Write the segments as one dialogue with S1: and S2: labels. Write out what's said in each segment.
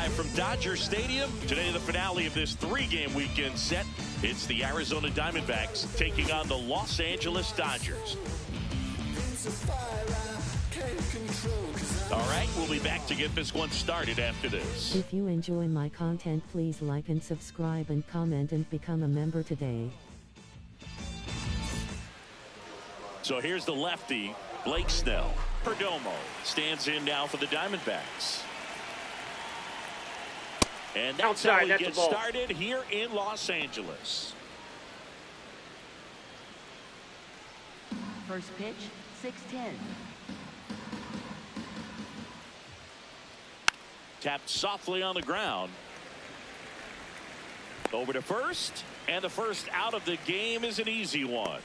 S1: live from Dodger Stadium. Today, the finale of this three-game weekend set. It's the Arizona Diamondbacks taking on the Los Angeles Dodgers. All right, we'll be back to get this one started after this.
S2: If you enjoy my content, please like and subscribe and comment and become a member today.
S1: So here's the lefty, Blake Snell. Perdomo stands in now for the Diamondbacks. And that's how we get started here in Los Angeles.
S3: First pitch, 6-10.
S1: Tapped softly on the ground. Over to first, and the first out of the game is an easy one.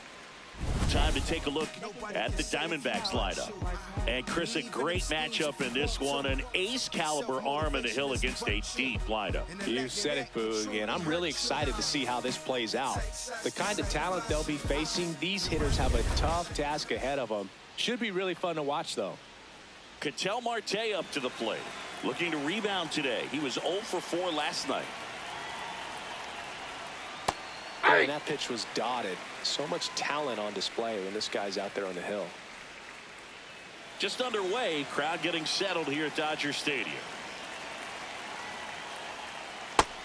S1: Time to take a look at the Diamondbacks lineup. And Chris, a great matchup in this one. An ace caliber arm in the hill against a deep lineup.
S4: You said it, Boog, and I'm really excited to see how this plays out. The kind of talent they'll be facing, these hitters have a tough task ahead of them. Should be really fun to watch, though.
S1: Ketel Marte up to the plate. Looking to rebound today. He was 0 for 4 last night.
S4: And that pitch was dotted. So much talent on display when this guy's out there on the hill.
S1: Just underway, crowd getting settled here at Dodger Stadium.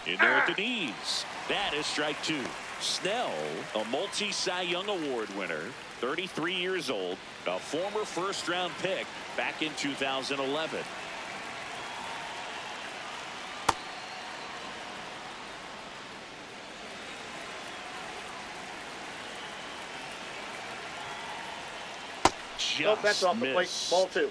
S1: In there at the knees. That is strike two. Snell, a multi-Cy Young Award winner, 33 years old, a former first-round pick back in 2011.
S5: Nope, that's off the plate. Ball two.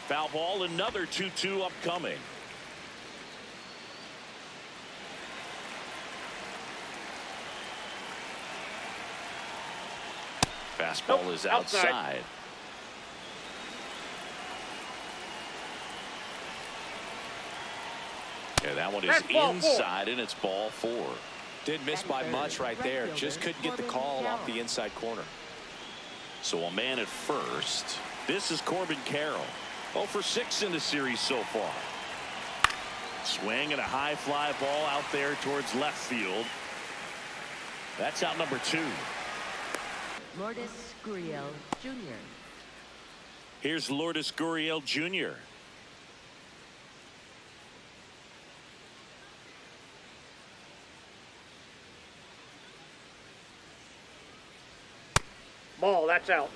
S1: Foul ball, another 2-2 upcoming. Fastball is outside. Yeah, that one is inside, and it's ball 4.
S4: Didn't miss by much right there. Just couldn't get the call off the inside corner.
S1: So a man at first. This is Corbin Carroll. 0 for 6 in the series so far. Swing and a high fly ball out there towards left field. That's out number 2.
S3: Lourdes Gurriel Jr.
S1: Here's Lourdes Gurriel Jr.
S5: Ball, that's out.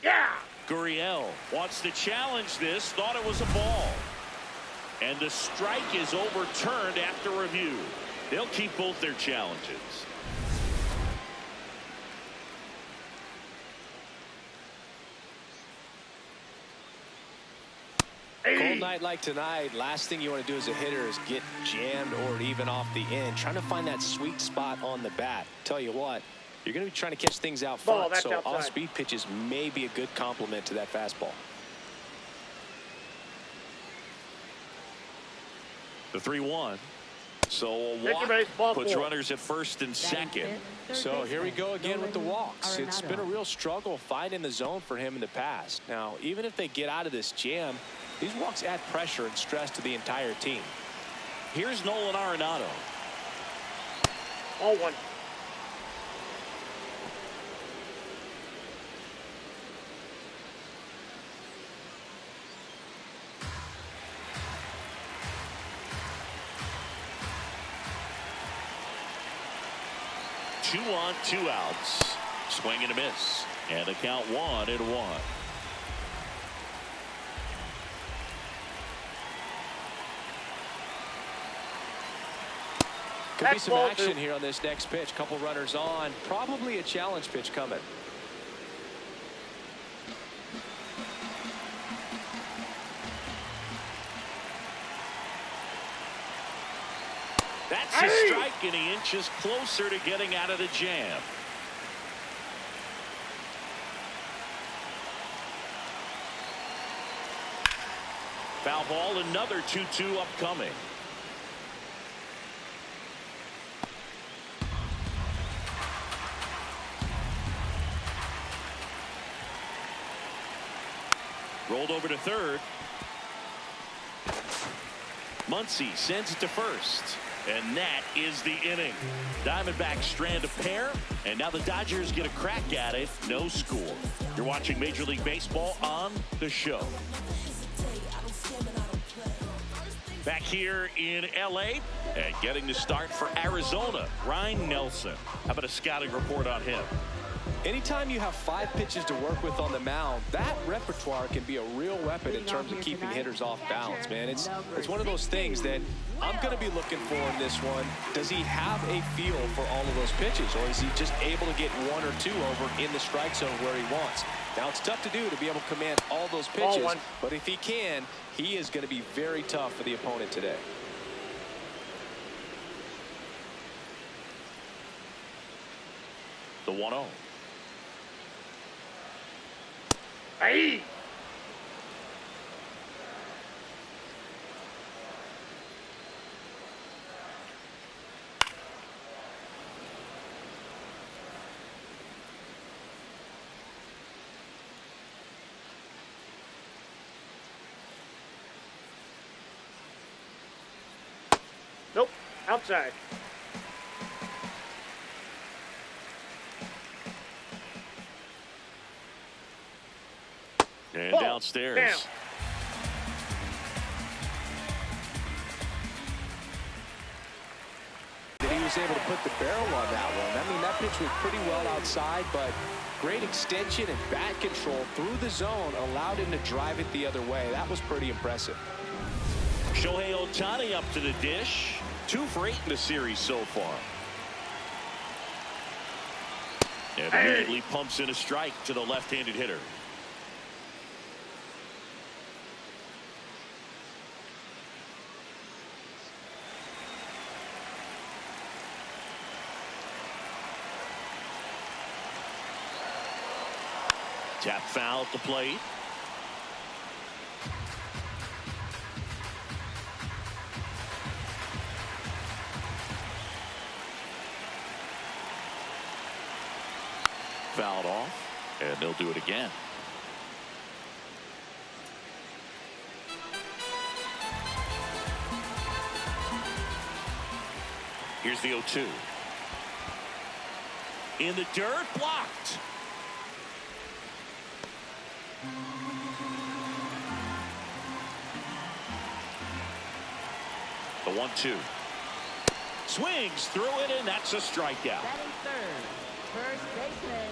S5: Yeah!
S1: Gurriel wants to challenge this, thought it was a ball. And the strike is overturned after review. They'll keep both their challenges.
S4: Cold night like tonight, last thing you want to do as a hitter is get jammed or even off the end. Trying to find that sweet spot on the bat. Tell you what, you're going to be trying to catch things out front, so off-speed pitches may be a good complement to that fastball.
S1: The 3-1. So a walk puts runners at first and second.
S4: So here we go again with the walks. It's been a real struggle finding the zone for him in the past. Now, even if they get out of this jam, these walks add pressure and stress to the entire team.
S1: Here's Nolan Arenado.
S5: 0-1.
S1: Two on, 2 outs. Swing and a miss. And the count 1-1.
S4: Could be some action here on this next pitch. Couple runners on. Probably a challenge pitch coming.
S1: That's a strike, and he inches closer to getting out of the jam. Foul ball, another 2-2 upcoming. Rolled over to third. Muncy sends it to first. And that is the inning. Diamondbacks strand a pair, and now the Dodgers get a crack at it. No score. You're watching Major League Baseball on The Show. Back here in L.A. and getting the start for Arizona, Ryan Nelson. How about a scouting report on him?
S4: Anytime you have 5 pitches to work with on the mound, that repertoire can be a real weapon in terms of keeping hitters off balance, man. It's one of those things that I'm going to be looking for in this one. Does he have a feel for all of those pitches, or is he just able to get 1 or 2 over in the strike zone where he wants? Now, it's tough to do to be able to command all those pitches, but if he can, he is going to be very tough for the opponent today.
S1: The 1-0.
S5: Hey! Nope, outside.
S1: And downstairs.
S5: Down.
S4: He was able to put the barrel on that one. I mean, that pitch was pretty well outside, but great extension and bat control through the zone allowed him to drive it the other way. That was pretty impressive.
S1: Shohei Ohtani up to the dish. 2 for 8 in the series so far. And immediately pumps in a strike to the left-handed hitter. Tap foul at the plate. Fouled off, and they'll do it again. Here's the 0-2. In the dirt, blocked. The 1-2. Swings through it, and that's a strikeout.
S3: Batting third, first baseman.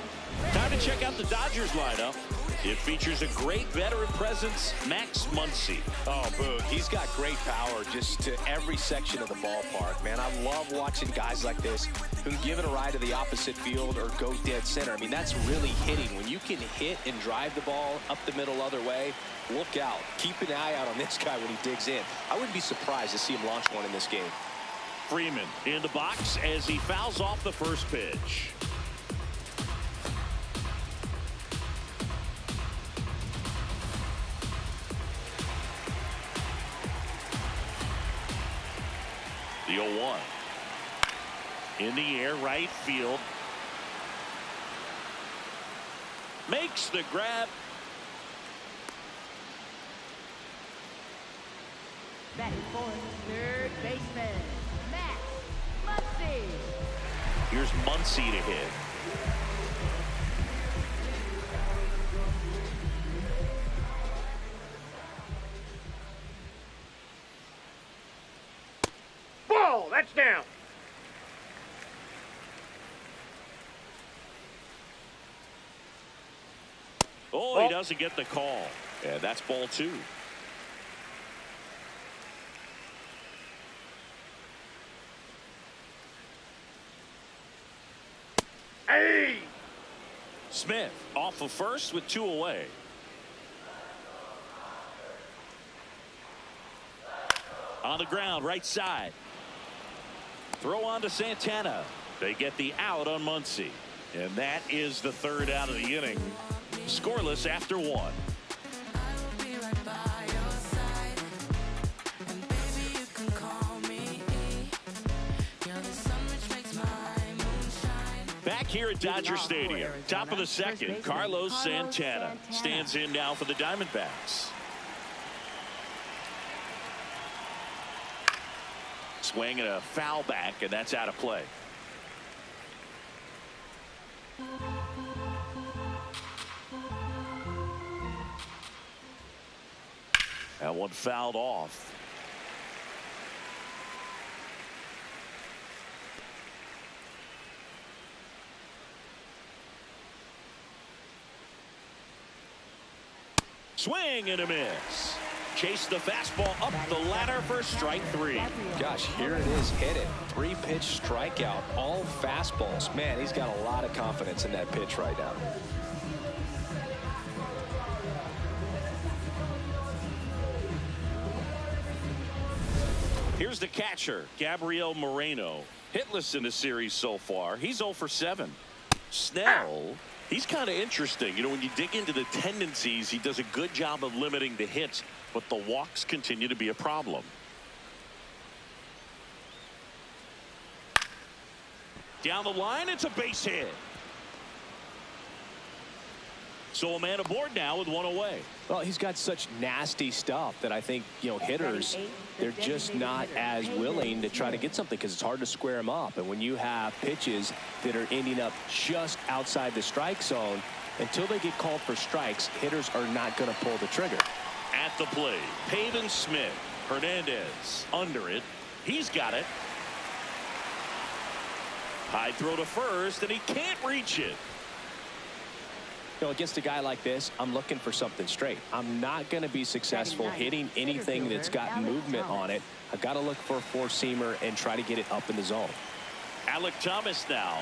S1: Time to check out the Dodgers lineup. It features a great veteran presence, Max Muncy.
S4: Oh, Boog, he's got great power just to every section of the ballpark, man. I love watching guys like this who can give it a ride to the opposite field or go dead center. I mean, that's really hitting. When you can hit and drive the ball up the middle other way, look out. Keep an eye out on this guy when he digs in. I wouldn't be surprised to see him launch one in this game.
S1: Freeman in the box as he fouls off the first pitch. The 0-1. In the air, right field. Makes the grab.
S3: Batting fourth, third baseman, Max Muncy.
S1: Here's Muncy to hit.
S5: Ball, that's down.
S1: Oh, he doesn't get the call. And that's ball 2.
S5: Hey!
S1: Smith off of first with 2 away. On the ground, right side. Throw on to Santana. They get the out on Muncy. And that is the 3rd out of the inning. Scoreless after 1. Back here at Dodger Stadium, top of the second, Carlos Santana stands in now for the Diamondbacks. Swing and a foul back, and that's out of play. That one fouled off. Swing and a miss. Chase the fastball up the ladder for strike 3.
S4: Gosh, here it is. Hit it. 3-pitch strikeout. All fastballs. Man, he's got a lot of confidence in that pitch right now.
S1: Here's the catcher, Gabriel Moreno. Hitless in the series so far. He's 0 for 7. Snell, he's kind of interesting. You know, when you dig into the tendencies, he does a good job of limiting the hits, but the walks continue to be a problem. Down the line, it's a base hit. So a man aboard now with one away.
S4: Well, he's got such nasty stuff that I think, you know, hitters, they're just not as willing to try to get something because it's hard to square them up. And when you have pitches that are ending up just outside the strike zone, until they get called for strikes, hitters are not going to pull the trigger.
S1: At the plate, Pavin Smith. Hernandez under it. He's got it. High throw to first, and he can't reach it.
S4: You know, against a guy like this, I'm looking for something straight. I'm not going to be successful hitting anything that's got movement on it. I've got to look for a four-seamer and try to get it up in the zone.
S1: Alec Thomas now.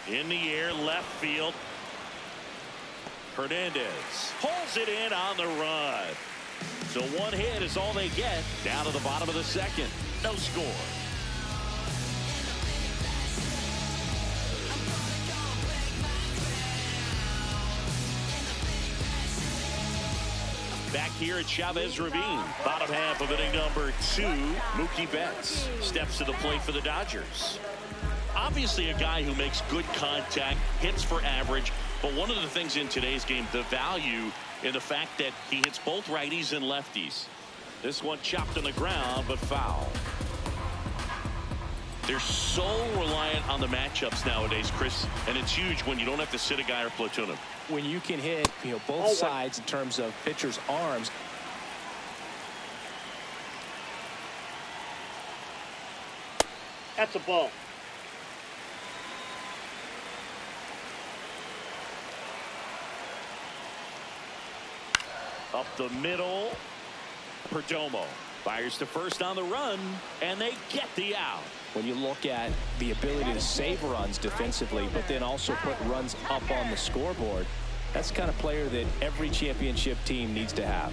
S1: In the air, left field. Hernandez pulls it in on the run. So one hit is all they get. Down to the bottom of the second. No score. Back here at Chavez Ravine. Bottom half of inning number 2. Mookie Betts steps to the plate for the Dodgers. Obviously a guy who makes good contact, hits for average, but one of the things in today's game, the value in the fact that he hits both righties and lefties. This one chopped on the ground, but foul. They're so reliant on the matchups nowadays, Chris, and it's huge when you don't have to sit a guy or platoon him.
S4: When you can hit, you know, both sides in terms of pitchers' arms.
S5: That's a ball.
S1: Up the middle. Perdomo fires to first on the run, and they get the out.
S4: When you look at the ability to save runs defensively, but then also put runs up on the scoreboard, that's the kind of player that every championship team needs to have.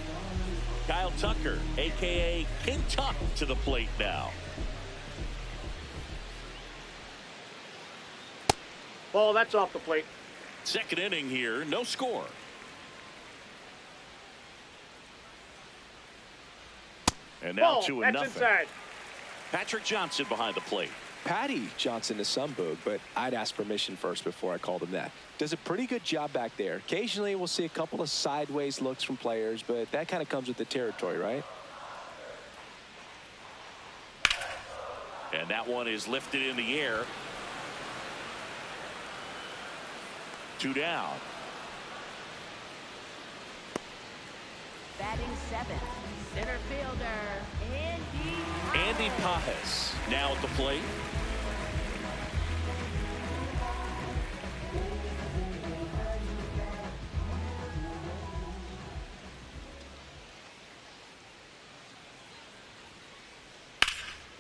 S1: Kyle Tucker, a.k.a. King Tuck, to the plate now.
S5: Ball, that's off the plate.
S1: Second inning here, no score. And now
S5: Ball,
S1: 2-0.
S5: that's inside.
S1: Patrick Johnson behind the plate.
S4: Patty Johnson to some boog, but I'd ask permission first before I called him that. Does a pretty good job back there. Occasionally we'll see a couple of sideways looks from players, but that kind of comes with the territory, right?
S1: And that one is lifted in the air. 2 down.
S3: Batting 7th, center fielder,
S1: Andy Pajes now at the plate.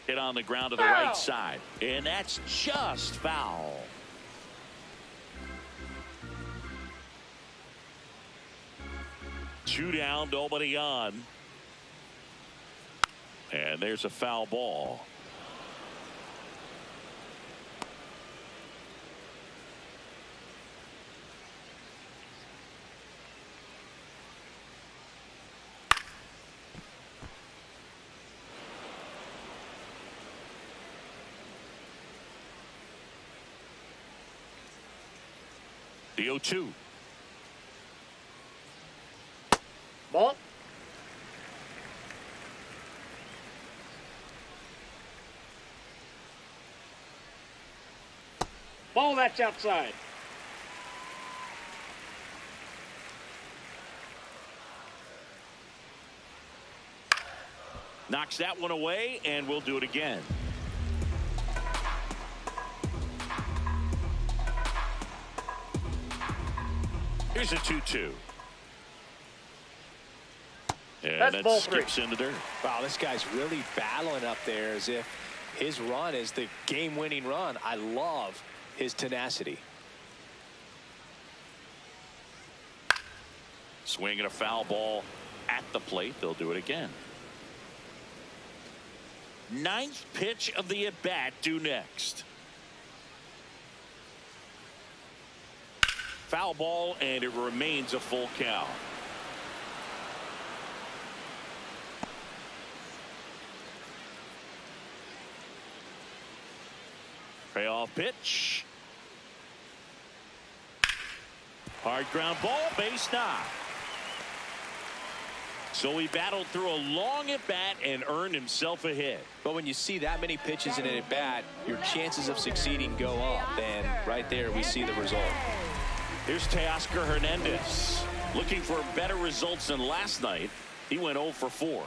S1: Hit on the ground to the right side, and that's just foul. Two down, nobody on. And there's a foul ball. The 0-2.
S5: Ball. Ball, that's outside.
S1: Knocks that one away, and we'll do it again. Here's a 2-2. And
S5: That's
S1: that
S5: ball
S1: skips
S5: 3.
S1: into dirt.
S4: Wow, this guy's really battling up there as if his run is the game-winning run. I love his tenacity.
S1: Swinging a foul ball at the plate. They'll do it again. Ninth pitch of the at-bat due next. Foul ball, and it remains a full count. Payoff pitch. Hard ground ball, base knock. So he battled through a long at-bat and earned himself a hit.
S4: But when you see that many pitches in an at-bat, your chances of succeeding go up. And right there, we see the result.
S1: Here's Teoscar Hernandez. Looking for better results than last night. He went 0 for 4.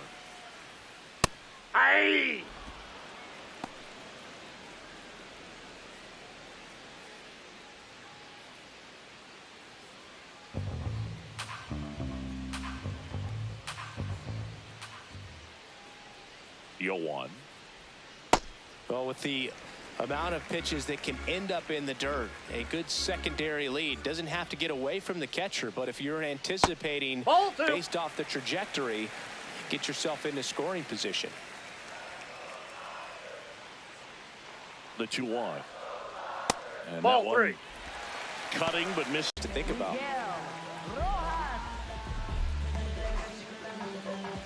S5: Aye!
S1: You'll one.
S4: Well, with the amount of pitches that can end up in the dirt, a good secondary lead doesn't have to get away from the catcher, but if you're anticipating based off the trajectory, get yourself into scoring position.
S1: The 2-1. And
S5: Ball
S1: that one
S5: 3.
S1: cutting but missed.
S4: To think about.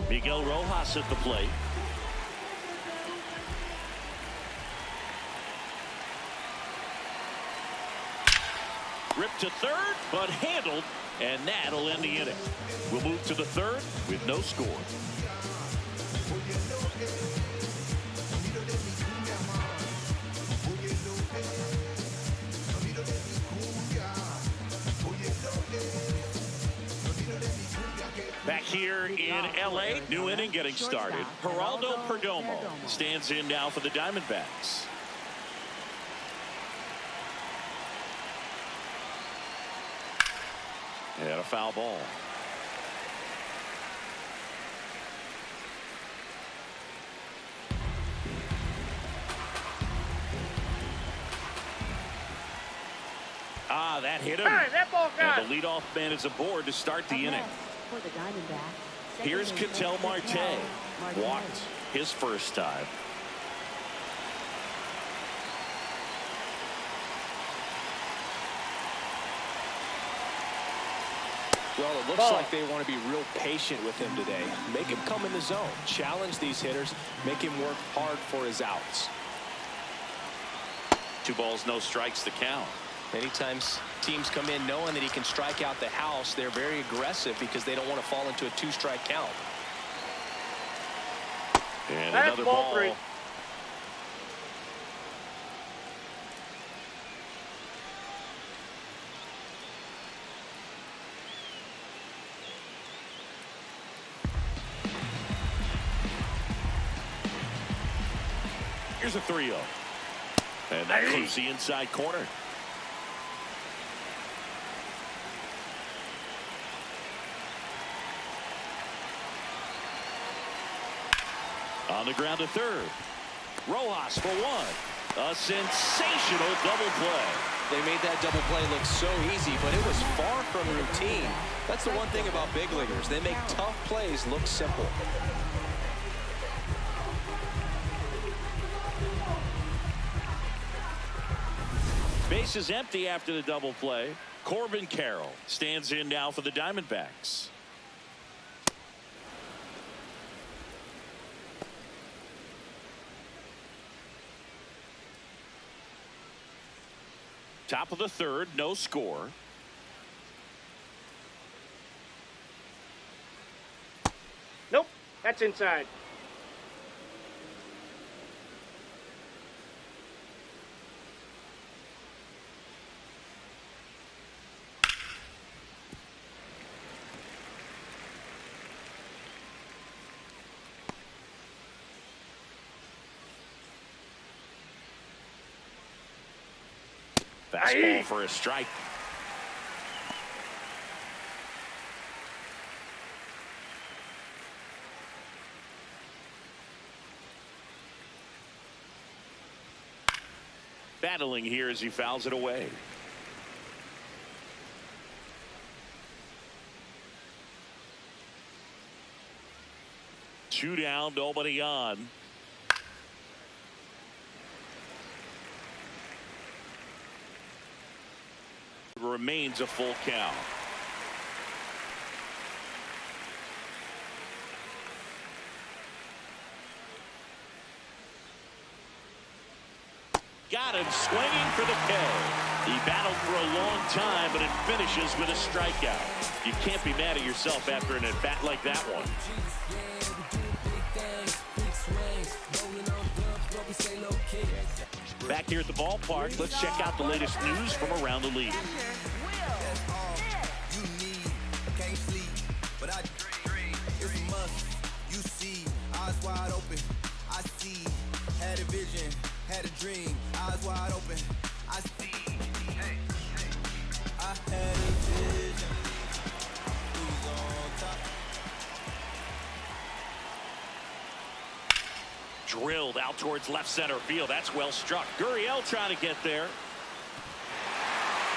S1: Miguel Rojas at the plate. Ripped to third, but handled, and that'll end the inning. We'll move to the third with no score. Back here in L.A., new inning getting started. Geraldo Perdomo stands in now for the Diamondbacks. And a foul ball. That hit him.
S5: Hey, that ball got
S1: And the leadoff man is aboard to start the inning.
S3: For the Diamondbacks.
S1: Here's Ketel Marte. Walked his first time.
S4: Well, it looks like they want to be real patient with him today. Make him come in the zone. Challenge these hitters. Make him work hard for his outs.
S1: 2 balls, no strikes to count.
S4: Many times teams come in knowing that he can strike out the house. They're very aggressive because they don't want to fall into a 2-strike count.
S1: And
S5: That's
S1: another
S5: ball
S1: ball.
S5: 3.
S1: Here's a 3-0. And that clears the inside corner. On the ground to third. Rojas for 1. A sensational double play.
S4: They made that double play look so easy, but it was far from routine. That's the one thing about big leaguers. They make tough plays look simple.
S1: Base is empty after the double play. Corbin Carroll stands in now for the Diamondbacks. Top of the third, no score.
S5: That's inside.
S1: Fastball for a strike. Battling here as he fouls it away. Two down, nobody on. Remains a full count. Got him swinging for the K. He battled for a long time, but it finishes with a strikeout. You can't be mad at yourself after an at-bat like that one. Back here at the ballpark, let's check out the latest news from around the league.
S6: Wide open, I see, had a vision, had a dream, eyes wide open, I see, hey, hey. I had a vision, who's on top.
S1: Drilled out towards left center field. That's well struck. Gurriel trying to get there.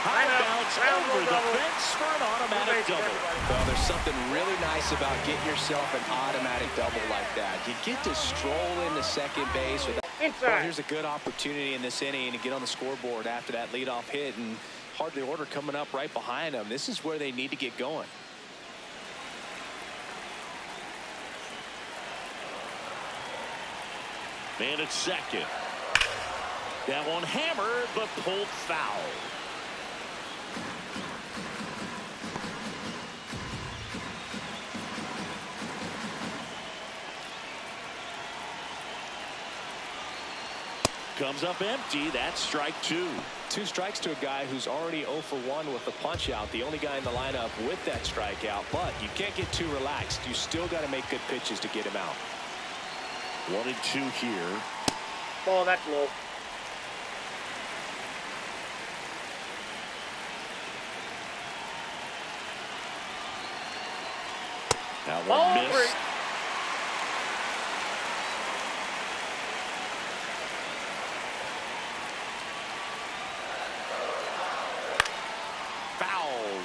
S1: High bounce over the fence for an automatic double.
S4: Well, there's something really nice about getting yourself an automatic double like that. You get to stroll into second base without. Well, here's a good opportunity in this inning to get on the scoreboard after that leadoff hit, and hardly order coming up right behind them. This is where they need to get going.
S1: Man at second. That one hammered, but pulled foul. Comes up empty. That's strike two.
S4: Two strikes to a guy who's already 0 for 1 with the punch out. The only guy in the lineup with that strikeout. But you can't get too relaxed. You still got to make good pitches to get him out.
S1: 1-2 here.
S5: Ball, that's low.
S1: That one missed.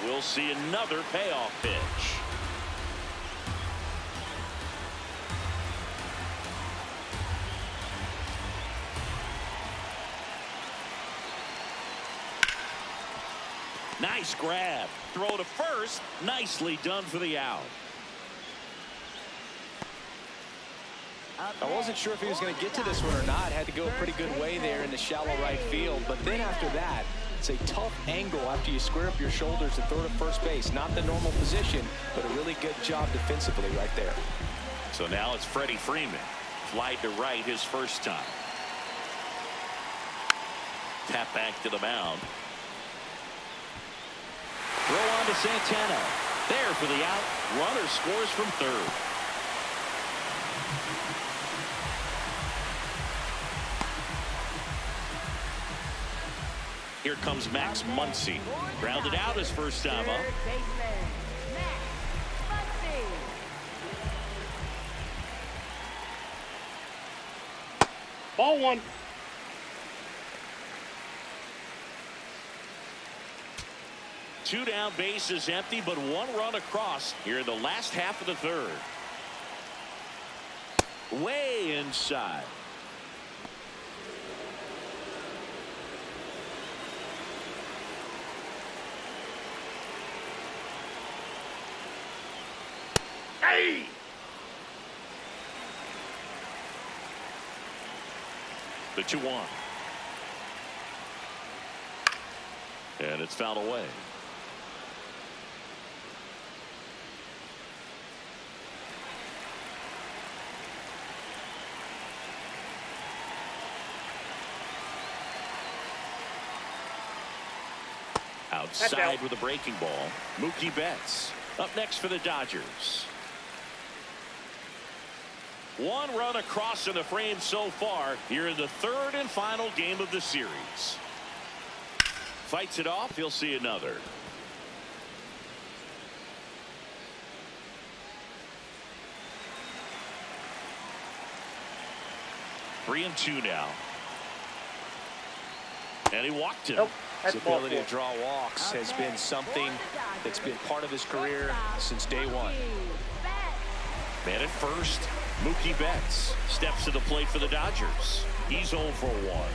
S1: We'll see another payoff pitch. Nice grab. Throw to first. Nicely done for the out.
S4: I wasn't sure if he was going to get to this one or not. Had to go a pretty good way there in the shallow right field. But then after that, it's a tough angle after you square up your shoulders and throw to first base. Not the normal position, but a really good job defensively right there.
S1: So now it's Freddie Freeman. Flied to right his first time. Tap back to the mound. Throw on to Santana. There for the out. Runner scores from third. Here comes Max Muncy. Grounded out his first time up.
S5: Ball one.
S1: Two down, bases empty, but one run across here in the last half of the third. Way inside. Hey! The 2-1. And it's fouled away. outside with a breaking ball. Mookie Betts up next for the Dodgers. One run across in the frame so far here in the third and final game of the series. Fights it off. He'll see another. Three and two now. And he walked him.
S5: Nope.
S4: His ability to draw walks has been something that's been part of his career since day one.
S1: Man at first, Mookie Betts steps to the plate for the Dodgers. He's 0 for 1.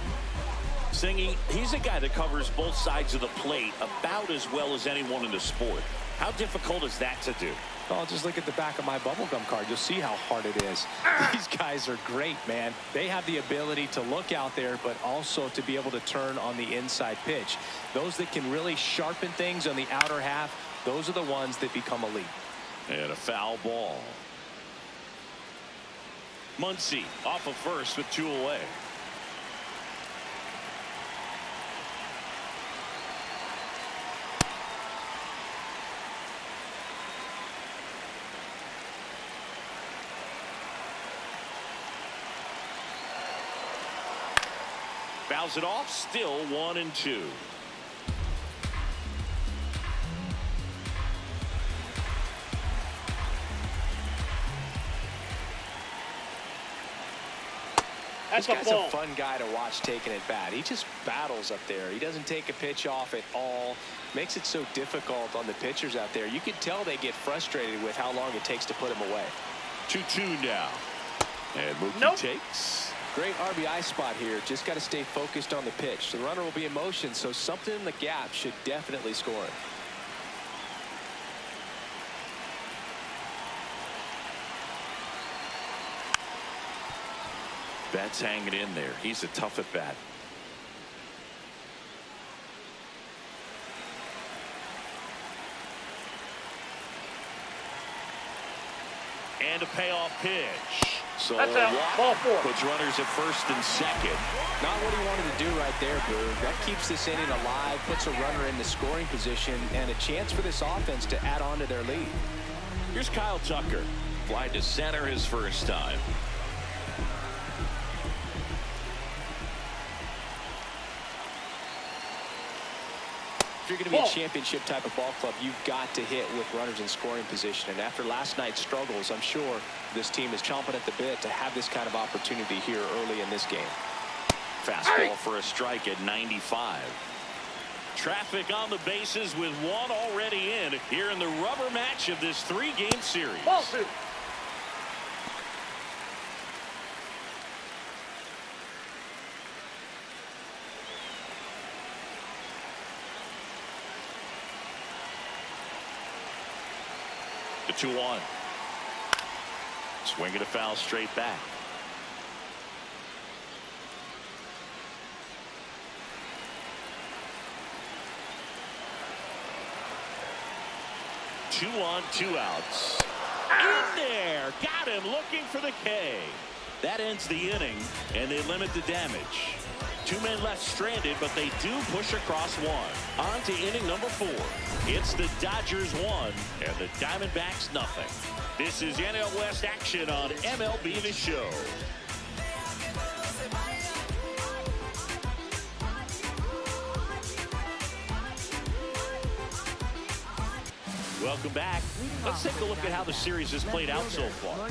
S1: Singy, he's a guy that covers both sides of the plate about as well as anyone in the sport. How difficult is that to do?
S4: Well, just look at the back of my bubblegum card. You'll see how hard it is. These guys are great, man. They have the ability to look out there, but also to be able to turn on the inside pitch. Those that can really sharpen things on the outer half, those are the ones that become elite.
S1: And a foul ball. Muncy off of first with 2 away. Fouls it off. Still 1 and 2.
S5: That's
S4: this
S5: a
S4: guy's
S5: ball.
S4: a fun guy to watch taking at bat. He just battles up there. He doesn't take a pitch off at all. Makes it so difficult on the pitchers out there. You can tell they get frustrated with how long it takes to put him away.
S1: 2-2 now. And Mookie takes.
S4: Great RBI spot here. Just got to stay focused on the pitch. The runner will be in motion, so something in the gap should definitely score him.
S1: Betts hanging in there. He's a tough at bat. And a payoff pitch. So
S5: That's out. Ball 4.
S1: Puts runners at first and second.
S4: Not what he wanted to do right there, Boog. That keeps this inning alive, puts a runner in the scoring position, and a chance for this offense to add on to their lead.
S1: Here's Kyle Tucker. Fly to center his first time.
S4: If you're going to be a championship type of ball club, you've got to hit with runners in scoring position. And after last night's struggles, I'm sure this team is chomping at the bit to have this kind of opportunity here early in this game.
S1: Fastball for a strike at 95. Traffic on the bases with one already in here in the rubber match of this 3-game series.
S5: Ball 2.
S1: The 2-1. Swinging a foul straight back. Two on, 2 outs. In there. Got him looking for the K. That ends the inning, and they limit the damage. 2 men left stranded, but they do push across 1. On to inning number 4. It's the Dodgers 1 and the Diamondbacks nothing. This is NL West action on MLB The Show. Welcome back. Let's take a look at how the series has played out so far.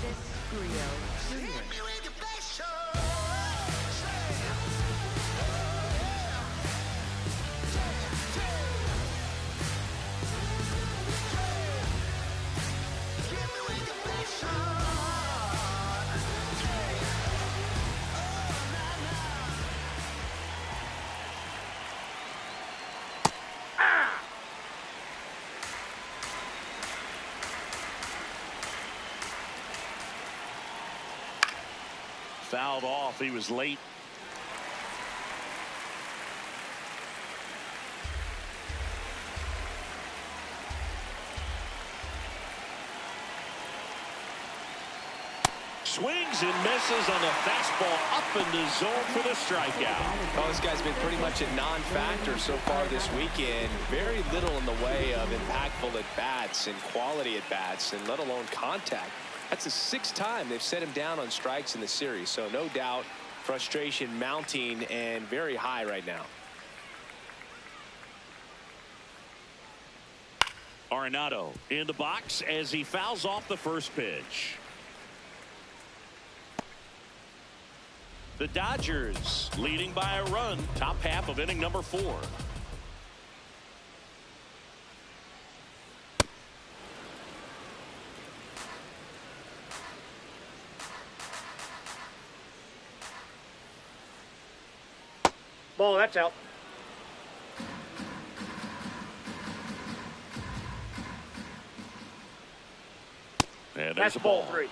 S1: Fouled off. He was late. Swings and misses on the fastball up in the zone for the strikeout.
S4: Well, this guy's been pretty much a non-factor so far this weekend. Very little in the way of impactful at-bats and quality at-bats, and let alone contact. That's the 6th time they've set him down on strikes in the series. So no doubt frustration mounting and very high right now.
S1: Arenado in the box as he fouls off the first pitch. The Dodgers leading by a run, top half of inning number 4.
S5: Ball, that's out.
S1: And there's
S5: That's
S1: a
S5: ball
S1: ball.
S5: 3.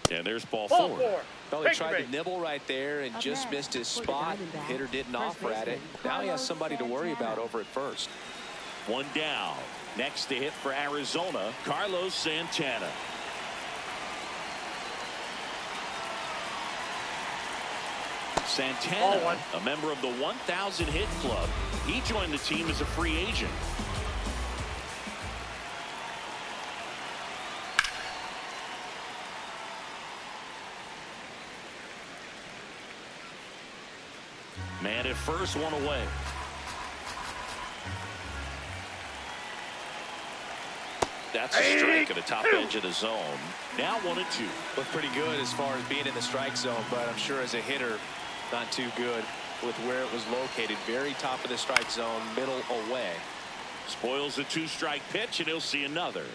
S1: And there's ball
S5: Ball
S1: 4.
S5: 4.
S4: Well, he tried to nibble right there and
S3: Up
S4: just
S3: next,
S4: missed his
S3: for the
S4: spot.
S3: Diamondbacks,
S4: Hitter didn't
S3: first
S4: offer at it.
S3: baseman,
S4: Now he has somebody to worry
S3: Santana.
S4: about over at first.
S1: One down. Next to hit for Arizona, Carlos Santana. Santana,
S5: Ball 1.
S1: a member of the 1,000 hit club. He joined the team as a free agent. Man at first, one away. That's a strike at the top edge of the zone. Now 1-2.
S4: Looked pretty good as far as being in the strike zone, but I'm sure as a hitter, not too good with where it was located. Very top of the strike zone, middle away.
S1: Spoils the 2-strike pitch, and he'll see another.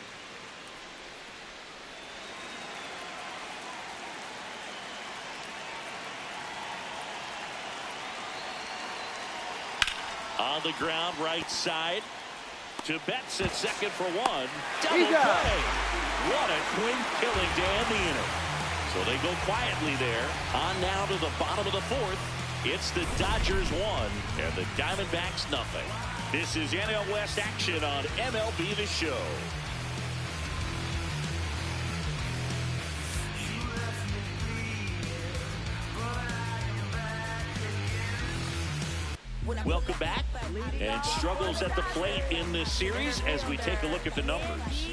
S1: On the ground, right side. To Betts at second for 1. Double play. What a quick killing to end the inning. So they go quietly there. On now to the bottom of the 4th. It's the Dodgers 1 and the Diamondbacks nothing. This is NL West action on MLB The Show. Welcome back. And struggles at the plate in this series as we take a look at the numbers.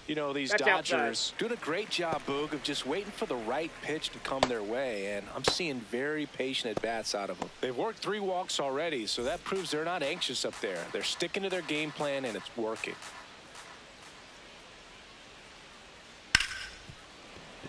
S4: You know, these
S5: That's
S4: Dodgers doing a great job, Boog, of just waiting for the right pitch to come their way, and I'm seeing very patient at-bats out of them. They've worked 3 walks already, so that proves they're not anxious up there. They're sticking to their game plan, and it's working.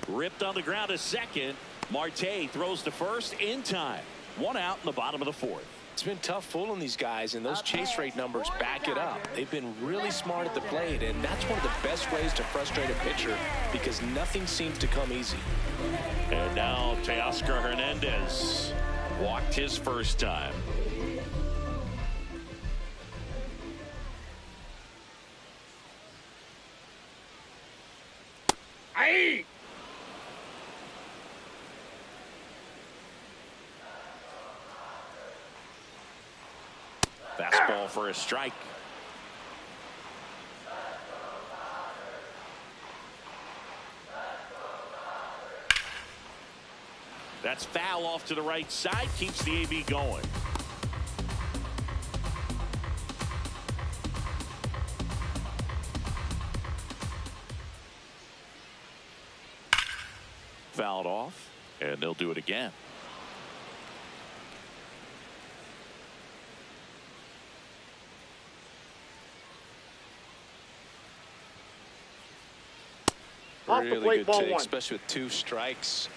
S1: Ripped on the ground to second. Marte throws to first in time. 1 out in the bottom of the 4th.
S4: It's been tough fooling these guys, and those chase rate numbers back it up. They've been really smart at the plate, and that's one of the best ways to frustrate a pitcher because nothing seems to come easy.
S1: And now Teoscar Hernandez walked his first time.
S5: Aye.
S1: Fastball for a strike. That's foul off to the right side. Keeps the AB going. Fouled off, and they'll do it again.
S5: Off the
S4: Really
S5: plate,
S4: good
S5: ball
S4: take,
S5: 1.
S4: especially with 2 strikes.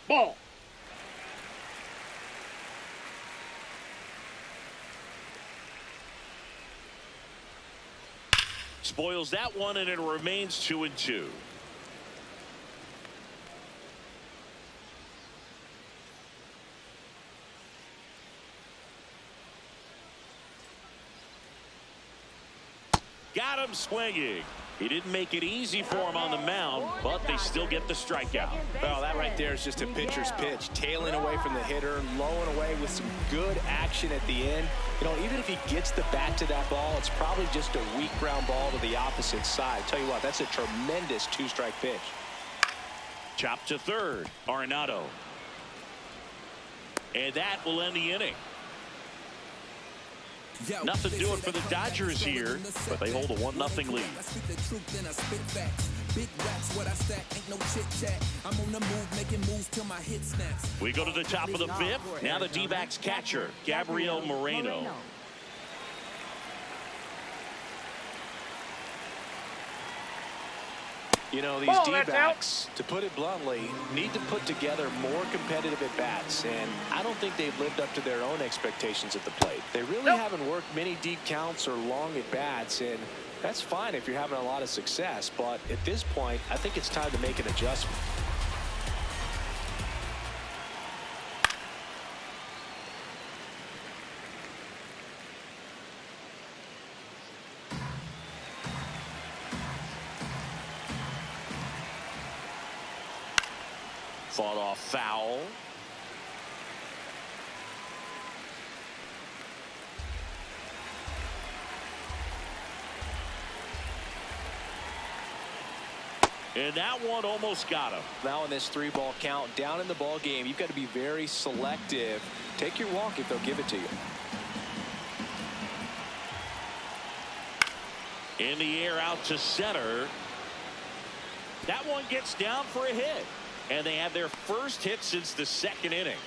S5: Ball.
S1: Spoils that one, and it remains 2-2. Got him swinging. He didn't make it easy for him on the mound, but they still get the strikeout.
S4: Well, that right there is just a pitcher's pitch. Tailing away from the hitter, lowing away with some good action at the end. You know, even if he gets the bat to that ball, it's probably just a weak ground ball to the opposite side. Tell you what, that's a tremendous two-strike pitch.
S1: Chop to third, Arenado. And that will end the inning. Nothing doing for the Dodgers here, but they hold a 1-0 lead. We go to the top of the fifth. Now the D-backs catcher, Gabriel Moreno.
S4: You know, these D-backs, to put it bluntly, need to put together more competitive at-bats, and I don't think they've lived up to their own expectations at the plate. They really haven't worked many deep counts or long at-bats, and that's fine if you're having a lot of success, but at this point, I think it's time to make an adjustment.
S1: Fought off foul. And that one almost got him.
S4: Now in this 3-ball count, down in the ball game, you've got to be very selective. Take your walk if they'll give it to you.
S1: In the air out to center. That one gets down for a hit. And they have their first hit since the second inning.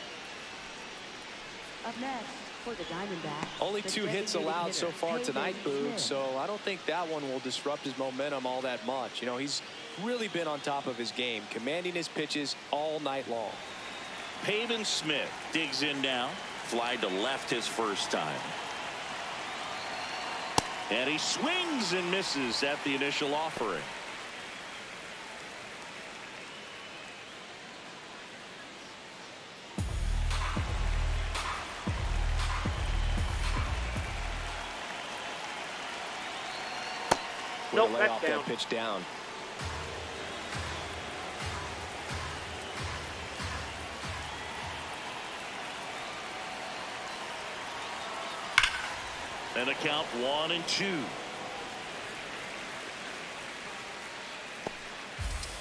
S3: Up next for the Diamondbacks.
S4: Only 2 hits allowed so far tonight, Boog, so I don't think that one will disrupt his momentum all that much. You know, he's really been on top of his game, commanding his pitches all night long.
S1: Pavin Smith digs in now. Fly to left his first time. And he swings and misses at the initial offering.
S5: Nope,
S4: lay
S5: that's
S4: off
S5: down.
S4: that pitch down.
S1: And a count 1-2.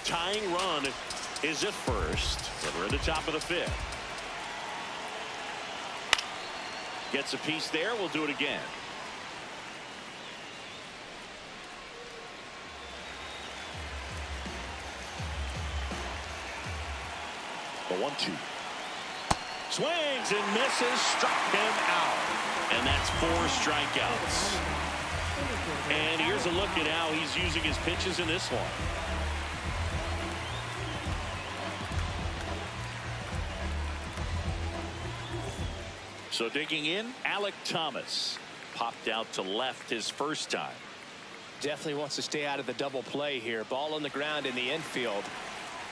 S1: Tying run is at first. And we're at the top of the fifth. Gets a piece there. We'll do it again. The 1-2. Swings and misses. Struck him out. And that's 4 strikeouts. And here's a look at how he's using his pitches in this one. So digging in, Alec Thomas popped out to left his first time.
S4: Definitely wants to stay out of the double play here. Ball on the ground in the infield.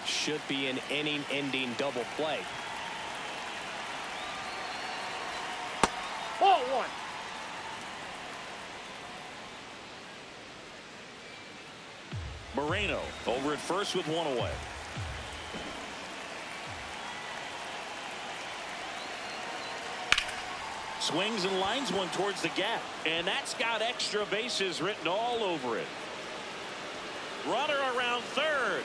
S4: Should be an inning-ending double play.
S5: Ball 1.
S1: Moreno over at first with 1 away. Swings and lines one towards the gap. And that's got extra bases written all over it. Runner around third.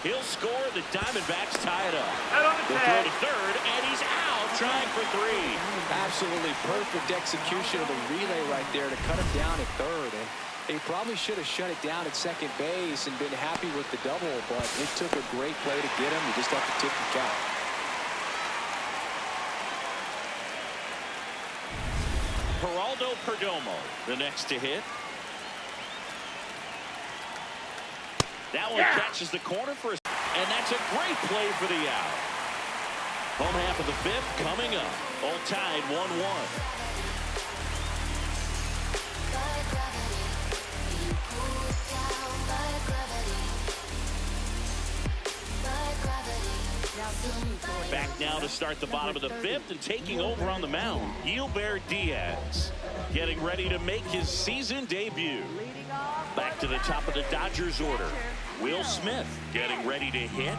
S1: He'll score. The Diamondbacks tie it up.
S5: Out on the
S1: They'll
S5: tag.
S1: throw to third, and he's out, trying for 3.
S4: Absolutely perfect execution of the relay right there to cut him down at third. And he probably should have shut it down at second base and been happy with the double, but it took a great play to get him. You just have to tip the count.
S1: Geraldo Perdomo, the next to hit. That one catches the corner for us, and that's a great play for the out. Home half of the fifth coming up. All tied 1-1. Back now to start the bottom of the fifth, and taking over on the mound, Gilbert Diaz. getting ready to make his season debut. Back to the top of the Dodgers order. Will Smith getting ready to hit.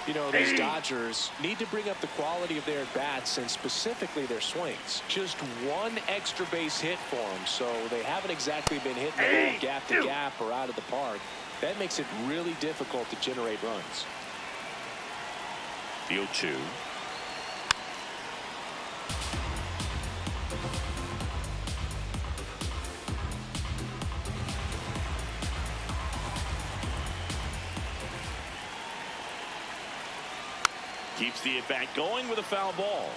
S4: You know, these Dodgers need to bring up the quality of their at-bats and specifically their swings. Just one extra base hit for them, so they haven't exactly been hitting the ball gap to gap or out of the park. That makes it really difficult to generate runs.
S1: The 0-2. Keeps the at-bat going with a foul ball.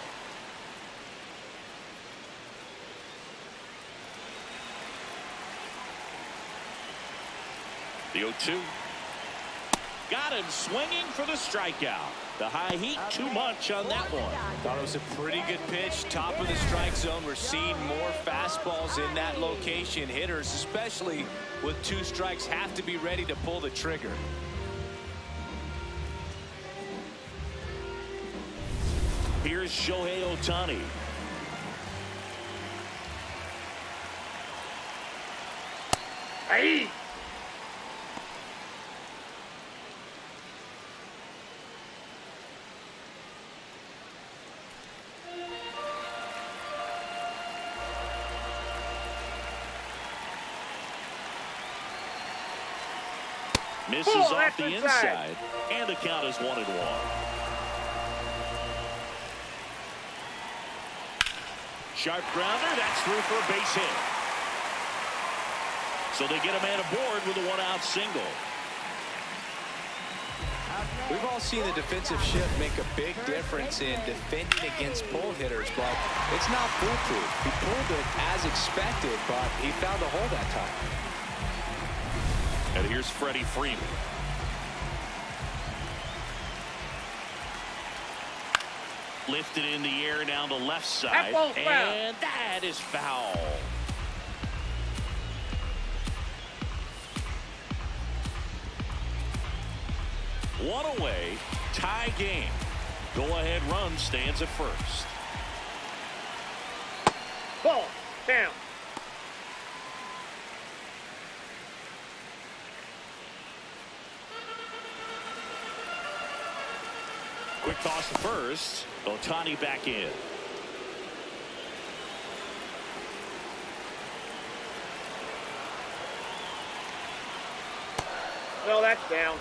S1: The 0-2. Got him swinging for the strikeout. The high heat, too much on that one.
S4: Thought it was a pretty good pitch. Top of the strike zone. We're seeing more fastballs in that location. Hitters, especially with 2 strikes, have to be ready to pull the trigger.
S1: Here's Shohei Ohtani.
S5: Hey!
S1: Misses off the inside, and the count is 1-1. Sharp grounder, that's through for a base hit. So they get a man aboard with a 1-out single.
S4: We've all seen the defensive shift make a big difference in defending against pull hitters, but it's not foolproof. He pulled it as expected, but he found a hole that time.
S1: And here's Freddie Freeman. Lifted in the air down the left side, and that is foul. One away, tie game. Go-ahead run stands at first.
S5: Ball down.
S1: Quick toss to first. Ohtani back in.
S5: Well, that's down.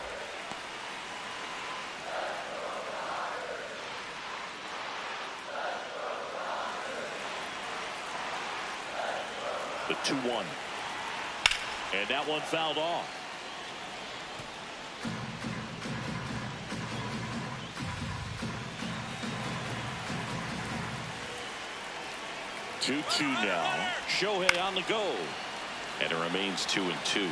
S1: The 2-1. And that one fouled off. Two now. Shohei on the go. And it remains 2-2.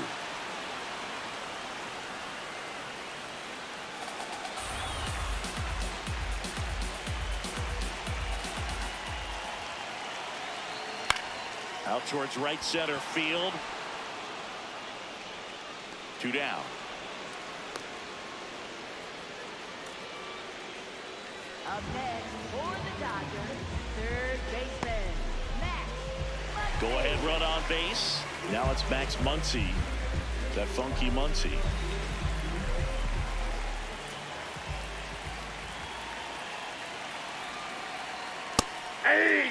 S1: Out towards right center field. 2 down.
S3: Up next for the Dodgers, third baseman, Max.
S1: Go ahead run on base. Now it's Max Muncy. That funky Muncy.
S5: Hey!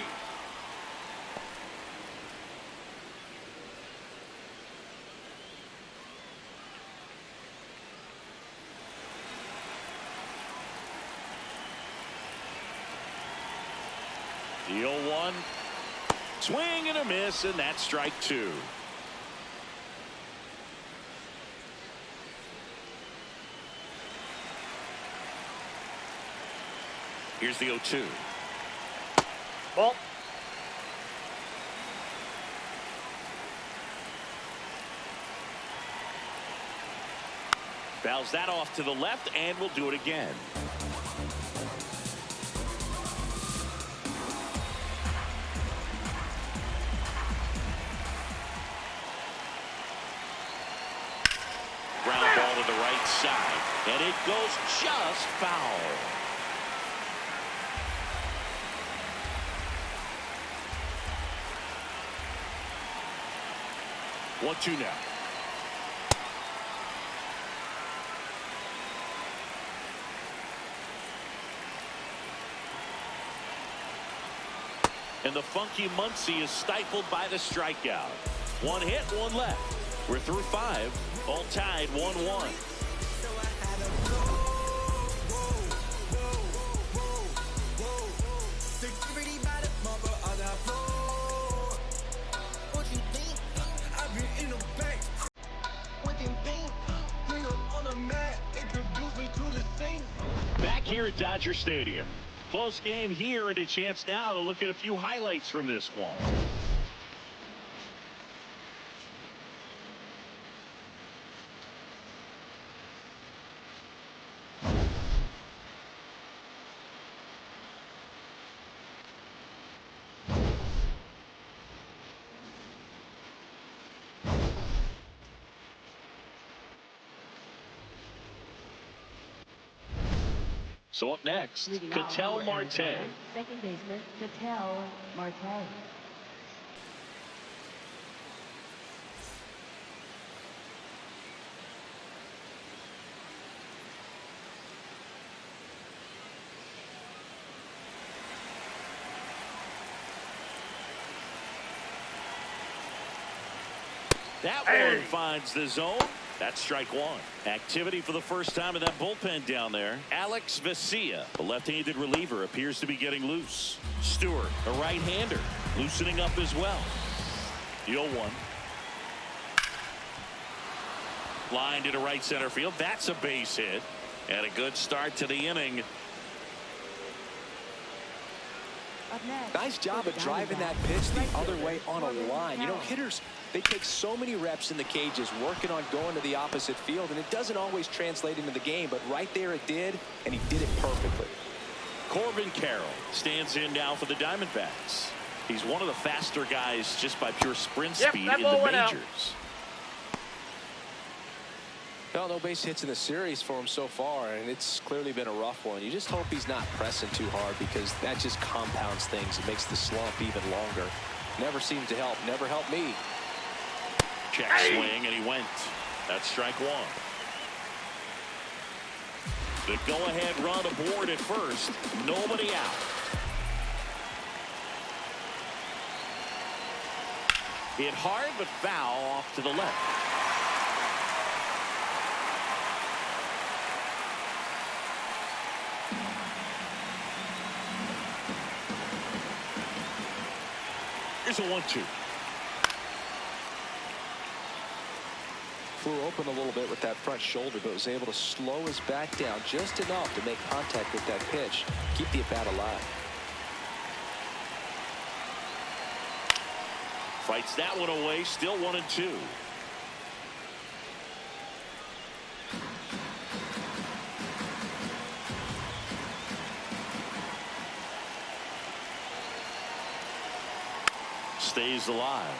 S1: The 0-1. Swing and a miss, and that's strike 2. Here's the 0-2.
S5: Ball.
S1: Fouls that off to the left, and we'll do it again. Ground ball to the right side. And it goes just foul. 1-2 now. And the funky Muncie is stifled by the strikeout. One hit, one left. We're through 5, all tied 1-1. Back here at Dodger Stadium. Close game here, and a chance now to look at a few highlights from this one. So up next, Ketel Marte.
S2: Second baseman, Ketel Marte.
S1: That one finds the zone. That's strike one. Activity for the first time in that bullpen down there. Alex Vesia, the left-handed reliever, appears to be getting loose. Stewart, a right-hander, loosening up as well. The 0-1. Line to right center field. That's a base hit. And a good start to the inning.
S4: Nice job of driving that pitch the other way on a line. You know, hitters, they take so many reps in the cages working on going to the opposite field, and it doesn't always translate into the game, but right there it did, and he did it perfectly.
S1: Corbin Carroll stands in now for the Diamondbacks. He's one of the faster guys just by pure sprint speed in the majors.
S4: Well, no base hits in the series for him so far, and it's clearly been a rough one. You just hope he's not pressing too hard, because that just compounds things. It makes the slump even longer. Never seems to help. Never helped me.
S1: Check swing, and he went. That's strike one. The go-ahead run aboard at first. Nobody out. Hit hard, but foul off to the left. Here's a 1-2.
S4: Flew open a little bit with that front shoulder, but was able to slow his back down just enough to make contact with that pitch. Keep the at-bat alive.
S1: Fights that one away. Still 1-2. Stays alive.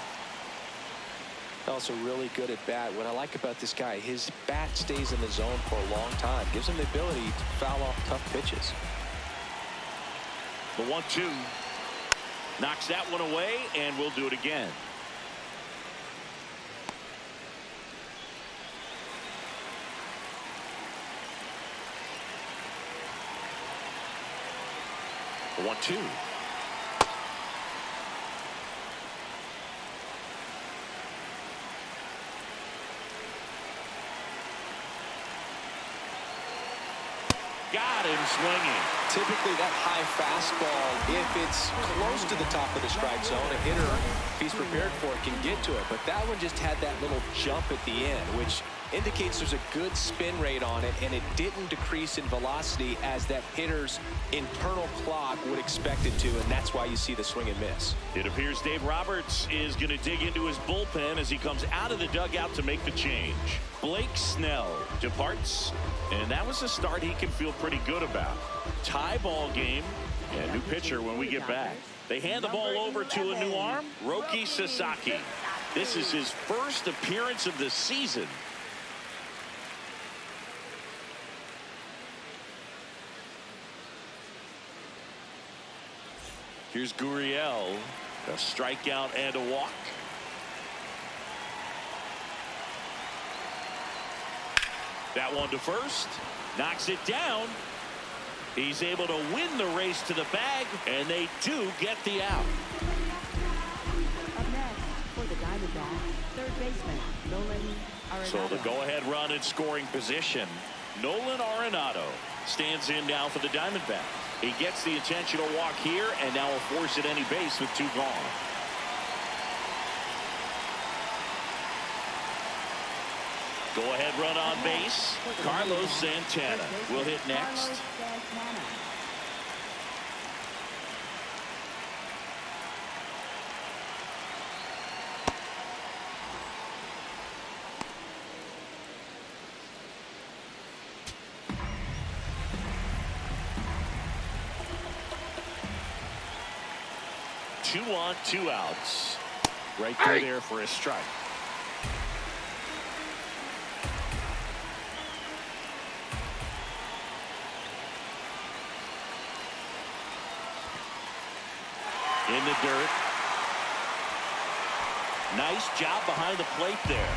S4: Also really good at bat. What I like about this guy, his bat stays in the zone for a long time. Gives him the ability to foul off tough pitches.
S1: The 1-2 knocks that one away, and we'll do it again. The 1-2. Got him swinging.
S4: Typically that high fastball, if it's close to the top of the strike zone, a hitter, if he's prepared for it, can get to it. But that one just had that little jump at the end, which indicates there's a good spin rate on it, and it didn't decrease in velocity as that hitter's internal clock would expect it to, and that's why you see the swing and miss.
S1: It appears Dave Roberts is going to dig into his bullpen as he comes out of the dugout to make the change. Blake Snell departs, and that was a start he can feel pretty good about. Tie ball game, and new pitcher when we get back. They hand the ball over to a new arm, Roki Sasaki. This is his first appearance of the season. Here's Gurriel. A strikeout and a walk. That one to first. Knocks it down. He's able to win the race to the bag, and they do get the out.
S3: Up next, for the Diamondbacks, third baseman, Nolan Arenado.
S1: So the go-ahead run in scoring position. Nolan Arenado stands in now for the Diamondbacks. He gets the intentional walk here, and now will force at any base with 2 gone. Go-ahead run on base. Carlos Santana will hit next.
S3: Carlos Santana.
S1: Two on, 2 outs. Right through there for a strike. In the dirt. Nice job behind the plate there.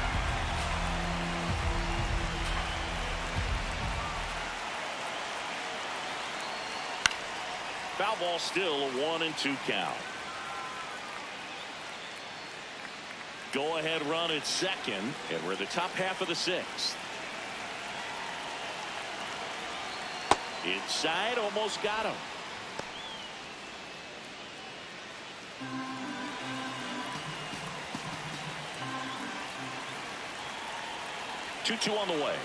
S1: Foul ball, still a 1-2 count. Go ahead run at second, and we're the top half of the 6th. Inside, almost got him. Two on the way.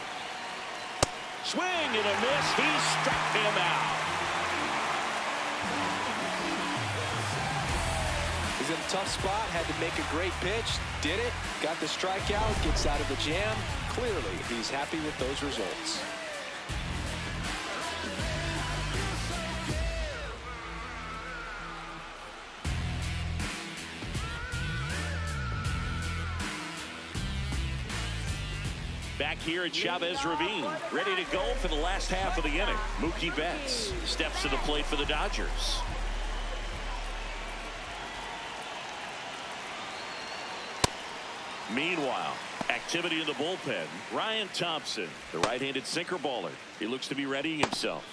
S1: Swing and a miss. He struck him out.
S4: He's in a tough spot. Had to make a great pitch. Did it. Got the strikeout. Gets out of the jam. Clearly, he's happy with those results.
S1: Back here at Chavez Ravine, ready to go for the last half of the inning. Mookie Betts steps to the plate for the Dodgers. Meanwhile, activity in the bullpen. Ryan Thompson, the right-handed sinker baller. He looks to be readying himself.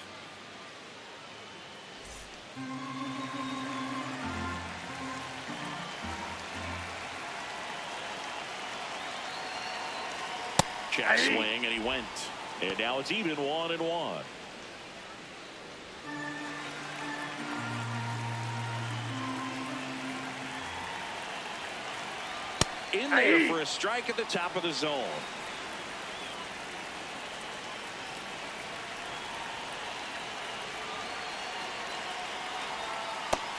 S1: Check swing, and he went. And now it's even 1-1. In there for a strike at the top of the zone.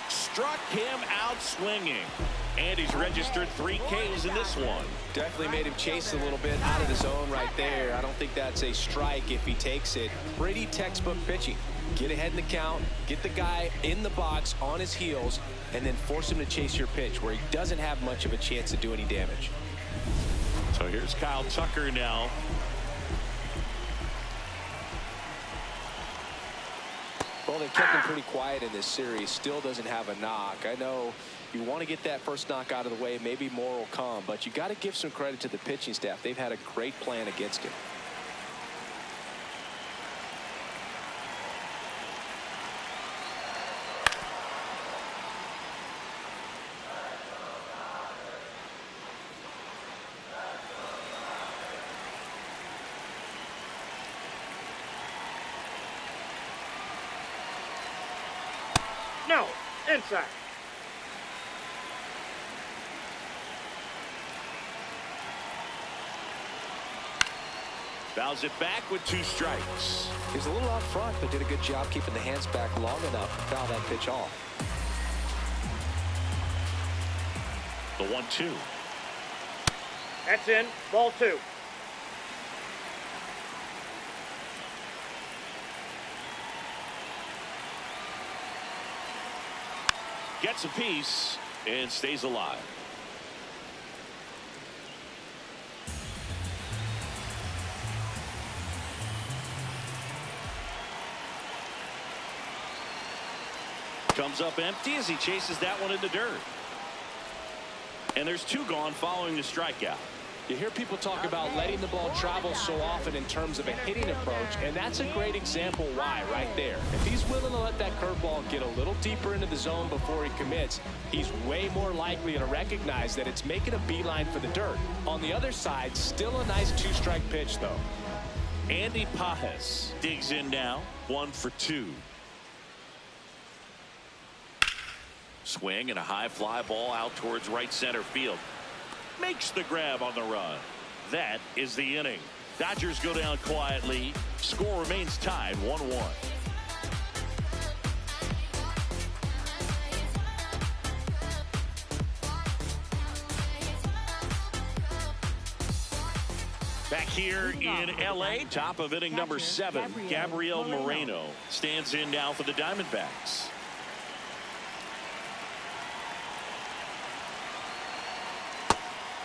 S1: Struck him out swinging. And he's registered 3 Ks in this one.
S4: Definitely made him chase a little bit out of the zone right there. I don't think that's a strike if he takes it. Pretty textbook pitching. Get ahead in the count, get the guy in the box on his heels, and then force him to chase your pitch where he doesn't have much of a chance to do any damage.
S1: So here's Kyle Tucker now.
S4: Well, they've kept him pretty quiet in this series. Still doesn't have a knock. I know you want to get that first knock out of the way. Maybe more will come, but you got to give some credit to the pitching staff. They've had a great plan against him.
S5: No, inside.
S1: Fouls it back with 2 strikes.
S4: He was a little out front, but did a good job keeping the hands back long enough to foul that pitch off.
S1: The 1-2.
S5: That's in. Ball 2.
S1: Gets a piece and stays alive. Comes up empty as he chases that one in the dirt. And there's 2 gone following the strikeout.
S4: You hear people talk about letting the ball travel so often in terms of a hitting approach, and that's a great example why right there. If he's willing to let that curveball get a little deeper into the zone before he commits, he's way more likely to recognize that it's making a beeline for the dirt. On the other side, still a nice 2-strike pitch, though.
S1: Andy Pajes digs in now, 1 for 2. Swing and a high fly ball out towards right center field. Makes the grab on the run. That is the inning. Dodgers go down quietly. Score remains tied 1-1. Back here in L.A., top of inning number 7, Gabriel Moreno stands in now for the Diamondbacks.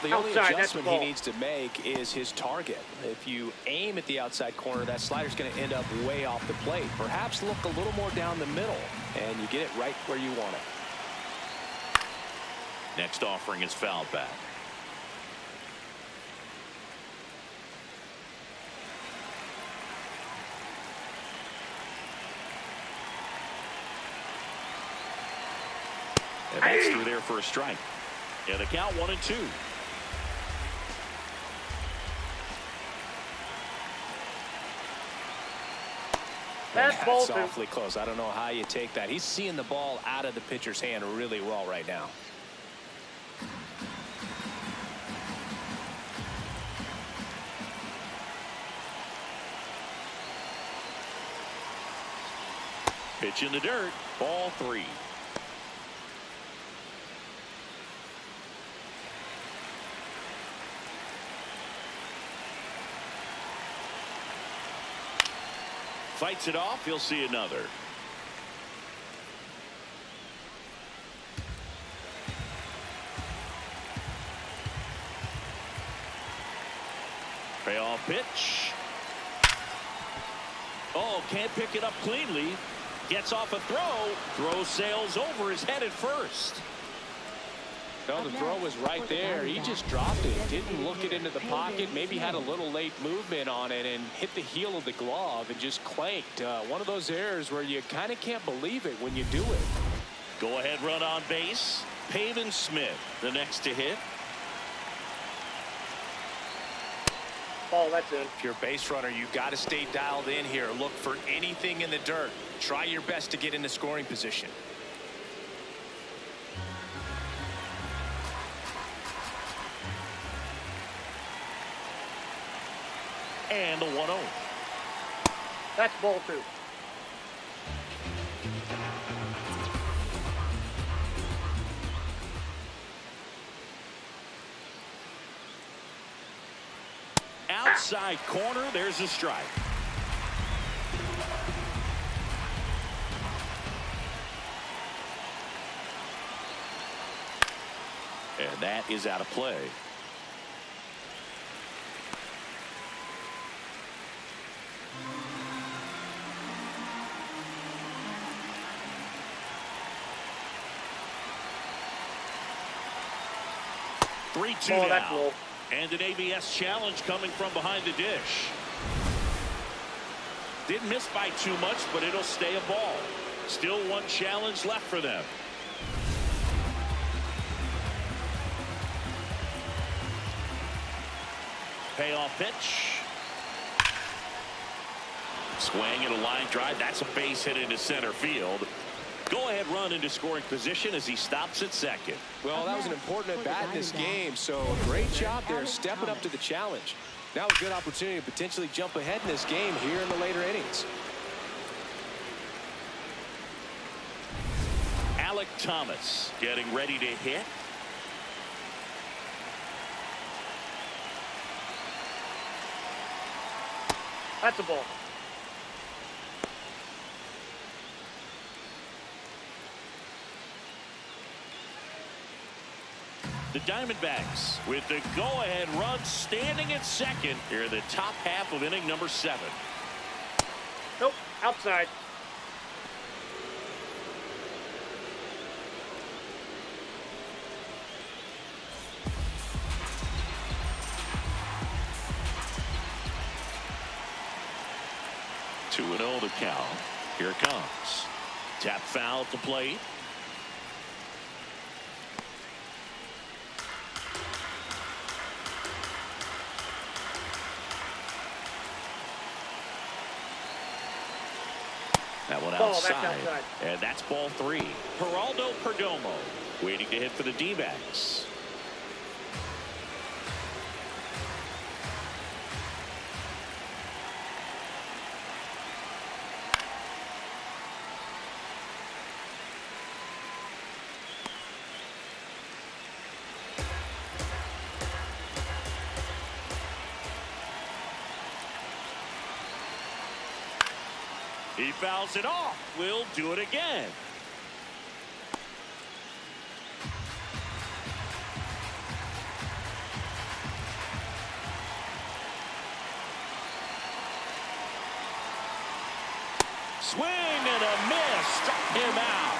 S4: The only adjustment he needs to make is his target. If you aim at the outside corner, that slider's going to end up way off the plate. Perhaps look a little more down the middle, and you get it right where you want it.
S1: Next offering is fouled back. And that's through there for a strike. And the count 1-2.
S4: That's awfully close. I don't know how you take that. He's seeing the ball out of the pitcher's hand really well right now.
S1: Pitch in the dirt. Ball 3. Fights it off. He'll see another. Payoff pitch. Oh, can't pick it up cleanly. Gets off a throw. Throw sails over his head at first.
S4: No, the throw was right there. He just dropped it. Didn't look it into the pocket. Maybe had a little late movement on it and hit the heel of the glove and just clanked. One of those errors where you kind of can't believe it when you do it.
S1: Go ahead run on base. Pavin Smith, the next to hit.
S5: Ball, that's in.
S4: If you're a base runner, you got to stay dialed in here. Look for anything in the dirt. Try your best to get into scoring position.
S1: And the 1-0.
S5: That's ball 2.
S1: Outside corner, there's a strike. And that is out of play.
S5: Ball, that's
S1: now.
S5: low.
S1: And an ABS challenge coming from behind the dish. Didn't miss by too much, but it'll stay a ball. Still one challenge left for them. Payoff pitch. Swing and a line drive. That's a base hit into center field. Go-ahead run into scoring position as he stops at second.
S4: Well, that was an important at-bat in this game, so a great job there stepping up to the challenge. Now a good opportunity to potentially jump ahead in this game here in the later innings.
S1: Alec Thomas getting ready to hit.
S5: That's a ball.
S1: The Diamondbacks with the go-ahead run standing at second here in the top half of inning number 7.
S5: Nope, outside.
S1: 2-0 the count. Here it comes. Tap foul to plate. That one outside. And that's ball 3. Geraldo Perdomo waiting to hit for the D-backs. He fouls it off. We'll do it again. Swing and a miss. Struck him out.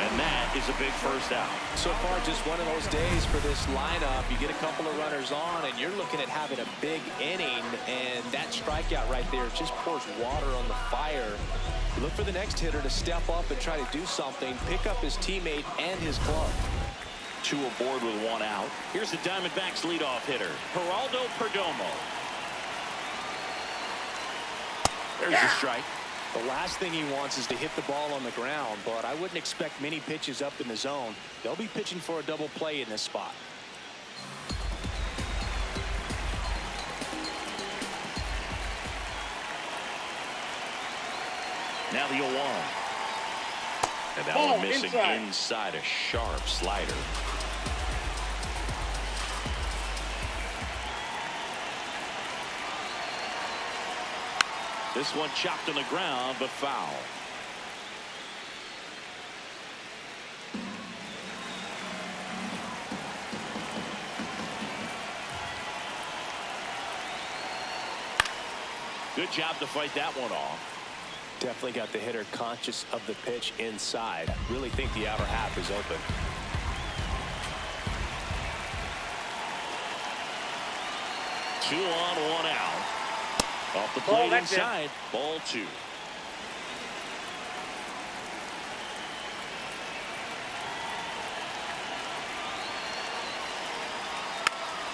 S1: And that is a big first out.
S4: So far, just one of those days for this lineup. You get a couple of runners on, and you're looking at having a big inning, and that strikeout right there just pours water on the fire. You look for the next hitter to step up and try to do something, pick up his teammate and his glove.
S1: 2 aboard with 1 out. Here's the Diamondbacks leadoff hitter, Geraldo Perdomo. There's the strike.
S4: The last thing he wants is to hit the ball on the ground, but I wouldn't expect many pitches up in the zone. They'll be pitching for a double play in this spot.
S1: Now the 0-1. And that one missing inside a sharp slider. This one chopped on the ground, but foul. Good job to fight that one off.
S4: Definitely got the hitter conscious of the pitch inside. Really think the outer half is open.
S1: Two on, 1 out. Off the plate inside. Ball 2.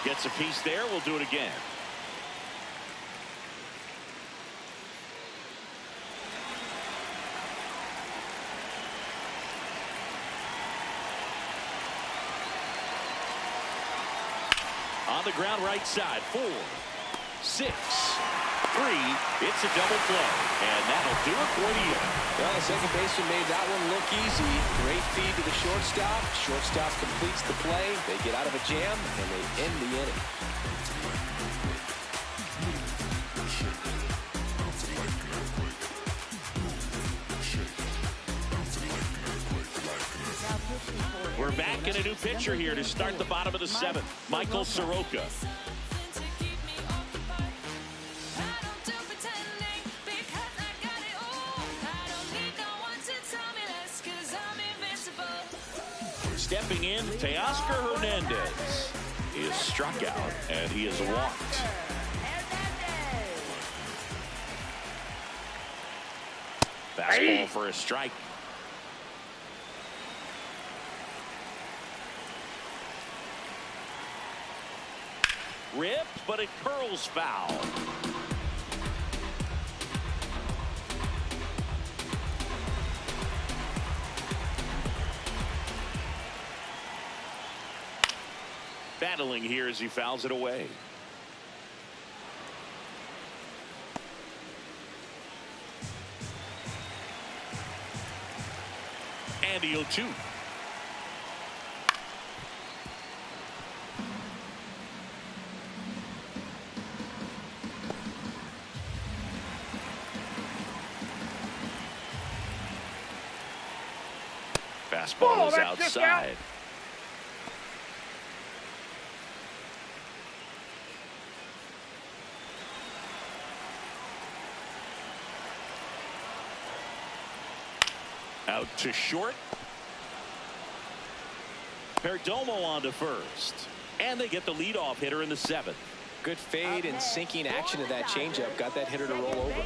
S1: Gets a piece there. We'll do it again. On the ground right side. 4, 6, 3. It's a double play. And that'll do it for the inning.
S4: Well, the second baseman made that one look easy. Great feed to the shortstop. Shortstop completes the play. They get out of a jam, and they end the inning.
S1: We're back in a new pitcher here to start the bottom of the 7th. Michael Soroka. Stepping in, Teoscar Hernandez. He is struck out, and he is walked. Fastball for a strike. Ripped, but it curls foul. Battling here as he fouls it away. And the 0-2. Fastball is outside. Out to short. Perdomo on to first. And they get the leadoff hitter in the 7th.
S4: Good fade and sinking action of that changeup got that hitter to roll over.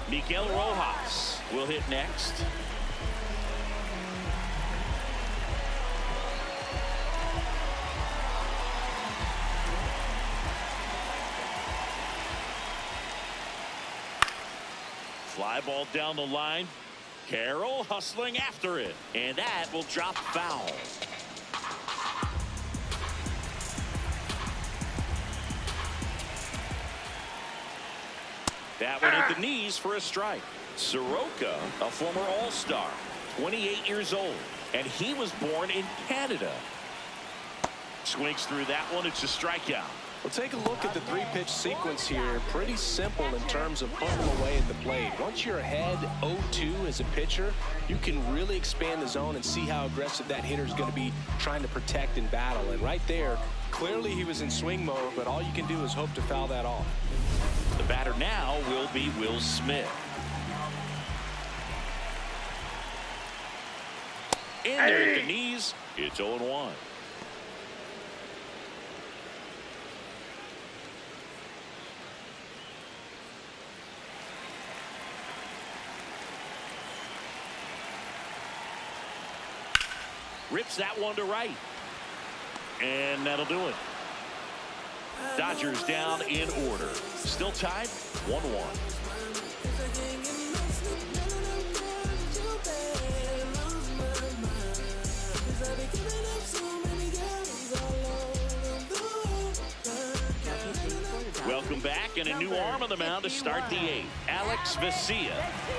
S1: Miguel Rojas will hit next. Fly ball down the line. Carroll hustling after it, and that will drop foul. That one hit the knees for a strike. Soroka, a former All-Star, 28 years old, and he was born in Canada. Swings through that one. It's a strikeout.
S4: Well, take a look at the three-pitch sequence here. Pretty simple in terms of putting them away at the plate. Once you're ahead 0-2 as a pitcher, you can really expand the zone and see how aggressive that hitter is going to be trying to protect and battle. And right there, clearly he was in swing mode, but all you can do is hope to foul that off.
S1: The batter now will be Will Smith. In there at the knees. It's 0-1. Rips that one to right. And that'll do it. Dodgers down in order. Still tied 1-1. Welcome back, and a new arm on the mound to start the eighth. Alex Vesia.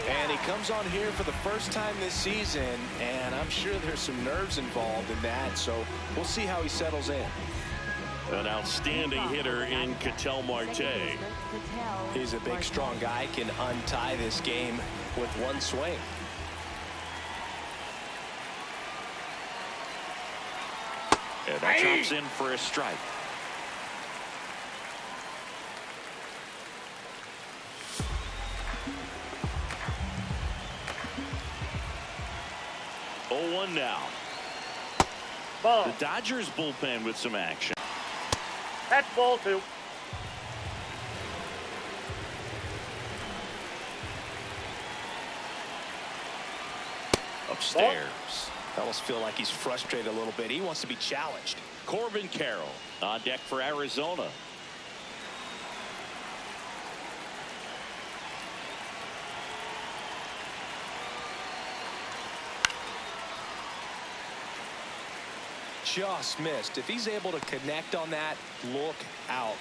S4: And he comes on here for the first time this season, and I'm sure there's some nerves involved in that, so we'll see how he settles in.
S1: An outstanding hitter in Ketel Marte.
S4: He's a big, strong guy, can untie this game with one swing.
S1: And that chops in for a strike. Oh, 1 now.
S5: Ball.
S1: The Dodgers bullpen with some action.
S5: That's ball 2.
S1: Upstairs.
S4: I almost feel like he's frustrated a little bit. He wants to be challenged.
S1: Corbin Carroll on deck for Arizona.
S4: Just missed. If he's able to connect on that, look out.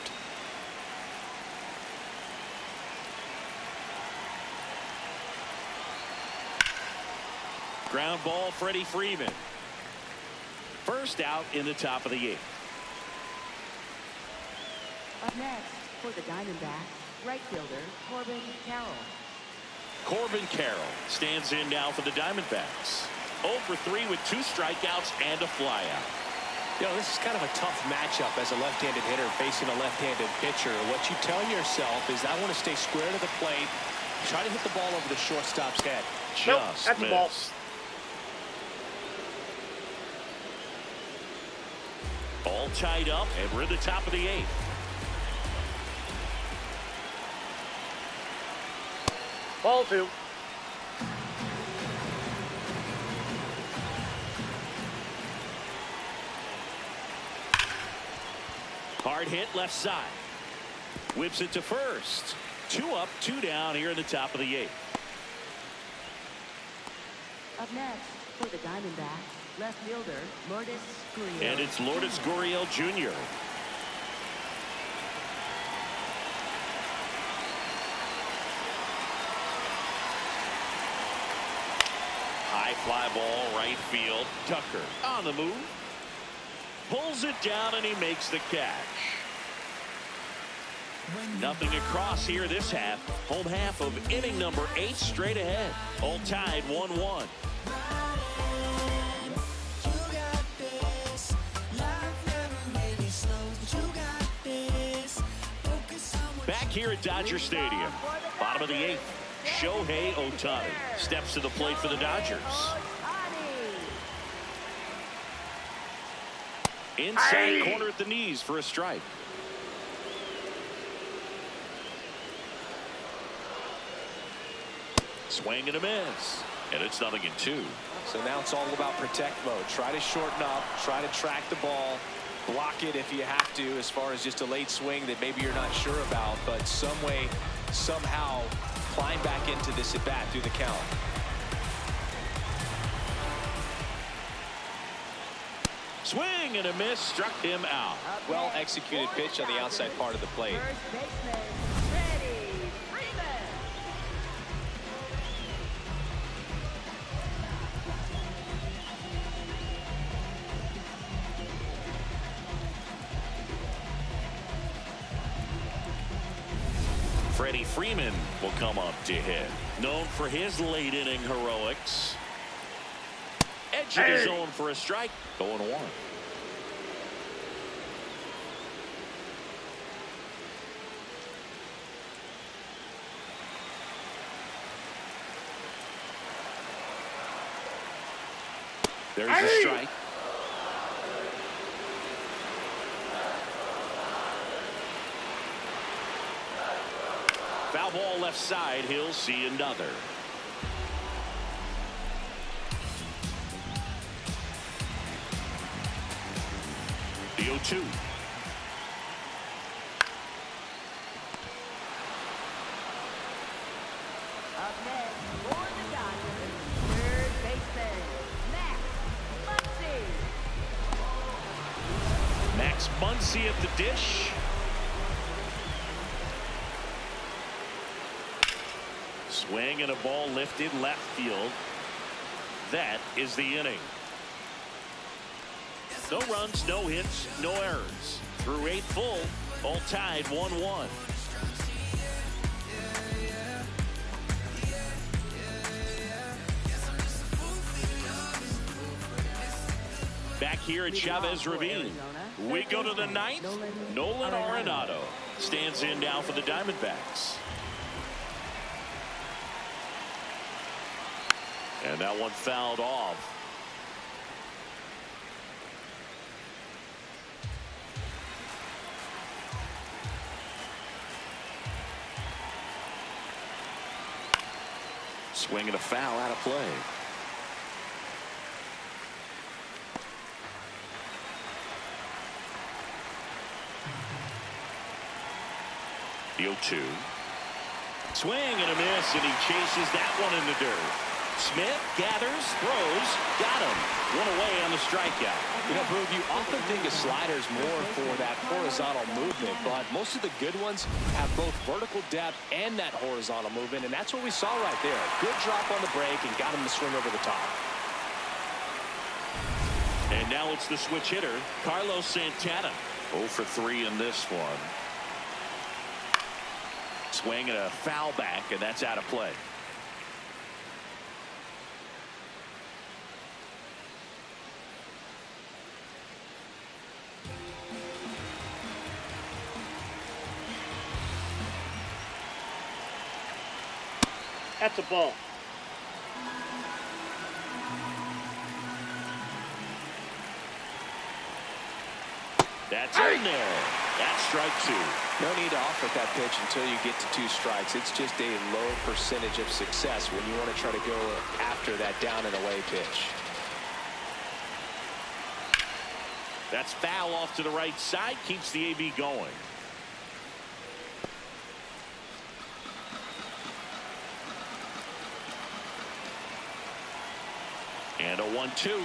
S1: Ground ball, Freddie Freeman. First out in the top of the 8th.
S3: Up next for the Diamondbacks, right fielder Corbin Carroll.
S1: Corbin Carroll stands in now for the Diamondbacks. 0 for 3 with 2 strikeouts and a flyout.
S4: You know, this is kind of a tough matchup as a left-handed hitter facing a left-handed pitcher. What you tell yourself is, I want to stay square to the plate, try to hit the ball over the shortstop's head.
S1: Just
S5: that's a ball.
S1: missed. All tied up, and we're at the top of the 8th.
S5: Ball 2.
S1: Hard hit left side. Whips it to first. 2 up, 2 down here in the top of the 8th.
S3: Up next for the Diamondbacks, left fielder Lourdes Gurriel.
S1: And it's Lourdes Gurriel Jr. High fly ball, right field. Tucker on the move. Pulls it down, and he makes the catch. Nothing across here this half. Home half of inning number 8 straight ahead. All tied 1-1. Back here at Dodger Stadium, bottom of the 8th, Shohei Ohtani steps to the plate for the Dodgers. Inside corner at the knees for a strike. Swing and a miss. And it's 0-2.
S4: So now it's all about protect mode. Try to shorten up. Try to track the ball. Block it if you have to, as far as just a late swing that maybe you're not sure about. But some way, somehow, climb back into this at-bat through the count.
S1: Swing and a miss. Struck him out.
S4: Well executed pitch on the outside part of the plate.
S3: First baseman, Freddie Freeman.
S1: Freddie Freeman will come up to hit. Known for his late inning heroics. Edge of his zone for a strike. 0-1. There's a strike. Foul ball left side. He'll see another. The 0-2.
S3: Up next for the Dodgers, third baseman, Max Muncy.
S1: Max Muncy at the dish. Swing and a ball lifted left field. That is the inning. No runs, no hits, no errors. Through 8 full, all tied 1-1. Back here at Chavez Ravine, we go to the 9th. Nolan Arenado stands in now for the Diamondbacks. And that one fouled off. Swing and a foul out of play. The 0-2. Swing and a miss, and he chases that one in the dirt. Smith gathers, throws, got him. One away on the strikeout.
S4: You know, Broog, you often think of sliders more for that horizontal movement, but most of the good ones have both vertical depth and that horizontal movement, and that's what we saw right there. Good drop on the break and got him to swing over the top.
S1: And now it's the switch hitter, Carlos Santana. 0 for 3 in this one. Swing and a foul back, and that's out of play.
S5: That's a ball.
S1: That's in there. That's strike 2.
S4: No need to offer that pitch until you get to 2 strikes. It's just a low percentage of success when you want to try to go after that down and away pitch.
S1: That's foul off to the right side. Keeps the AB going. And a 1-2.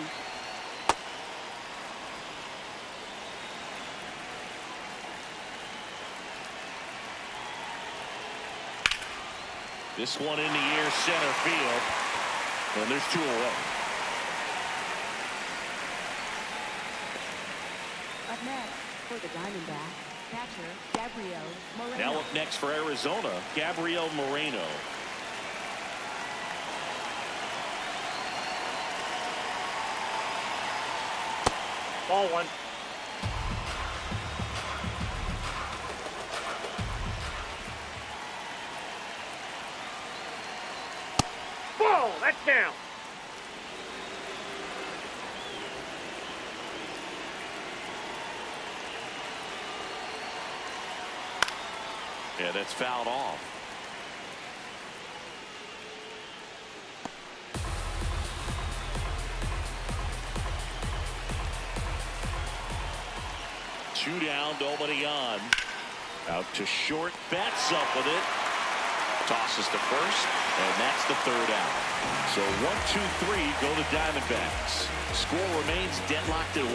S1: This one in the air, center field. And there's 2 away.
S3: Up next for the Diamondbacks, catcher Gabriel Moreno.
S1: Now up next for Arizona, Gabriel Moreno.
S5: Ball 1. Ball, that's down.
S1: Yeah, that's fouled off. 2 down, nobody on. Out to short, Betts up with it. Tosses to first, and that's the 3rd out. So 1, 2, 3 go the Diamondbacks. Score remains deadlocked at 1.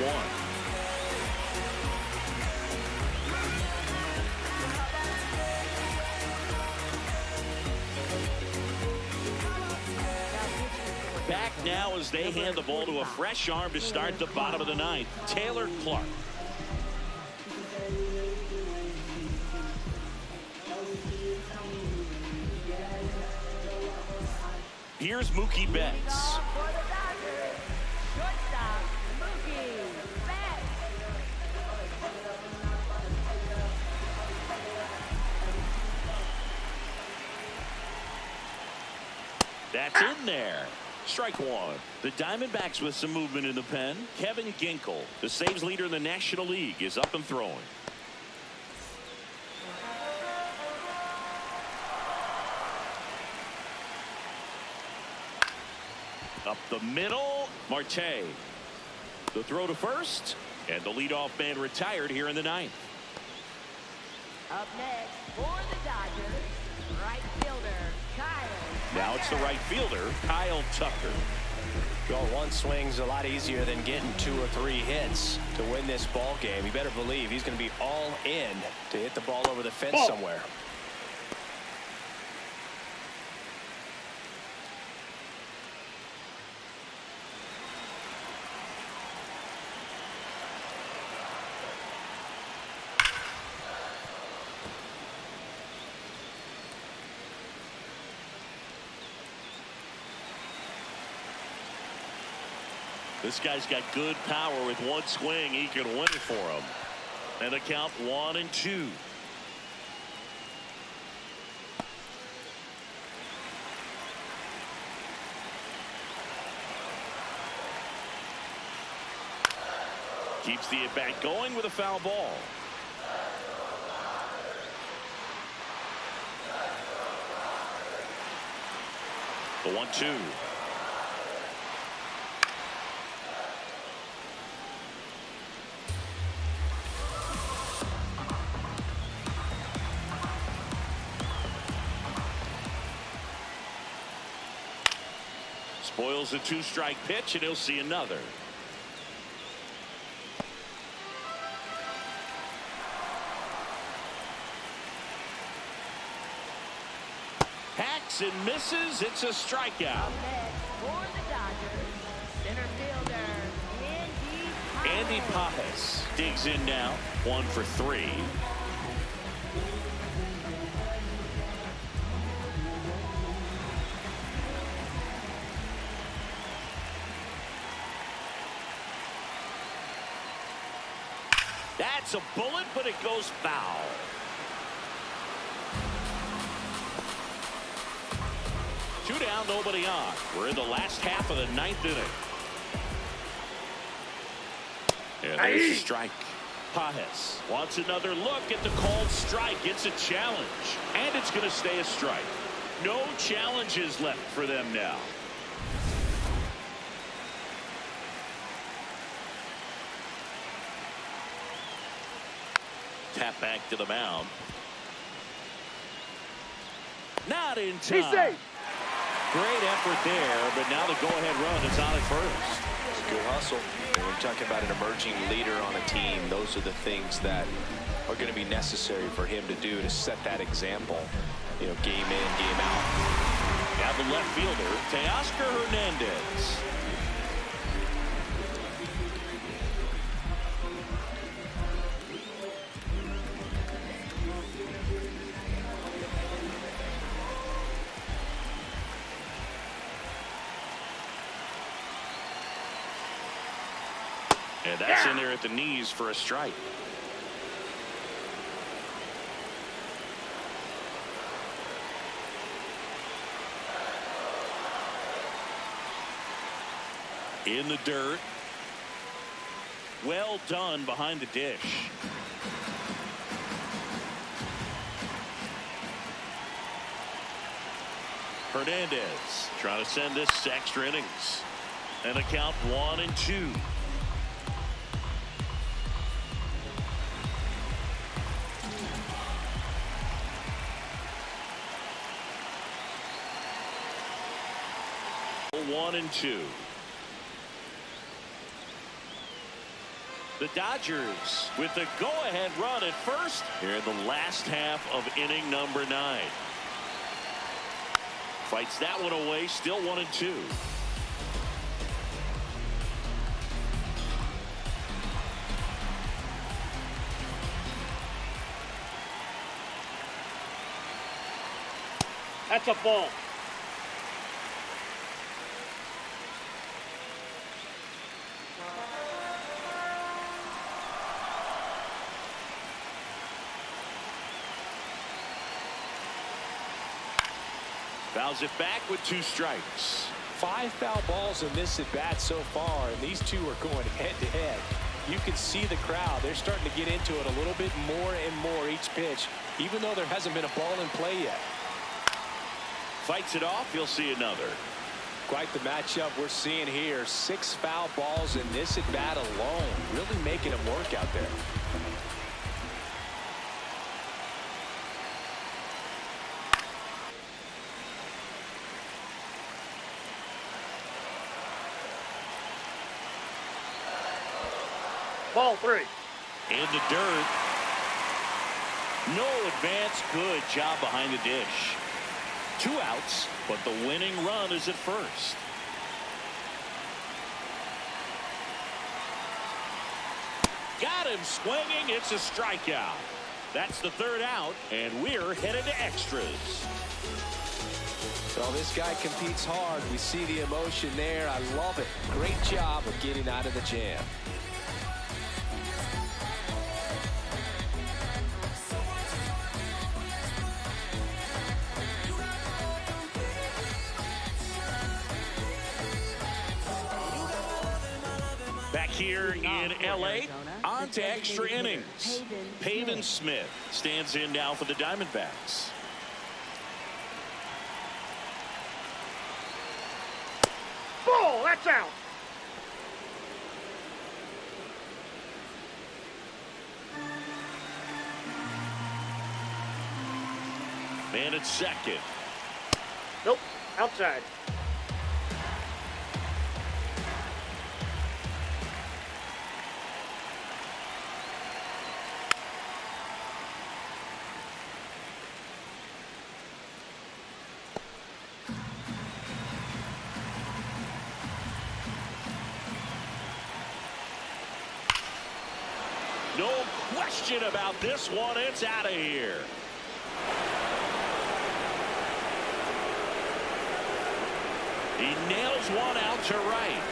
S1: Back now as they hand the ball to a fresh arm to start the bottom of the 9th. Taylor Clark. Here's Mookie Betts. That's in there. Strike 1. The Diamondbacks with some movement in the pen. Kevin Ginkel, the saves leader in the National League, is up and throwing. Up the middle, Marte. The throw to first, and the leadoff man retired here in the 9th.
S3: Up next for the Dodgers, right fielder Kyle.
S1: Now it's the right fielder, Kyle Tucker.
S4: Well, one swing's a lot easier than getting 2 or 3 hits to win this ball game. You better believe he's going to be all in to hit the ball over the fence somewhere.
S1: This guy's got good power. With one swing, he can win it for him. And the count 1-2. Keeps the at-bat going with a foul ball. The 1-2. Spoils a 2-strike pitch, and he'll see another. Hacks and misses. It's a strikeout.
S3: For the Dodgers, center fielder
S1: Andy Pajes digs in now. 1 for 3. That's a bullet, but it goes foul. Two down, nobody on. We're in the last half of the 9th inning. And there's a strike. Pajes wants another look at the called strike. It's a challenge, and it's going to stay a strike. No challenges left for them now. Tap back to the mound. Not in time.
S5: He's safe.
S1: Great effort there, but now the go-ahead run is on at first.
S4: It's a good hustle. And when you're talking about an emerging leader on a team, those are the things that are going to be necessary for him to do to set that example. You know, game in, game out.
S1: Now the left fielder, Teoscar Hernandez. And that's in there at the knees for a strike. In the dirt. Well done behind the dish. Hernandez trying to send this to extra innings. And a count 1-2. 1-2. The Dodgers with the go-ahead run at first here in the last half of inning number 9. Fights that one away, still 1-2.
S5: That's a ball.
S1: Fouls it back with 2 strikes.
S4: 5 foul balls in this at bat so far, and these two are going head to head. You can see the crowd. They're starting to get into it a little bit more and more each pitch, even though there hasn't been a ball in play yet.
S1: Fights it off. You'll see another.
S4: Quite the matchup we're seeing here. 6 foul balls in this at bat alone, really making them work out there.
S5: Ball 3.
S1: In the dirt. No advance. Good job behind the dish. 2 outs, but the winning run is at first. Got him swinging. It's a strikeout. That's the 3rd out, and we're headed to extras.
S4: Well, this guy competes hard. We see the emotion there. I love it. Great job of getting out of the jam.
S1: Back here in L.A., on to extra innings. Pavin Smith stands in now for the Diamondbacks.
S5: Ball, that's out.
S1: Man at second.
S5: Nope, outside.
S1: No question about this one. It's out of here. He nails one out to right.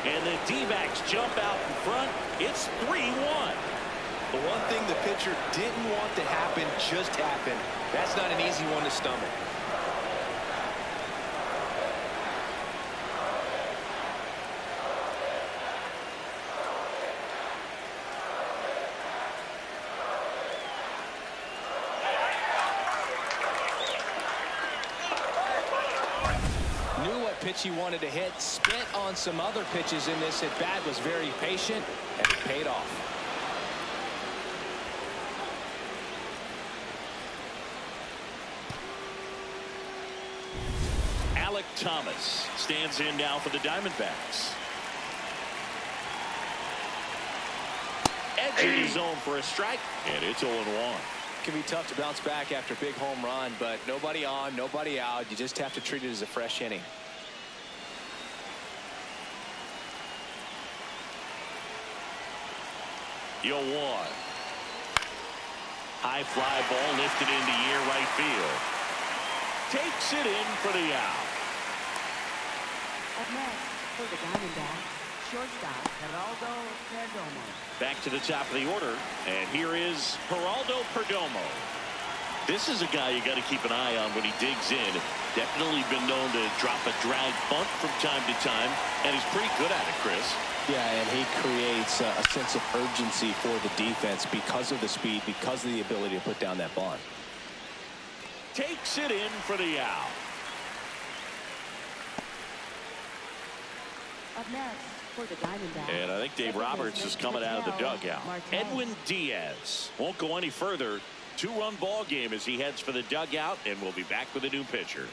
S1: And the D-backs jump out in front. It's 3-1.
S4: The one thing the pitcher didn't want to happen just happened. That's not an easy one to stomach. Pitch he wanted to hit, spent on some other pitches in this at bat, was very patient, and it paid off.
S1: Alec Thomas stands in now for the Diamondbacks. Edge in his zone for a strike, and it's 0-1.
S4: Can be tough to bounce back after a big home run, but nobody on, nobody out. You just have to treat it as a fresh inning.
S1: 0-1. High fly ball lifted into near right field. Takes it in for the out.
S3: Up next for the Diamondbacks, shortstop Geraldo Perdomo.
S1: Back to the top of the order, and here is Geraldo Perdomo. This is a guy you got to keep an eye on when he digs in. Definitely been known to drop a drag bunt from time to time, and he's pretty good at it, Chris.
S4: Yeah, and he creates a sense of urgency for the defense because of the speed, because of the ability to put down that bunt.
S1: Takes it in for the out.
S3: Up next for the Diamondbacks.
S1: And I think Dave Roberts is coming out of the dugout. Edwin Diaz won't go any further. 2-run ball game as he heads for the dugout, and we'll be back with a new pitcher.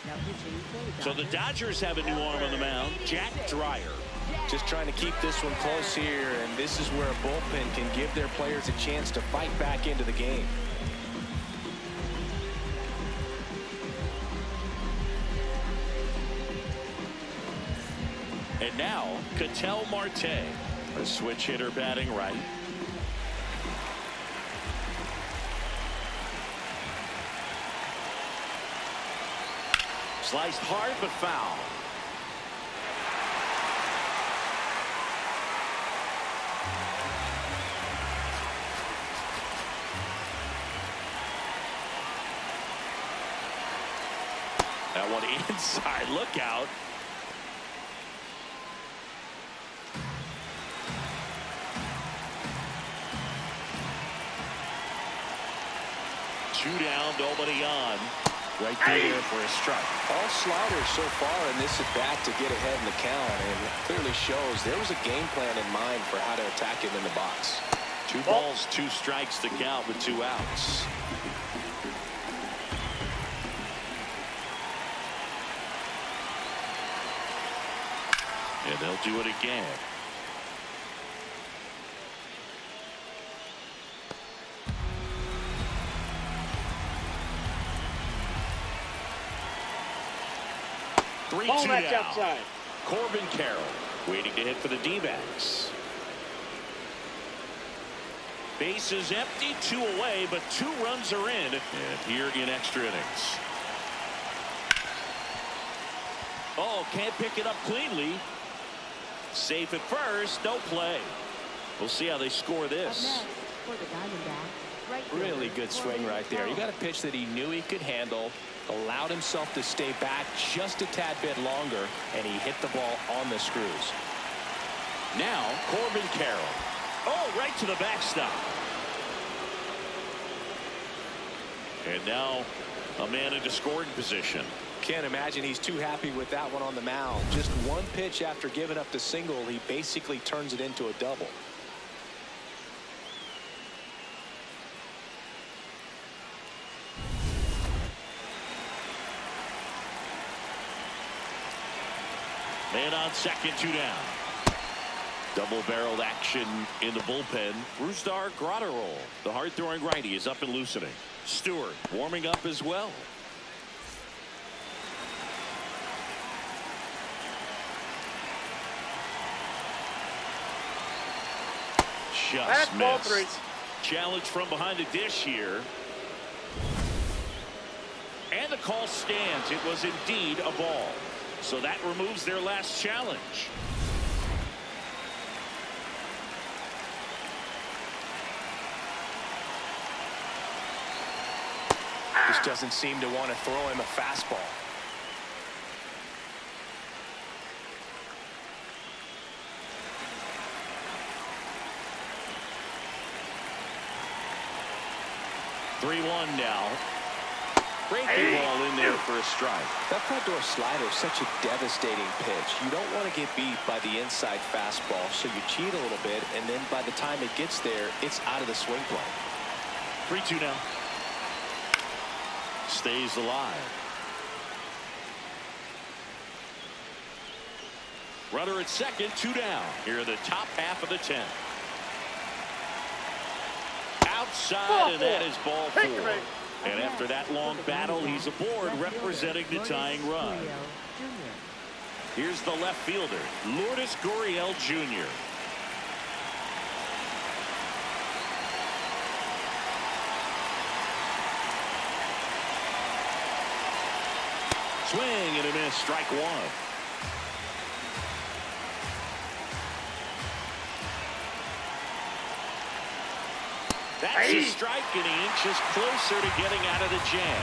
S3: Now pitching for
S1: So the Dodgers have a new arm on the mound, Jack Dreyer.
S4: Just trying to keep this one close here, and this is where a bullpen can give their players a chance to fight back into the game.
S1: And now, Ketel Marte, a switch hitter batting right. Sliced hard but foul. That one inside, look out. Two down, nobody on. Right there for a strike.
S4: All sliders so far in this at bat to get ahead in the count, and it clearly shows there was a game plan in mind for how to attack him in the box.
S1: 2 balls, 2 strikes to count with 2 outs. And they'll do it again.
S5: Ball that's outside.
S1: Corbin Carroll waiting to hit for the D-backs. Bases empty, 2 away, but 2 runs are in. And here in extra innings. Oh, can't pick it up cleanly. Safe at first, no play. We'll see how they score this.
S3: for the Diamondbacks. Right
S4: Really good swing right there. You got a pitch that he knew he could handle, allowed himself to stay back just a tad bit longer, and he hit the ball on the screws.
S1: Now Corbin Carroll. Oh, right to the backstop. And now a man into scoring position.
S4: Can't imagine he's too happy with that one on the mound. Just one pitch after giving up the single, he basically turns it into a double.
S1: Man on second, 2 down. Double-barreled action in the bullpen. Brusdar Graterol, the hard-throwing righty, is up and loosening. Stewart warming up as well. Just missed. Challenge from behind the dish here. And the call stands. It was indeed a ball. So that removes their last challenge.
S4: Just doesn't seem to want to throw him a fastball.
S1: Now. Breaking ball in there for a strike.
S4: That front door slider is such a devastating pitch. You don't want to get beat by the inside fastball, so you cheat a little bit, and then by the time it gets there, it's out of the swing plane.
S1: 3-2 now. Stays alive. Runner at second, 2 down. Here in the top half of the 10th. Outside, and that is ball 4. And after that long battle, he's aboard representing the tying run. Here's the left fielder, Lourdes Gurriel Jr. Swing and a miss, strike 1. That's a strike, and he inches closer to getting out of the jam.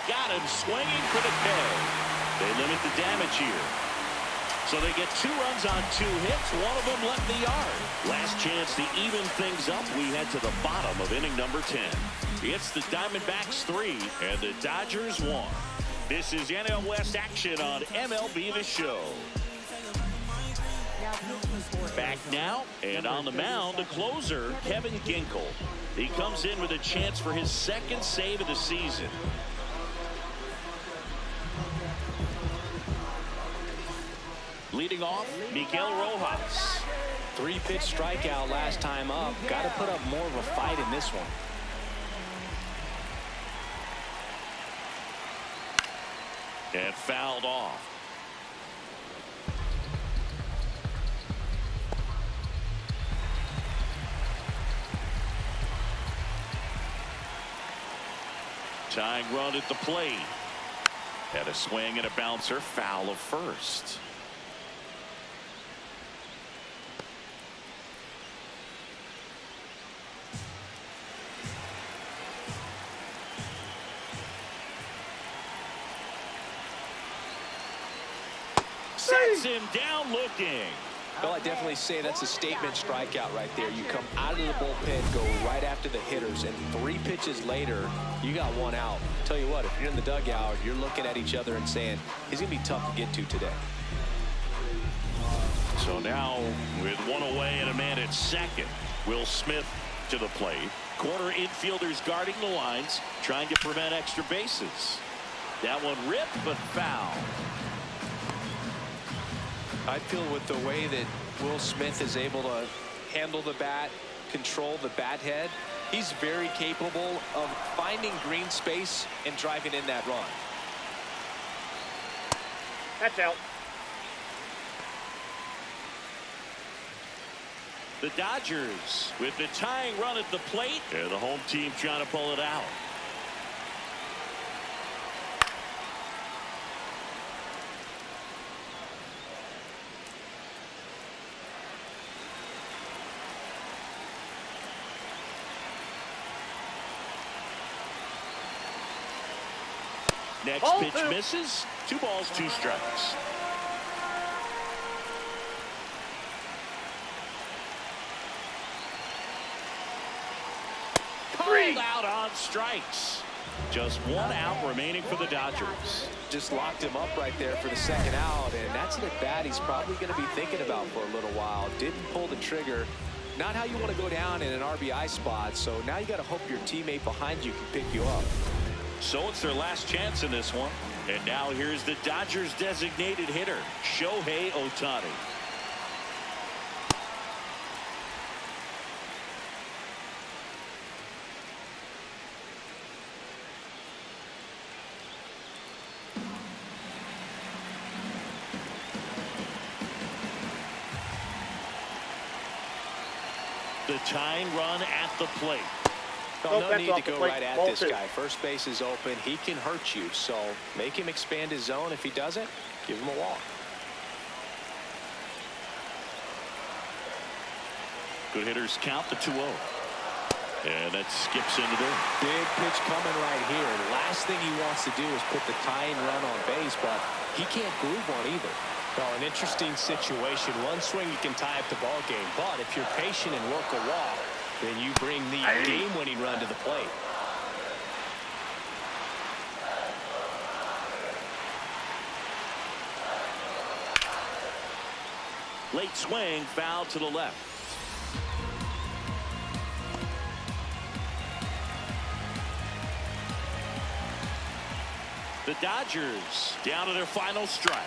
S1: Got him swinging for the K. They limit the damage here. So they get 2 runs on 2 hits. One of them left the yard. Last chance to even things up. We head to the bottom of inning number 10. It's the Diamondbacks 3 and the Dodgers 1. This is NL West action on MLB The Show. Back now, and on the mound, the closer, Kevin Ginkel. He comes in with a chance for his second save of the season. Leading off, Miguel Rojas.
S4: 3-pitch strikeout last time up. Got to put up more of a fight in this one.
S1: And fouled off. Tying run at the plate. Had a swing and a bouncer, foul of first. Sets him down looking.
S4: Well, I definitely say that's a statement strikeout right there. You come out of the bullpen, go right after the hitters, and 3 pitches later, you got 1 out. Tell you what, if you're in the dugout, you're looking at each other and saying, he's going to be tough to get to today.
S1: So now, with 1 away and a man at second, Will Smith to the plate. Corner infielders guarding the lines, trying to prevent extra bases. That one ripped, but foul.
S4: I feel with the way that Will Smith is able to handle the bat, control the bat head, he's very capable of finding green space and driving in that run.
S5: That's out.
S1: The Dodgers with the tying run at the plate, and the home team trying to pull it out. Next
S5: Ball
S1: pitch
S5: 2.
S1: misses. 2 balls, 2 strikes. Called out on strikes. Just 1 out remaining for the Dodgers.
S4: Just locked him up right there for the second out, and that's an at-bat he's probably going to be thinking about for a little while. Didn't pull the trigger. Not how you want to go down in an RBI spot, so now you got to hope your teammate behind you can pick you up.
S1: So it's their last chance in this one. And now here's the Dodgers designated hitter, Shohei Ohtani. The tying run at the plate.
S4: No need to go right at this guy. First base is open. He can hurt you. So make him expand his zone. If he doesn't, give him a walk.
S1: Good hitters count the 2-0. And that skips into there.
S4: Big pitch coming right here. Last thing he wants to do is put the tying run on base, but he can't groove one either.
S7: Well, an interesting situation. One swing you can tie up the ball game, but if you're patient and work a walk, then you bring the game-winning run to the plate.
S1: Late swing, foul to the left. The Dodgers down to their final strike.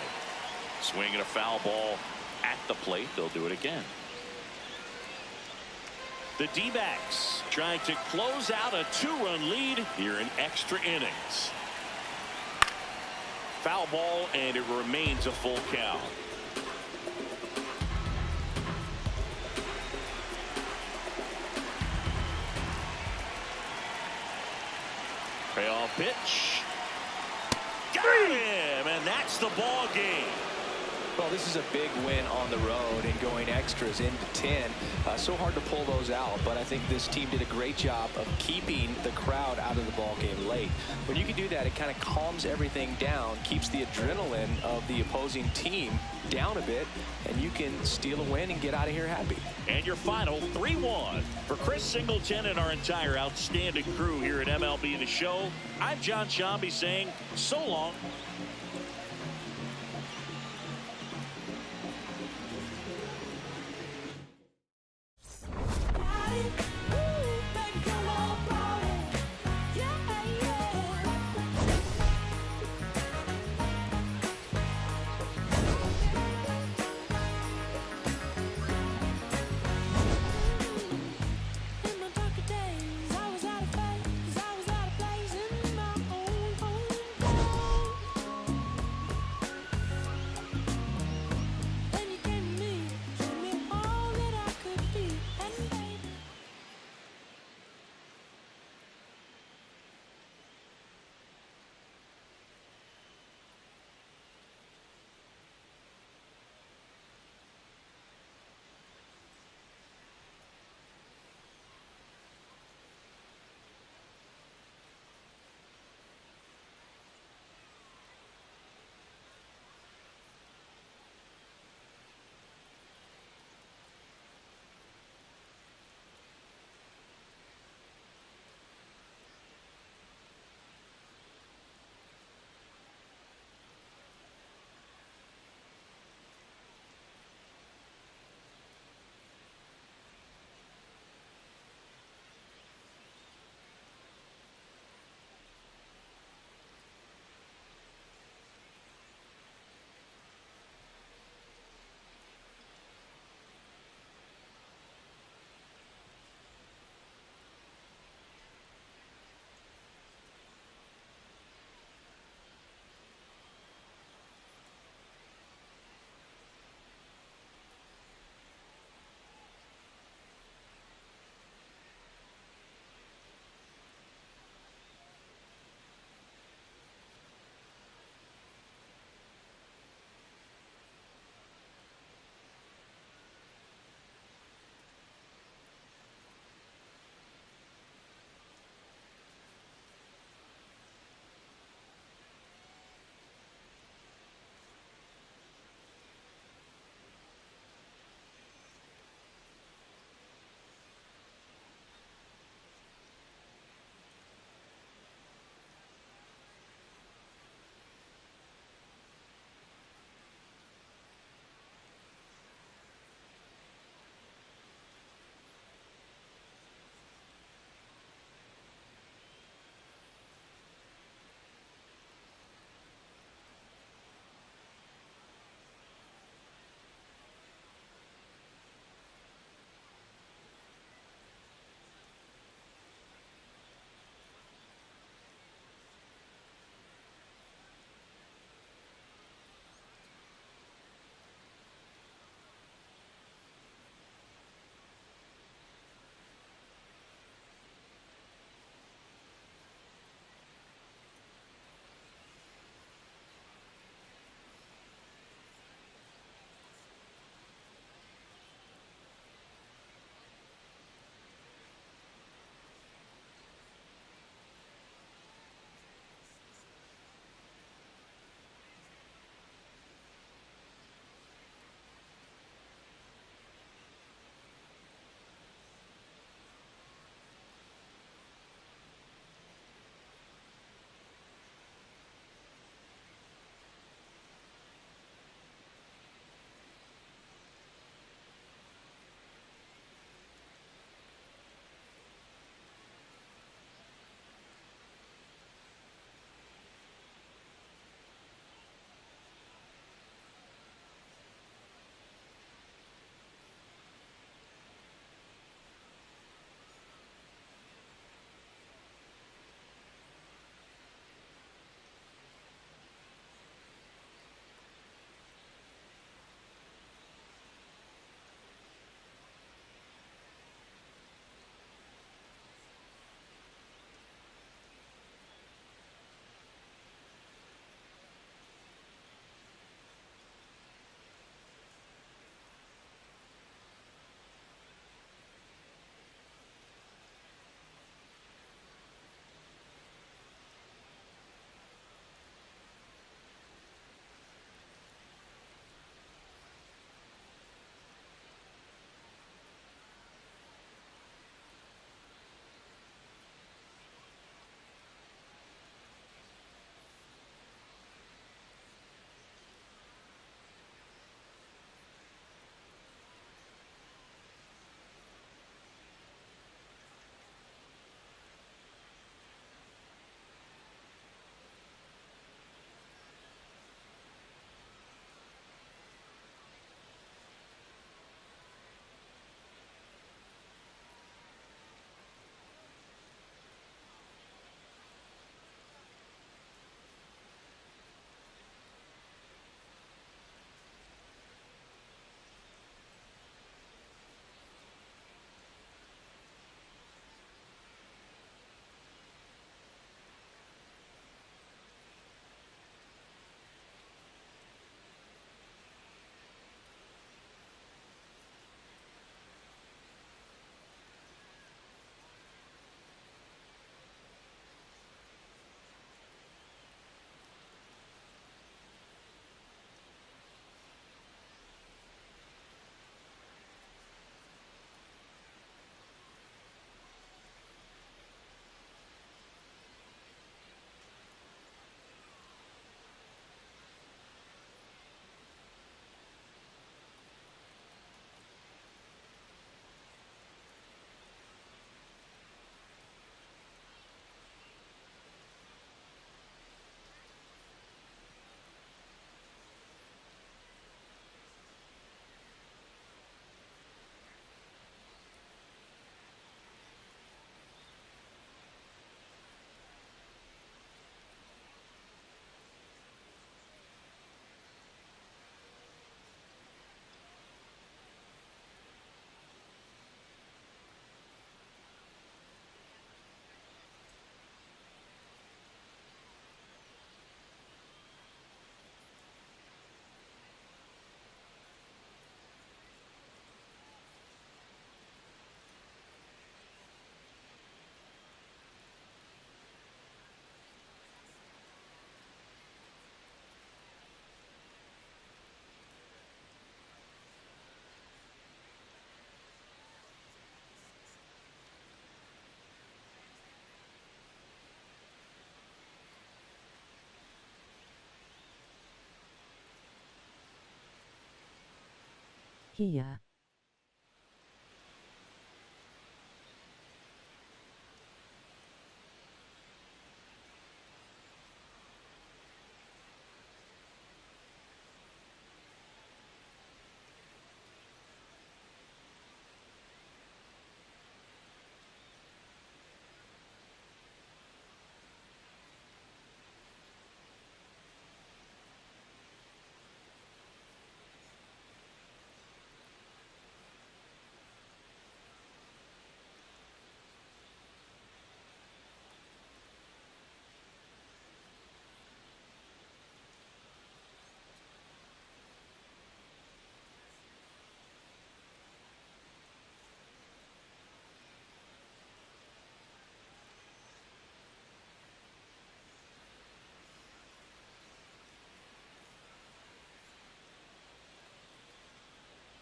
S1: Swinging a foul ball at the plate. They'll do it again. The D-backs trying to close out a 2-run lead here in extra innings. Foul ball, and it remains a full count. Payoff pitch. Got him, and that's the ball game.
S4: Well, this is a big win on the road and going extras into 10. So hard to pull those out, but I think this team did a great job of keeping the crowd out of the ball game late. When you can do that, it kind of calms everything down, keeps the adrenaline of the opposing team down a bit, and you can steal a win and get out of here happy.
S1: And your final 3-1 for Chris Singleton and our entire outstanding crew here at MLB The Show. I'm John Shambi saying so long.
S2: Kia.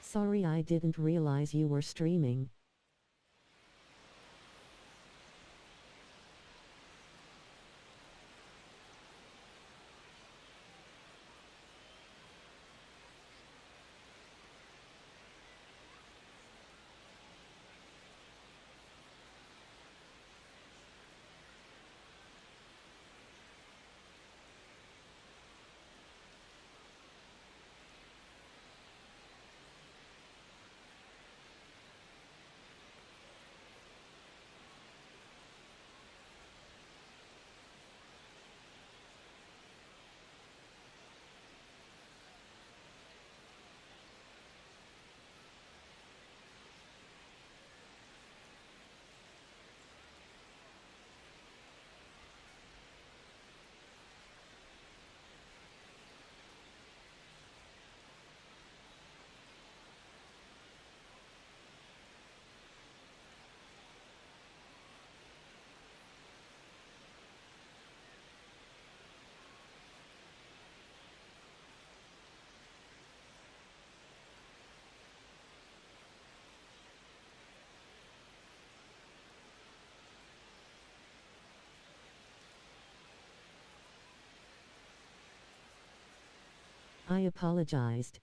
S2: Sorry, I didn't realize you were streaming. I apologized.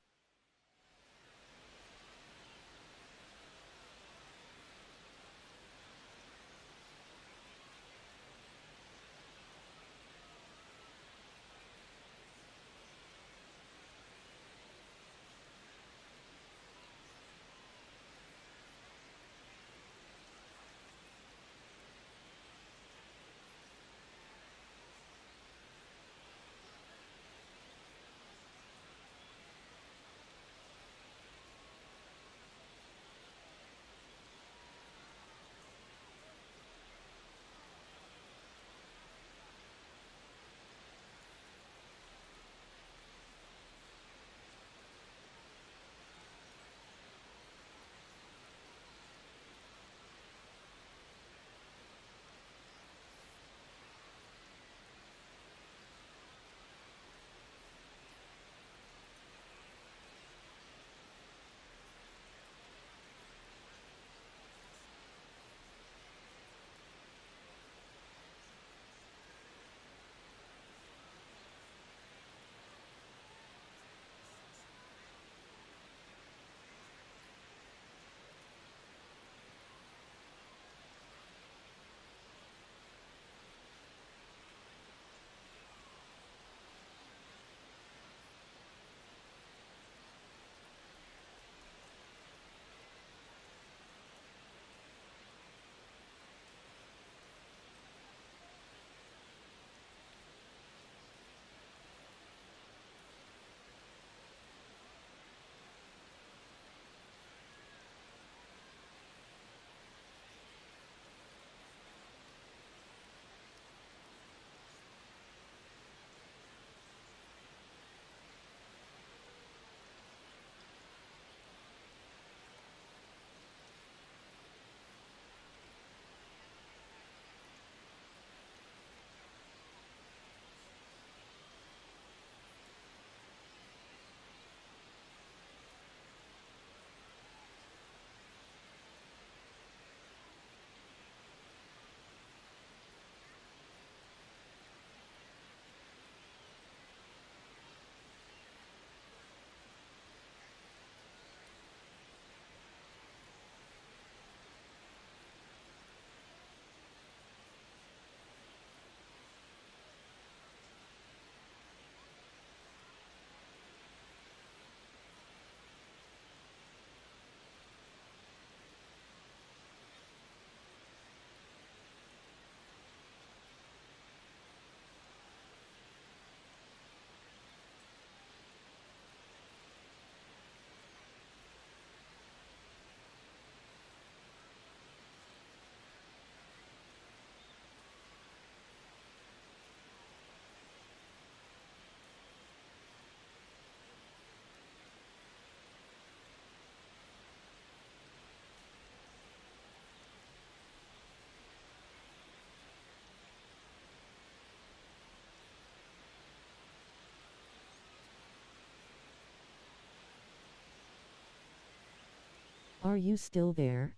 S2: Are you still there?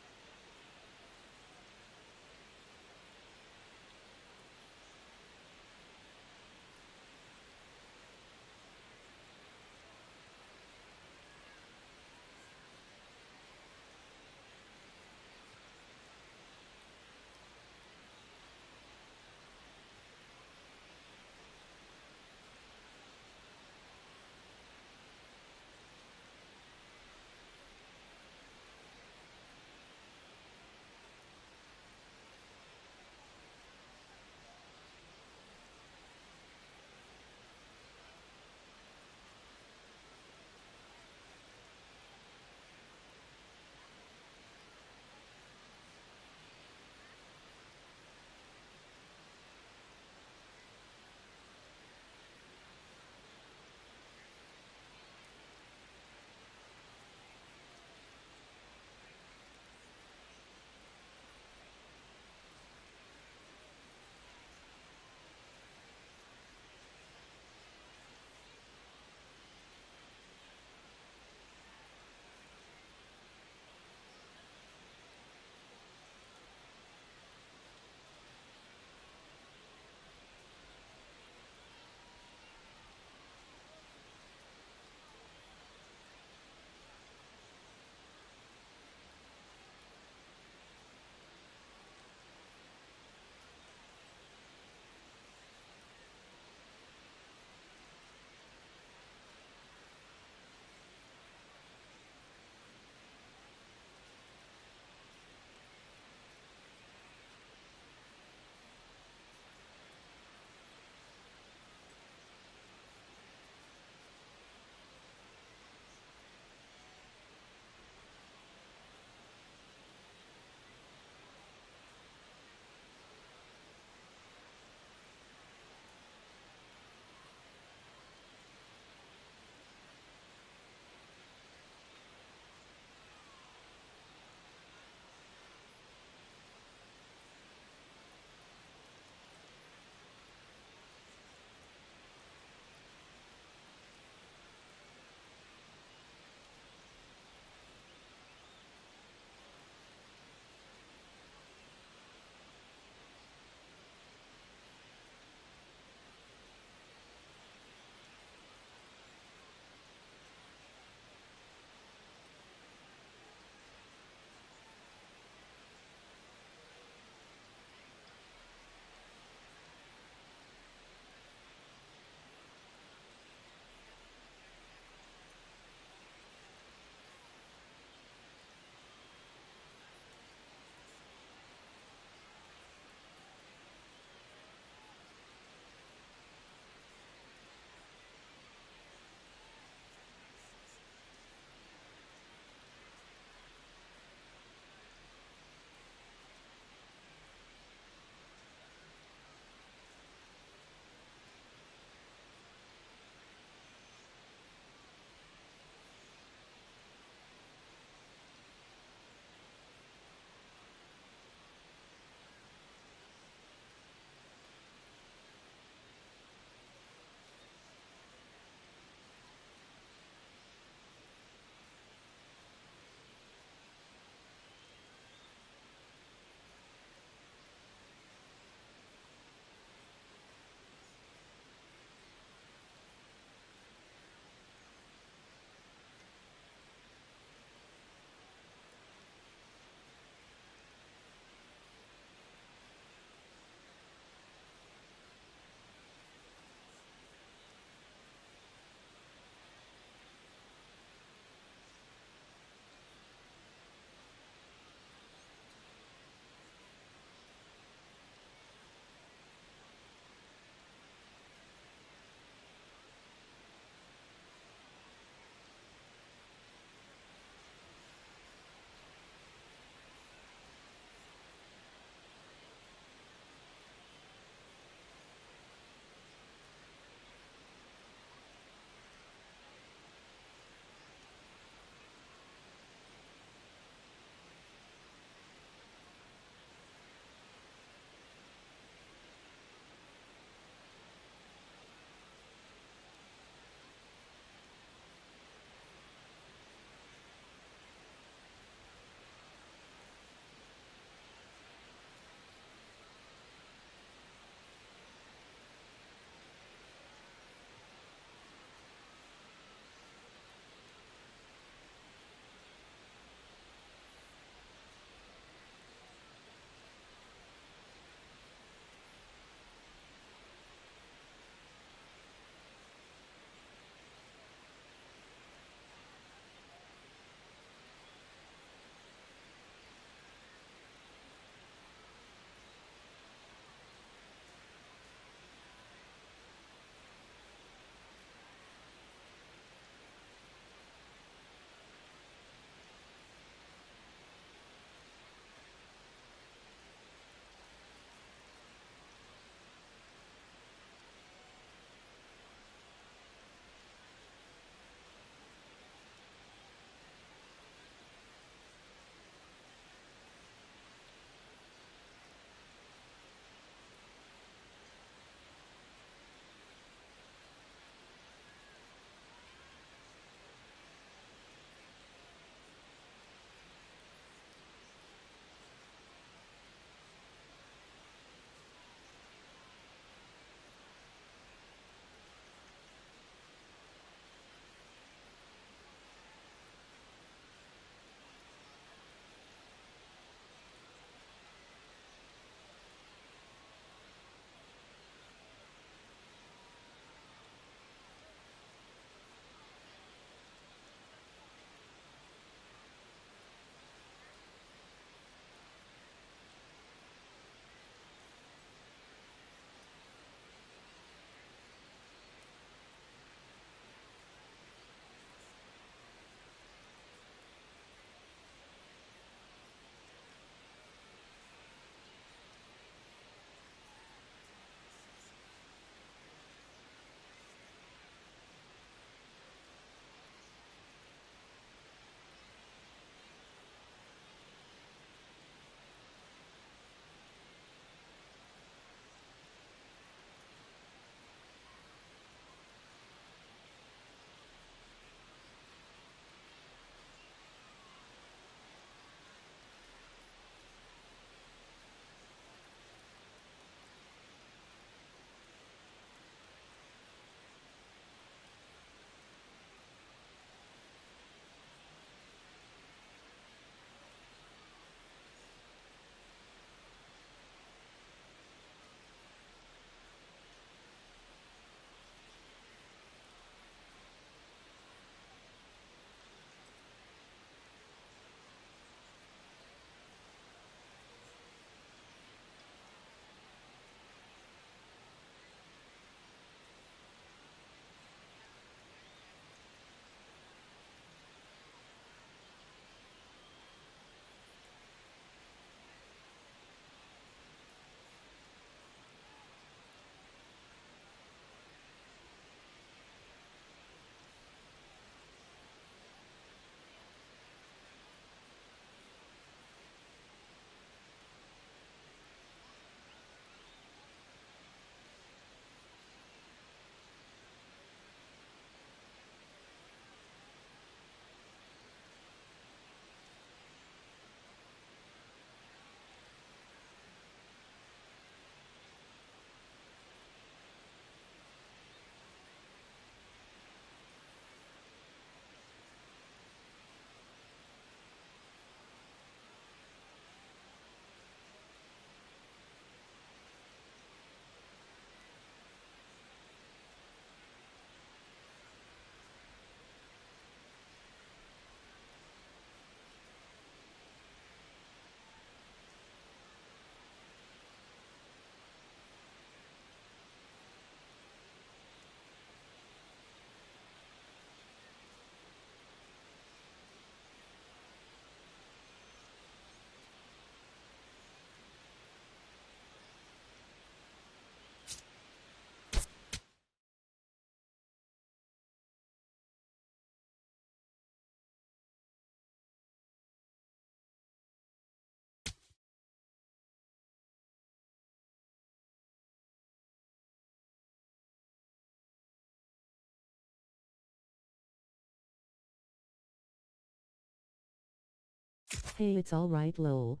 S2: Hey, it's alright, lol.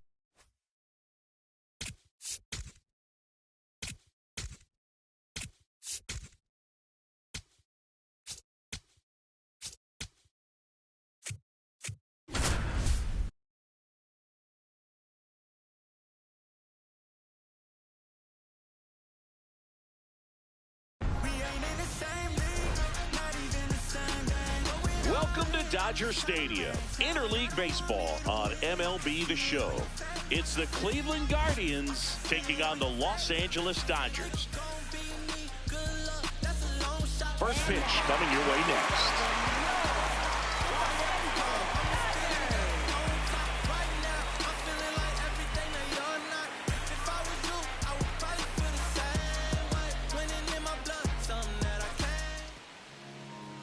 S1: Welcome to Dodger Stadium, interleague baseball on MLB The Show. It's the Cleveland Guardians taking on the Los Angeles Dodgers. First pitch coming your way next.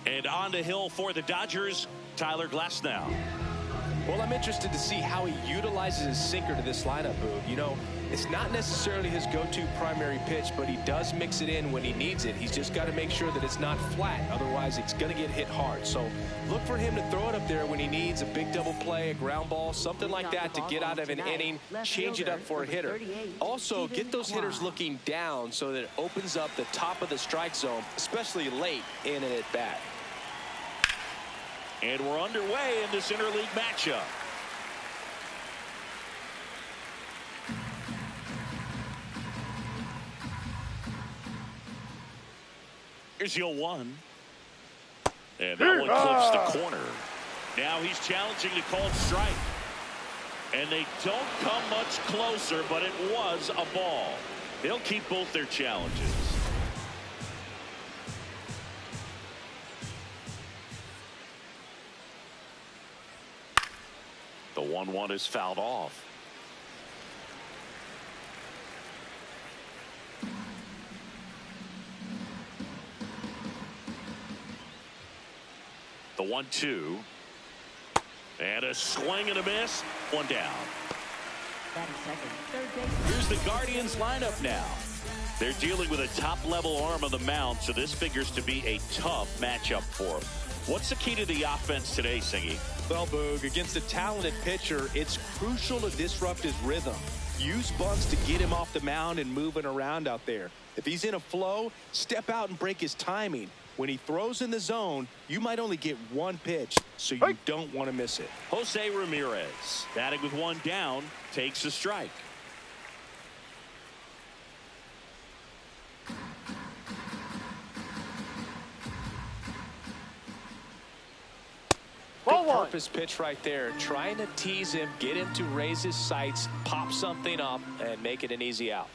S1: And on the hill for the Dodgers, Tyler Glasnow.
S4: Well, I'm interested to see how he utilizes his sinker to this lineup, Boog. You know, it's not necessarily his go-to primary pitch, but he does mix it in when he needs it. He's just got to make sure that it's not flat. Otherwise, it's going to get hit hard. So look for him to throw it up there when he needs a big double play, a ground ball, something like that to get out of an inning, change it up for a hitter. Also, get those hitters looking down so that it opens up the top of the strike zone, especially late in an at-bat.
S1: And we're underway in this interleague matchup. Here's 0-1. And that one clips the corner. Now he's challenging the called strike. And they don't come much closer, but it was a ball. They'll keep both their challenges. The 1-1 is fouled off. The 1-2. And a swing and a miss. One down. Here's the Guardians lineup now. They're dealing with a top-level arm on the mound, so this figures to be a tough matchup for them. What's the key to the offense today, Singy?
S4: Well, Boog, against a talented pitcher, it's crucial to disrupt his rhythm. Use bunts to get him off the mound and moving around out there. If he's in a flow, step out and break his timing. When he throws in the zone, you might only get one pitch, so you don't want to miss it.
S1: Jose Ramirez, batting with one down, takes a strike.
S4: Good purpose pitch right there, trying to tease him, get him to raise his sights, pop something up, and make it an easy out.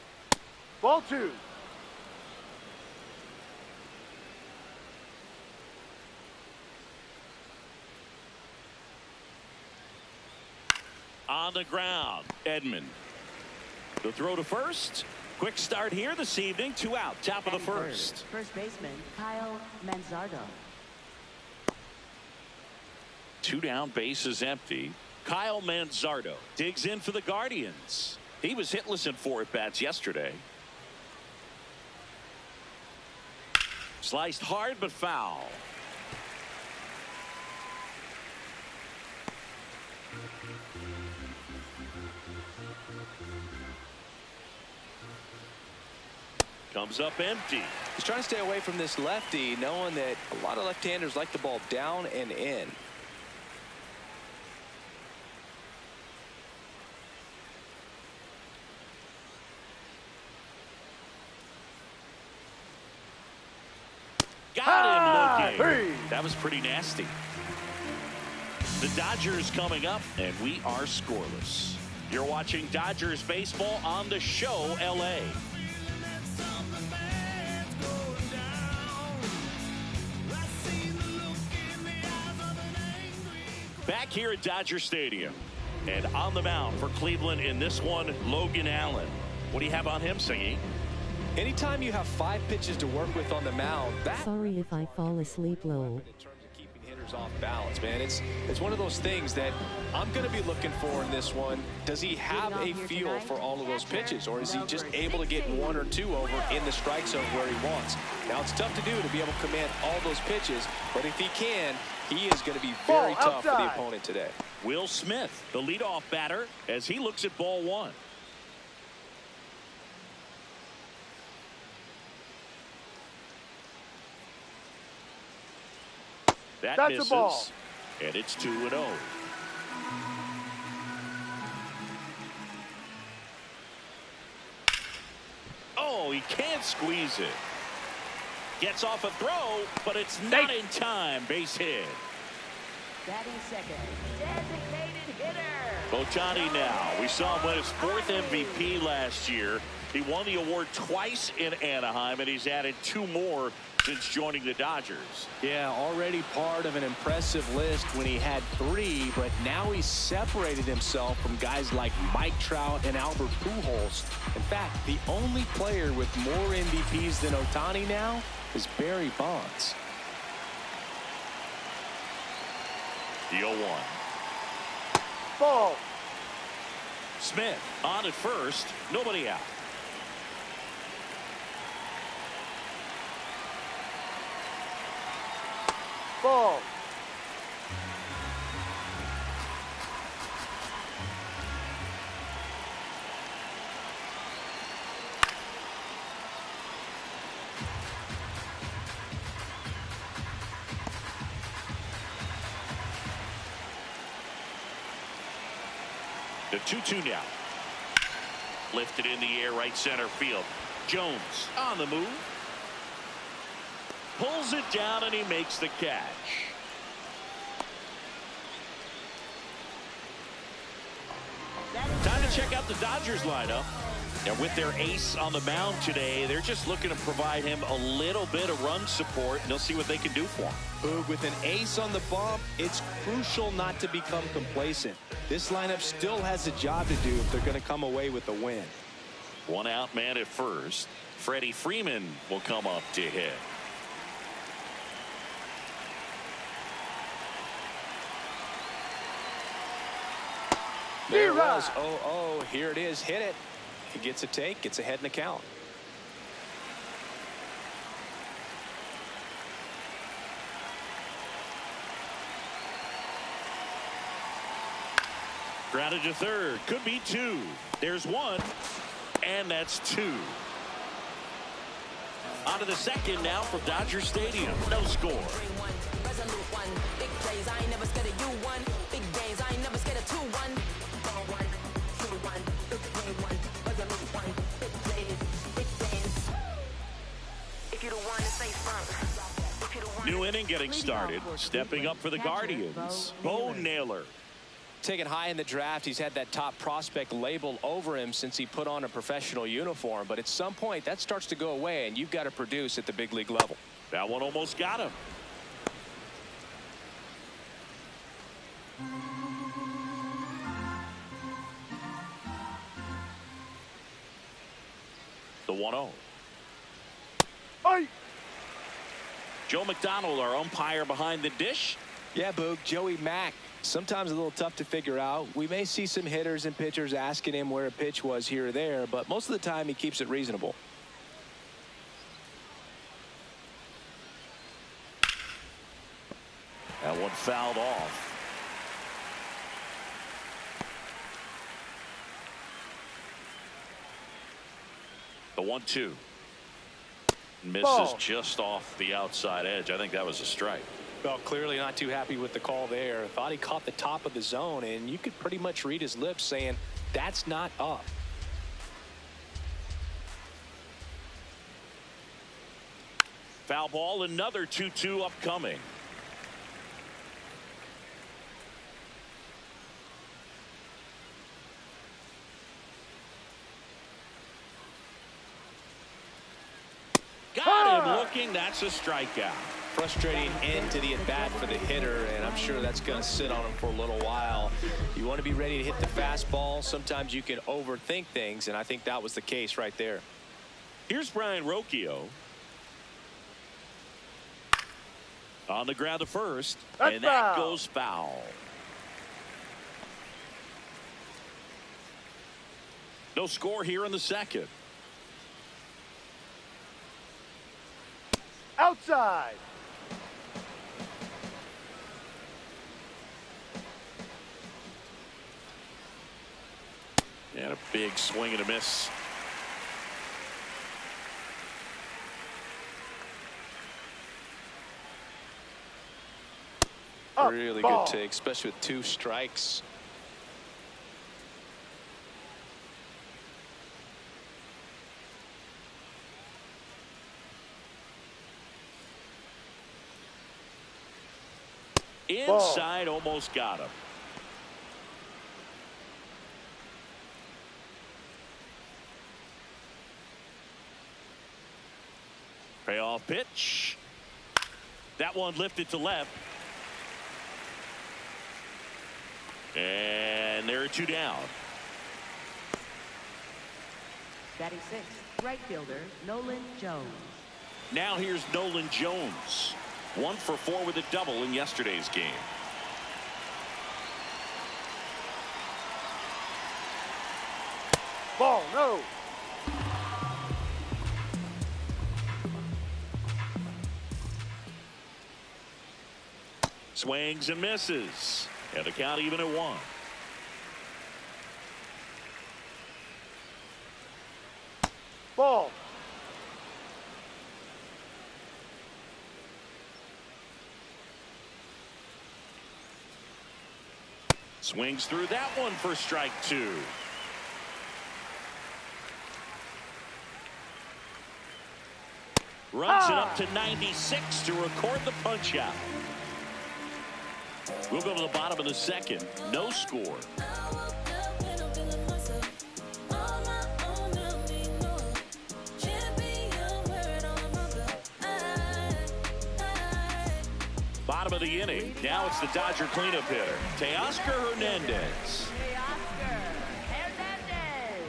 S5: Ball 2.
S1: On the ground, Edman. The throw to first. Quick start here this evening. 2 out, top of the first.
S3: First baseman, Kyle Manzardo.
S1: 2 down, base is empty. Kyle Manzardo digs in for the Guardians. He was hitless in 4 at-bats yesterday. Sliced hard but foul. Comes up empty.
S4: He's trying to stay away from this lefty, knowing that a lot of left-handers like the ball down and in.
S1: Got him looking. That was pretty nasty. The Dodgers coming up, and we are scoreless. You're watching Dodgers baseball on the Show LA. Back here at Dodger Stadium, and on the mound for Cleveland in this one, Logan Allen. What do you have on him, Singy?
S4: Anytime you have 5 pitches to work with on the mound,
S2: Sorry if I fall asleep, lol.
S4: in terms of keeping hitters Off balance, man. It's one of those things that I'm going to be looking for in this one. Does he have a feel for all of those pitches, or is he just able to get one or two over in the strike zone where he wants? Now, it's tough to do to be able to command all those pitches, but if he can, he is going to be very tough for the opponent today.
S1: Will Smith, the leadoff batter, as he looks at ball one. That misses, a ball. And it's 2-0. Oh, he can't squeeze it. Gets off a throw, but it's not in time. Base hit.
S3: Batting second, designated hitter.
S1: Ohtani now. We saw him win his 4th MVP last year. He won the award twice in Anaheim, and he's added 2 more since joining the Dodgers.
S4: Yeah, already part of an impressive list when he had 3, but now he's separated himself from guys like Mike Trout and Albert Pujols. In fact, the only player with more MVPs than Ohtani now is Barry Bonds.
S1: The 0-1.
S5: Ball.
S1: Smith on at first, nobody out.
S5: Ball.
S1: The 2-2 now. Lifted in the air, right center field. Jones on the move. Pulls it down, and he makes the catch. Time to check out the Dodgers lineup. And with their ace on the mound today, they're just looking to provide him a little bit of run support, and they'll see what they can do for him.
S4: Boog, with an ace on the bump, it's crucial not to become complacent. This lineup still has a job to do if they're going to come away with a win.
S1: 1 out man at first. Freddie Freeman will come up to hit.
S4: There it was. Oh, here it is. Hit it. He gets a take. Gets ahead in the count.
S1: Grounded to third. Could be 2. There's 1. And that's 2. On to the second now from Dodger Stadium. No score. New inning getting started. Stepping up for the Guardians, Bo Naylor.
S4: Taken high in the draft, he's had that top prospect label over him since he put on a professional uniform. But at some point, that starts to go away, and you've got to produce at the big league level.
S1: That one almost got him. The 1-0.
S5: Aye.
S1: Joe McDonald, our umpire behind the dish.
S4: Yeah, Boog, Joey Mack. Sometimes a little tough to figure out. We may see some hitters and pitchers asking him where a pitch was here or there, but most of the time he keeps it reasonable.
S1: That one fouled off. The 1-2. Misses
S5: ball.
S1: Just off the outside edge. I think that was a strike.
S4: Well, clearly not too happy with the call there. Thought he caught the top of the zone, and you could pretty much read his lips saying, that's not up.
S1: Foul ball, another 2-2 upcoming. Got him looking. That's a strikeout.
S4: Frustrating end to the at-bat for the hitter, and I'm sure that's going to sit on him for a little while. You want to be ready to hit the fastball. Sometimes you can overthink things, and I think that was the case right there.
S1: Here's Brian Rocchio. On the ground to first,
S5: That's
S1: and that
S5: foul.
S1: goes foul. No score here in the second.
S5: Outside.
S1: And a big swing and a miss.
S4: Really good take, especially with 2 strikes.
S1: Inside, almost got him. Payoff pitch. That one lifted to left. And there are 2 down.
S3: Batting 6th, right fielder Nolan Jones.
S1: Now here's Nolan Jones. 1 for 4 with a double in yesterday's game.
S5: Ball, no.
S1: Swings and misses. And the count even at 1.
S5: Ball.
S1: Swings through that one for strike 2. Runs it up to 96 to record the punch out. We'll go to the bottom of the second. No score. Bottom of the inning. Now it's the Dodger cleanup hitter, Teoscar Hernandez.
S3: Teoscar Hernandez.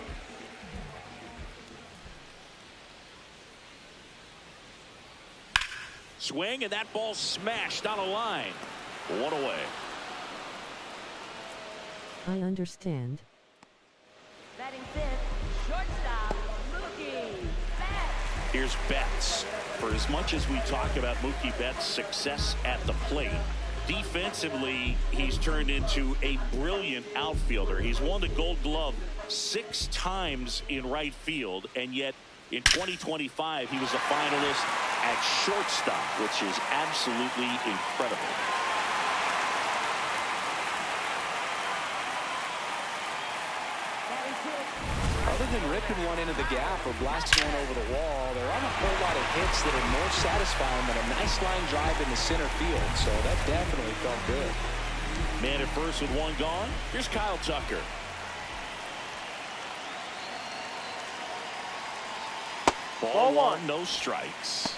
S1: Swing, and that ball smashed on a line. 1 away.
S2: I understand.
S3: Batting 5th, shortstop Mookie Betts.
S1: Here's Betts. For as much as we talk about Mookie Betts' success at the plate, defensively, he's turned into a brilliant outfielder. He's won the Gold Glove 6 times in right field, and yet in 2025, he was a finalist at shortstop, which is absolutely incredible.
S4: Other than ripping one into the gap or blasting one over the wall, there aren't a whole lot of hits that are more satisfying than a nice line drive in the center field. So that definitely felt good.
S1: Man at first with 1 gone. Here's Kyle Tucker. Ball 1, no strikes.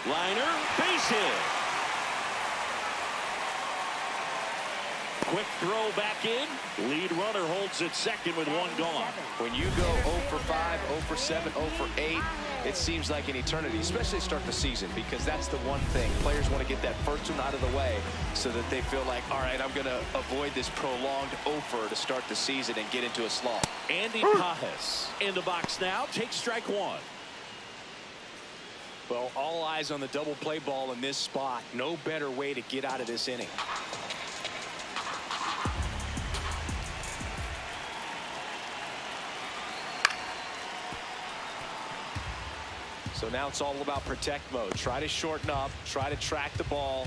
S1: Liner, base hit. Quick throw back in. Lead runner holds at second with 1 gone.
S4: When you go 0 for 5, 0 for 7, 0 for 8, it seems like an eternity, especially to start the season, because that's the one thing. Players want to get that first one out of the way so that they feel like, all right, I'm going to avoid this prolonged 0 for to start the season and get into a slump.
S1: Andy Pajes in the box now. Takes strike 1.
S4: Well, all eyes on the double play ball in this spot. No better way to get out of this inning. So now it's all about protect mode. Try to shorten up, try to track the ball,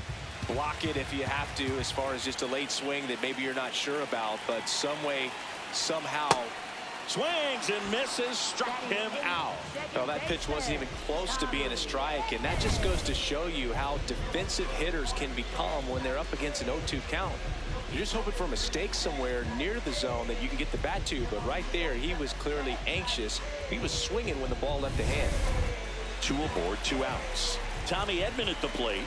S4: block it if you have to, as far as just a late swing that maybe you're not sure about, but some way, somehow.
S1: Swings and misses, struck him out.
S4: Well, that pitch wasn't even close to being a strike, and that just goes to show you how defensive hitters can become when they're up against an 0-2 count. You're just hoping for a mistake somewhere near the zone that you can get the bat to, but right there, he was clearly anxious. He was swinging when the ball left the hand.
S1: 2 aboard, 2 outs. Tommy Edman at the plate.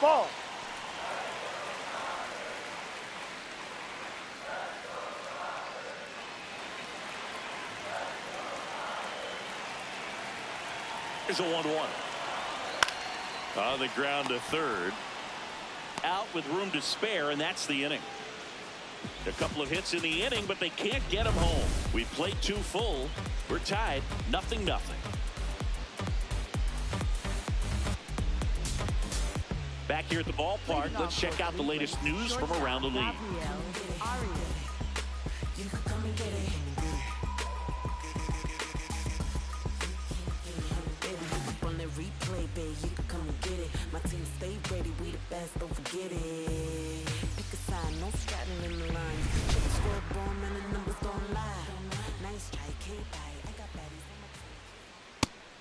S5: Ball.
S1: Here's a 1-1. On the ground to third. Out with room to spare, and that's the inning. A couple of hits in the inning, but they can't get him home. We played 2 full. We're tied, 0-0. Back here at the ballpark, let's check out the latest news from around the league.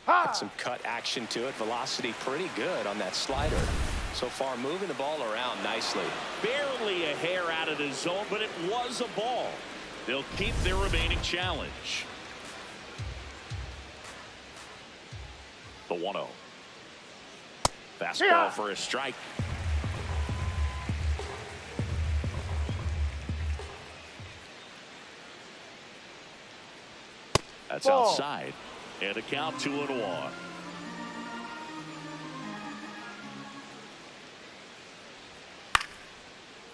S4: Got some cut action to it. Velocity pretty good on that slider. So far, moving the ball around nicely.
S1: Barely a hair out of the zone, but it was a ball. They'll keep their remaining challenge. The 1-0. Fastball for a strike. That's outside. And a count 2-1.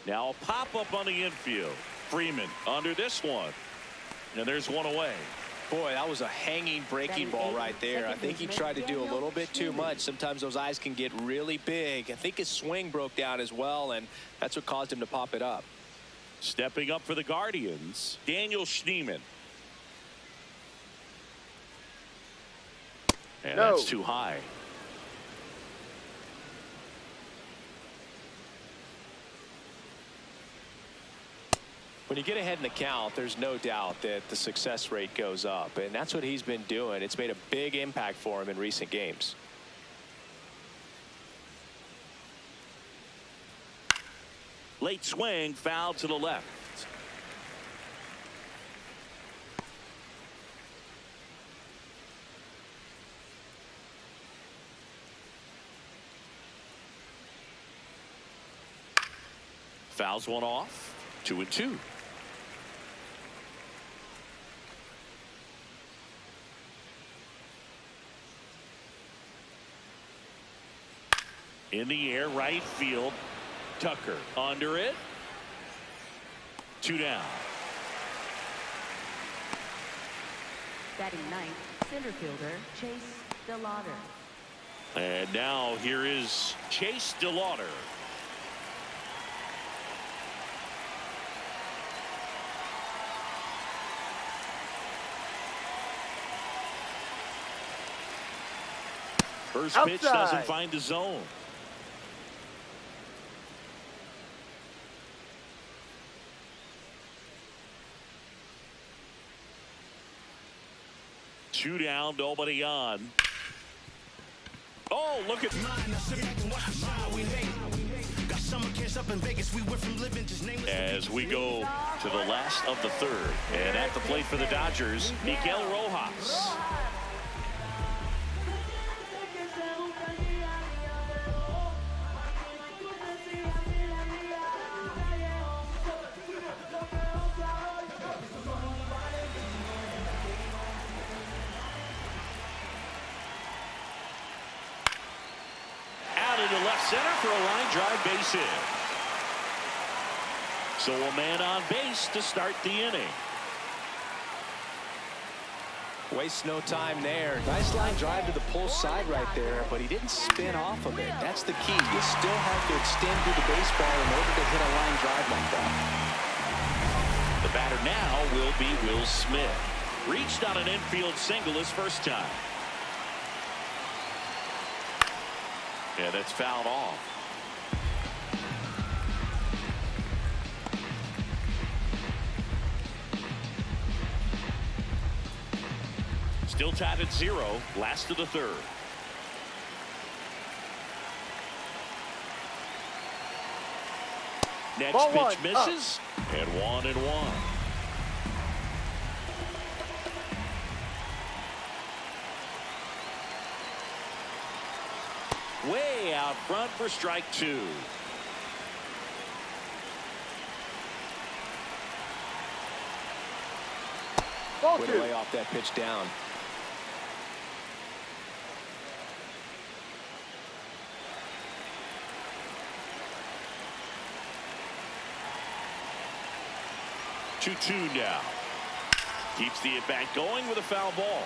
S1: Now a pop-up on the infield. Freeman under this one. And there's one away.
S4: Boy, that was a hanging breaking ball right there. I think he tried to do a little bit too much. Sometimes those eyes can get really big. I think his swing broke down as well, and that's what caused him to pop it up.
S1: Stepping up for the Guardians, Daniel Schneemann. And that's too high.
S4: When you get ahead in the count, there's no doubt that the success rate goes up, and that's what he's been doing. It's made a big impact for him in recent games.
S1: Late swing, foul to the left. Fouls one off. 2-2. In the air, right field. Tucker under it. 2 down.
S3: Batting ninth, center fielder Chase DeLauder.
S1: And now here is Chase DeLauder. First pitch doesn't find the zone. Two down, nobody on. Oh, look at as we go to the last of the third. And at the plate for the Dodgers, Miguel Rojas. Center for a line drive base hit. So a man on base to start the inning.
S4: Wastes no time there. Nice line drive to the pull side right there, but he didn't spin off of it. That's the key. You still have to extend through the baseball in order to hit a line drive like that.
S1: The batter now will be Will Smith. Reached on an infield single his first time. Yeah, that's fouled off. Still tied at 0. Last of the third. Next
S5: Ball
S1: pitch
S5: one,
S1: misses. And 1-1. Way out front for strike 2.
S5: Ball
S4: Way
S5: 2.
S4: to lay off that pitch down.
S1: Two now. Keeps the at-bat going with a foul ball.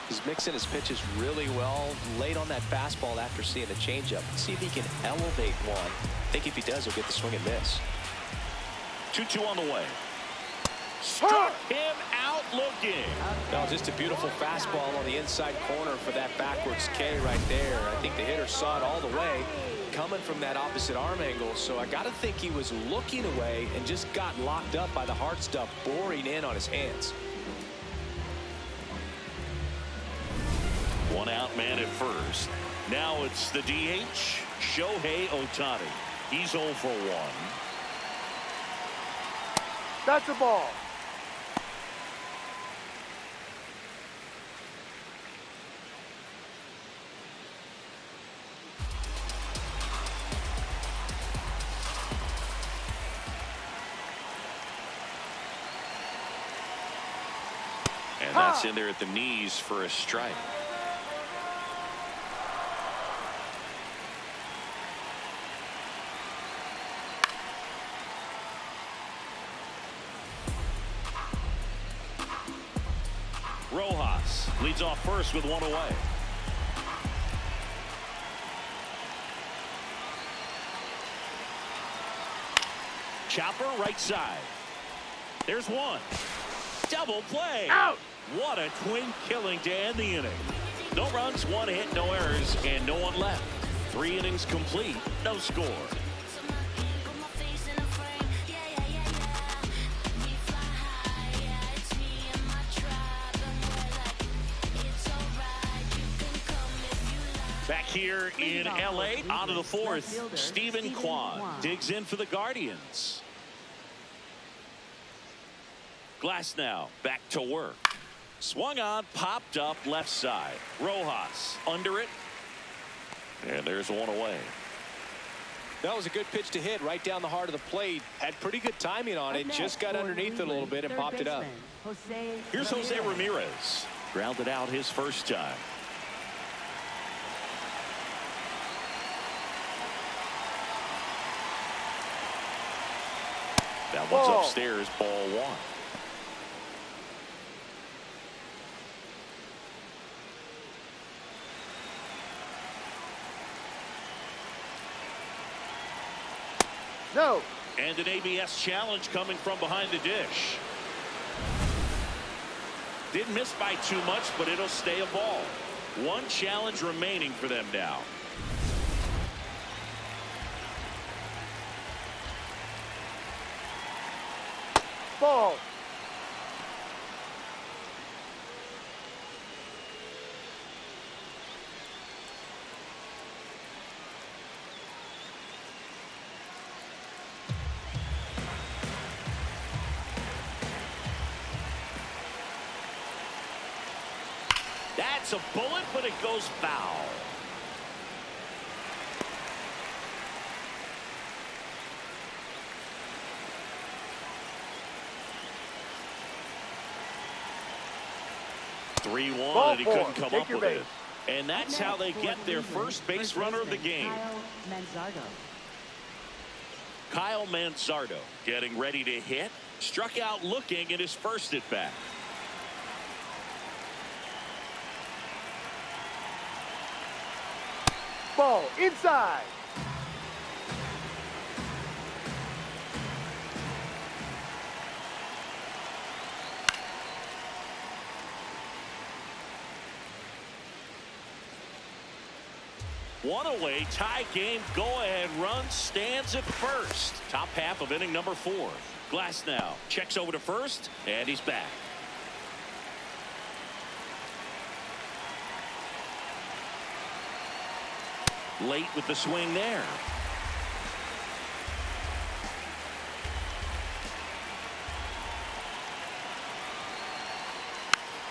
S4: He's mixing his pitches really well. Late on that fastball after seeing the changeup. See if he can elevate one. I think if he does, he'll get the swing and miss.
S1: 2-2 on the way. Struck him out looking.
S4: No, just a beautiful fastball on the inside corner for that backwards K right there. I think the hitter saw it all the way coming from that opposite arm angle. So I got to think he was looking away and just got locked up by the hard stuff boring in on his hands.
S1: One out man at first. Now it's the DH, Shohei Ohtani. He's 0 for 1.
S5: That's a ball.
S1: And that's in there at the knees for a strike. Rojas leads off first with 1 away. Chopper right side. There's one. Double play.
S5: Out.
S1: What a twin killing to end the inning. No runs, 1 hit, no errors, and no one left. 3 innings complete, no score. Back here in L.A., out of the 4th, Stephen Kwan digs in for the Guardians. Glass now back to work. Swung on, popped up left side. Rojas under it. And there's 1 away.
S4: That was a good pitch to hit right down the heart of the plate. Had pretty good timing on it. Just got underneath it a little bit and popped it up.
S1: Here's Jose Ramirez. Grounded out his first time. That one's upstairs, ball 1.
S5: No.
S1: And an ABS challenge coming from behind the dish. Didn't miss by too much, but it'll stay a ball. 1 challenge remaining for them now.
S5: Ball.
S1: That's a bullet, but it goes foul. Three one, and he couldn't come up with it. And that's how they get their first base runner of the game. Kyle Manzardo getting ready to hit. Struck out looking at his first at bat.
S5: Ball inside.
S1: One away, tie game, go-ahead run stands at first. Top half of inning number 4. Glass now checks over to first, and he's back. Late with the swing there.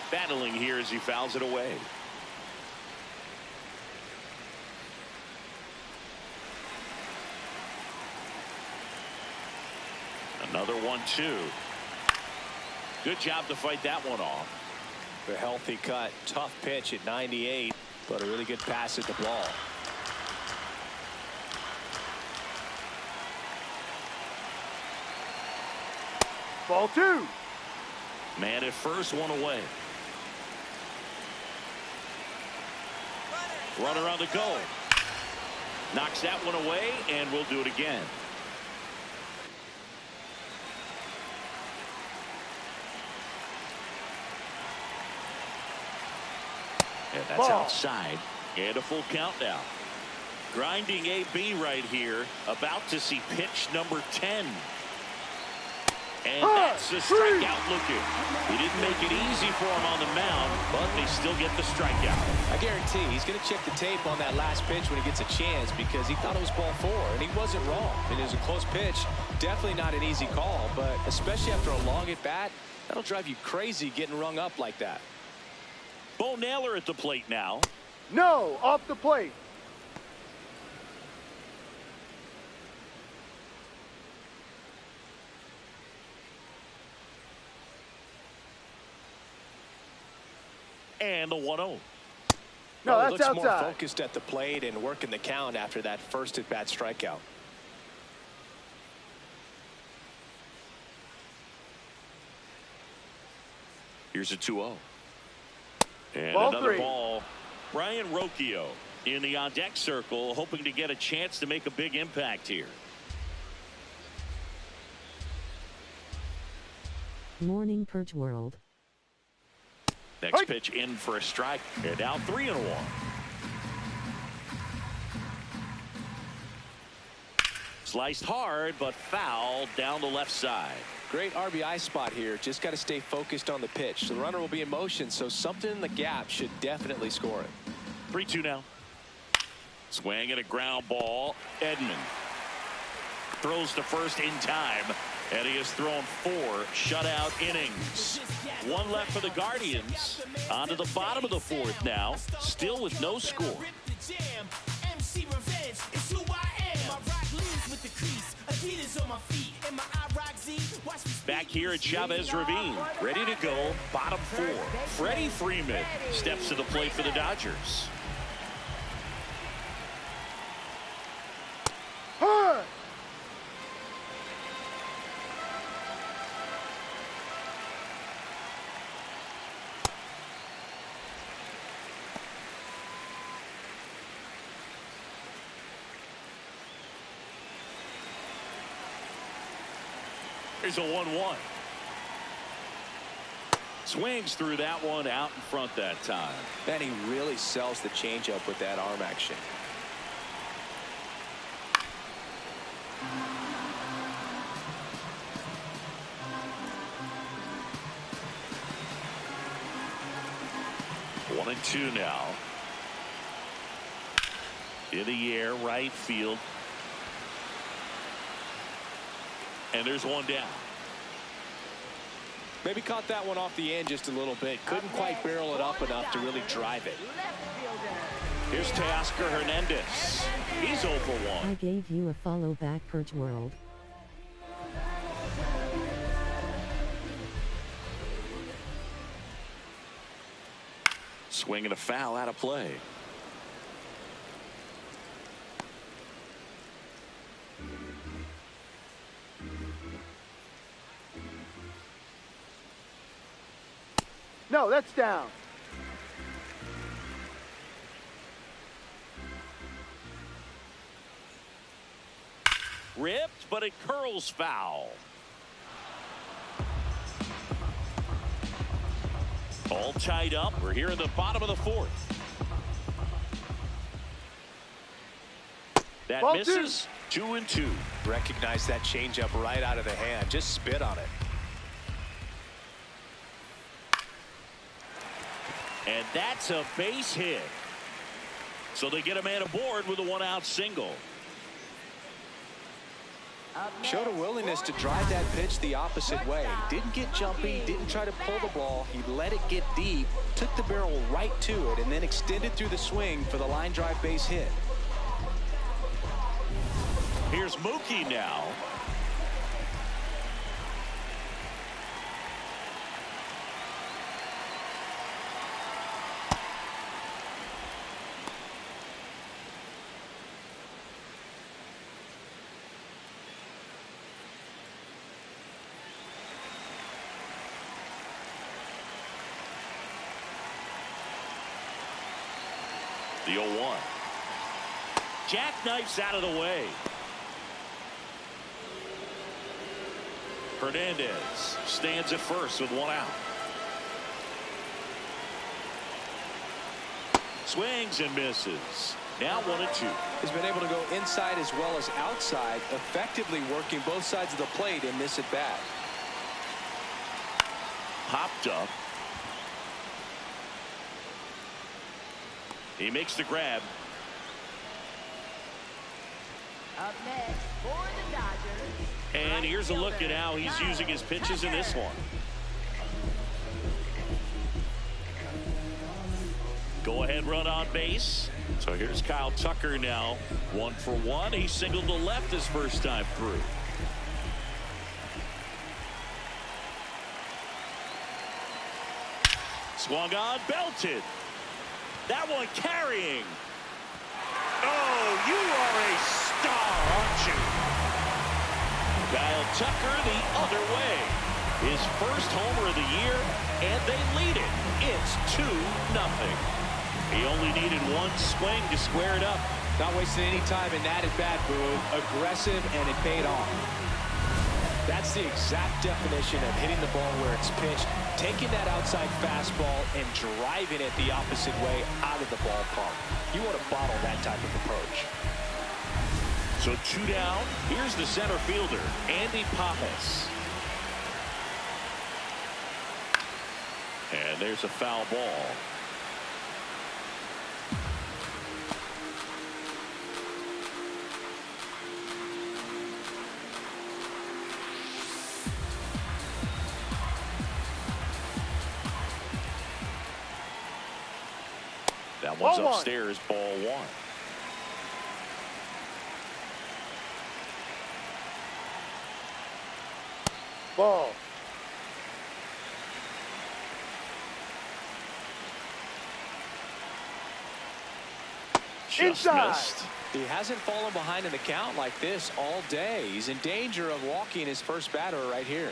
S1: Battling here as he fouls it away. Another 1-2. Good job to fight that one off.
S4: A healthy cut. Tough pitch at 98, but a really good pass at the ball.
S5: Ball 2.
S1: Man at first, one away. Runner on the go. Knocks that one away, and we'll do it again. And that's outside. And a full count now. Grinding AB right here. About to see pitch number 10. And that's the strikeout looking. He didn't make it easy for him on the mound, but they still get the strikeout.
S4: I guarantee he's going to check the tape on that last pitch when he gets a chance, because he thought it was ball 4, and he wasn't wrong. I mean, it was a close pitch. Definitely not an easy call, but especially after a long at bat, that'll drive you crazy getting rung up like that.
S1: Bo Naylor at the plate now.
S5: No, off the plate.
S1: And the 1-0.
S5: No,
S4: well,
S5: that's
S4: looks
S5: outside.
S4: More focused at the plate and working the count after that first at bat strikeout.
S1: Here's a 2-0. And
S5: Ball
S1: another
S5: 3.
S1: ball. Brian Rocchio in the on-deck circle, hoping to get a chance to make a big impact here.
S2: Morning Perch World.
S1: Next pitch in for a strike. And now 3-1. Sliced hard, but fouled down the left side.
S4: Great RBI spot here. Just got to stay focused on the pitch. The runner will be in motion, so something in the gap should definitely score it.
S1: 3-2 now. Swing and a ground ball. Edman throws to first in time, and he has thrown 4 shutout innings. One left for the Guardians. On to the bottom of the 4th now, still with no score. Back here at Chavez Ravine, ready to go, bottom 4. Freddie Freeman steps to the plate for the Dodgers. Here's a 1-1. Swings through that one, out in front that time.
S4: And he really sells the changeup with that arm action.
S1: One and 2 now. In the air, right field. And there's one down.
S4: Maybe caught that one off the end just a little bit. Couldn't quite barrel it up enough to really drive it.
S1: Here's Teoscar Hernandez. He's 0 for 1.
S2: I gave you a follow back, Perch World.
S1: Swing and a foul out of play.
S5: No, that's down.
S1: Ripped, but it curls foul. All tied up. We're here in the bottom of the 4th. That
S5: Ball
S1: misses. 2-2.
S4: Recognize that changeup right out of the hand. Just spit on it.
S1: And that's a base hit. So they get a man aboard with a 1-out single.
S4: Showed a willingness to drive that pitch the opposite way. Didn't get jumpy, didn't try to pull the ball. He let it get deep, took the barrel right to it, and then extended through the swing for the line drive base hit.
S1: Here's Mookie now. The 0-1. Jackknifes out of the way. Hernandez stands at first with 1 out. Swings and misses. Now 1-2.
S4: He's been able to go inside as well as outside, effectively working both sides of the plate in this at bat.
S1: Popped up. He makes the grab.
S3: Up next for the Dodgers.
S1: And here's a look at how he's using his pitches in this one. Go ahead run on base. So here's Kyle Tucker now. 1 for 1. He singled to left his first time through. Swung on, belted. That one carrying. Oh, you are a star, aren't you? Kyle Tucker the other way. His first homer of the year, and they lead it. It's 2-0. He only needed one swing to square it up.
S4: Not wasting any time in that at bat, Boone. Aggressive, and it paid off. That's the exact definition of hitting the ball where it's pitched, taking that outside fastball and driving it the opposite way out of the ballpark. You want to bottle that type of approach.
S1: So 2 down. Here's the center fielder, Andy Pappas. And there's a foul ball. That one's upstairs, ball 1.
S5: Ball.
S1: Just
S5: Inside.
S1: missed.
S4: He hasn't fallen behind in the count like this all day. He's in danger of walking his first batter right here.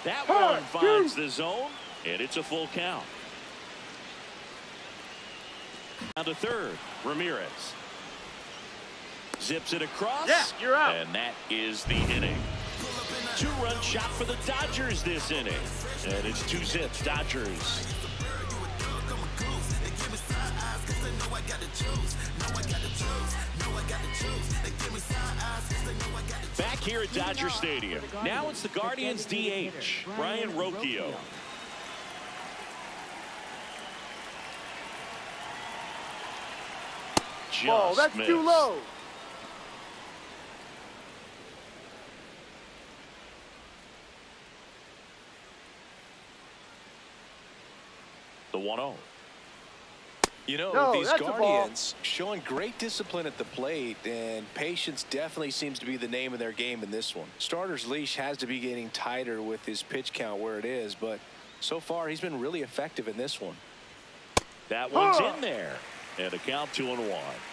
S1: That one finds the zone, and it's a full count. Down to third, Ramirez. Zips it across.
S5: Yeah, you're out.
S1: And that is the inning. 2-run shot for the Dodgers this inning. And it's 2-0 Dodgers. Back here at Dodger Stadium. Now it's the Guardians DH, Brian Rocchio.
S5: Ball, that's
S1: missed.
S5: too low.
S1: The 1-0.
S4: You know,
S5: No,
S4: these
S5: that's a ball.
S4: Guardians showing great discipline at the plate, and patience definitely seems to be the name of their game in this one. Starter's leash has to be getting tighter with his pitch count where it is, but so far he's been really effective in this one.
S1: That one's in there. And a count 2-1.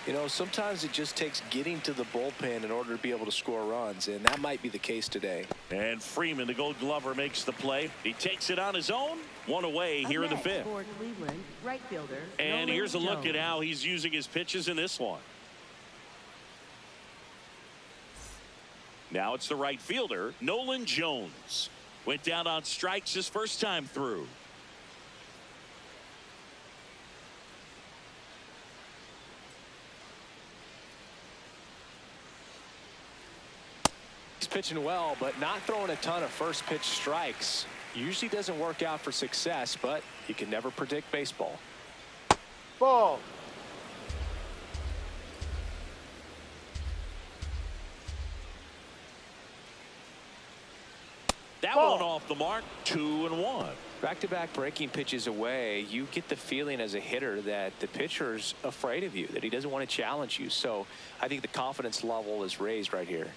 S4: You know, sometimes it just takes getting to the bullpen in order to be able to score runs, and that might be the case today.
S1: And Freeman, the Gold Glover, makes the play. He takes it on his own. One away here in the fifth.
S3: For Cleveland, right fielder,
S1: And
S3: Nolan
S1: here's a look
S3: Jones.
S1: at how he's using his pitches in this one. Now it's the right fielder, Nolan Jones. Went down on strikes his first time through.
S4: pitching well, but not throwing a ton of first pitch strikes. Usually doesn't work out for success, but you can never predict baseball.
S5: Ball.
S1: That one off the mark, 2-1.
S4: Back-to-back breaking pitches away, you get the feeling as a hitter that the pitcher's afraid of you, that he doesn't want to challenge you. So I think the confidence level is raised right here.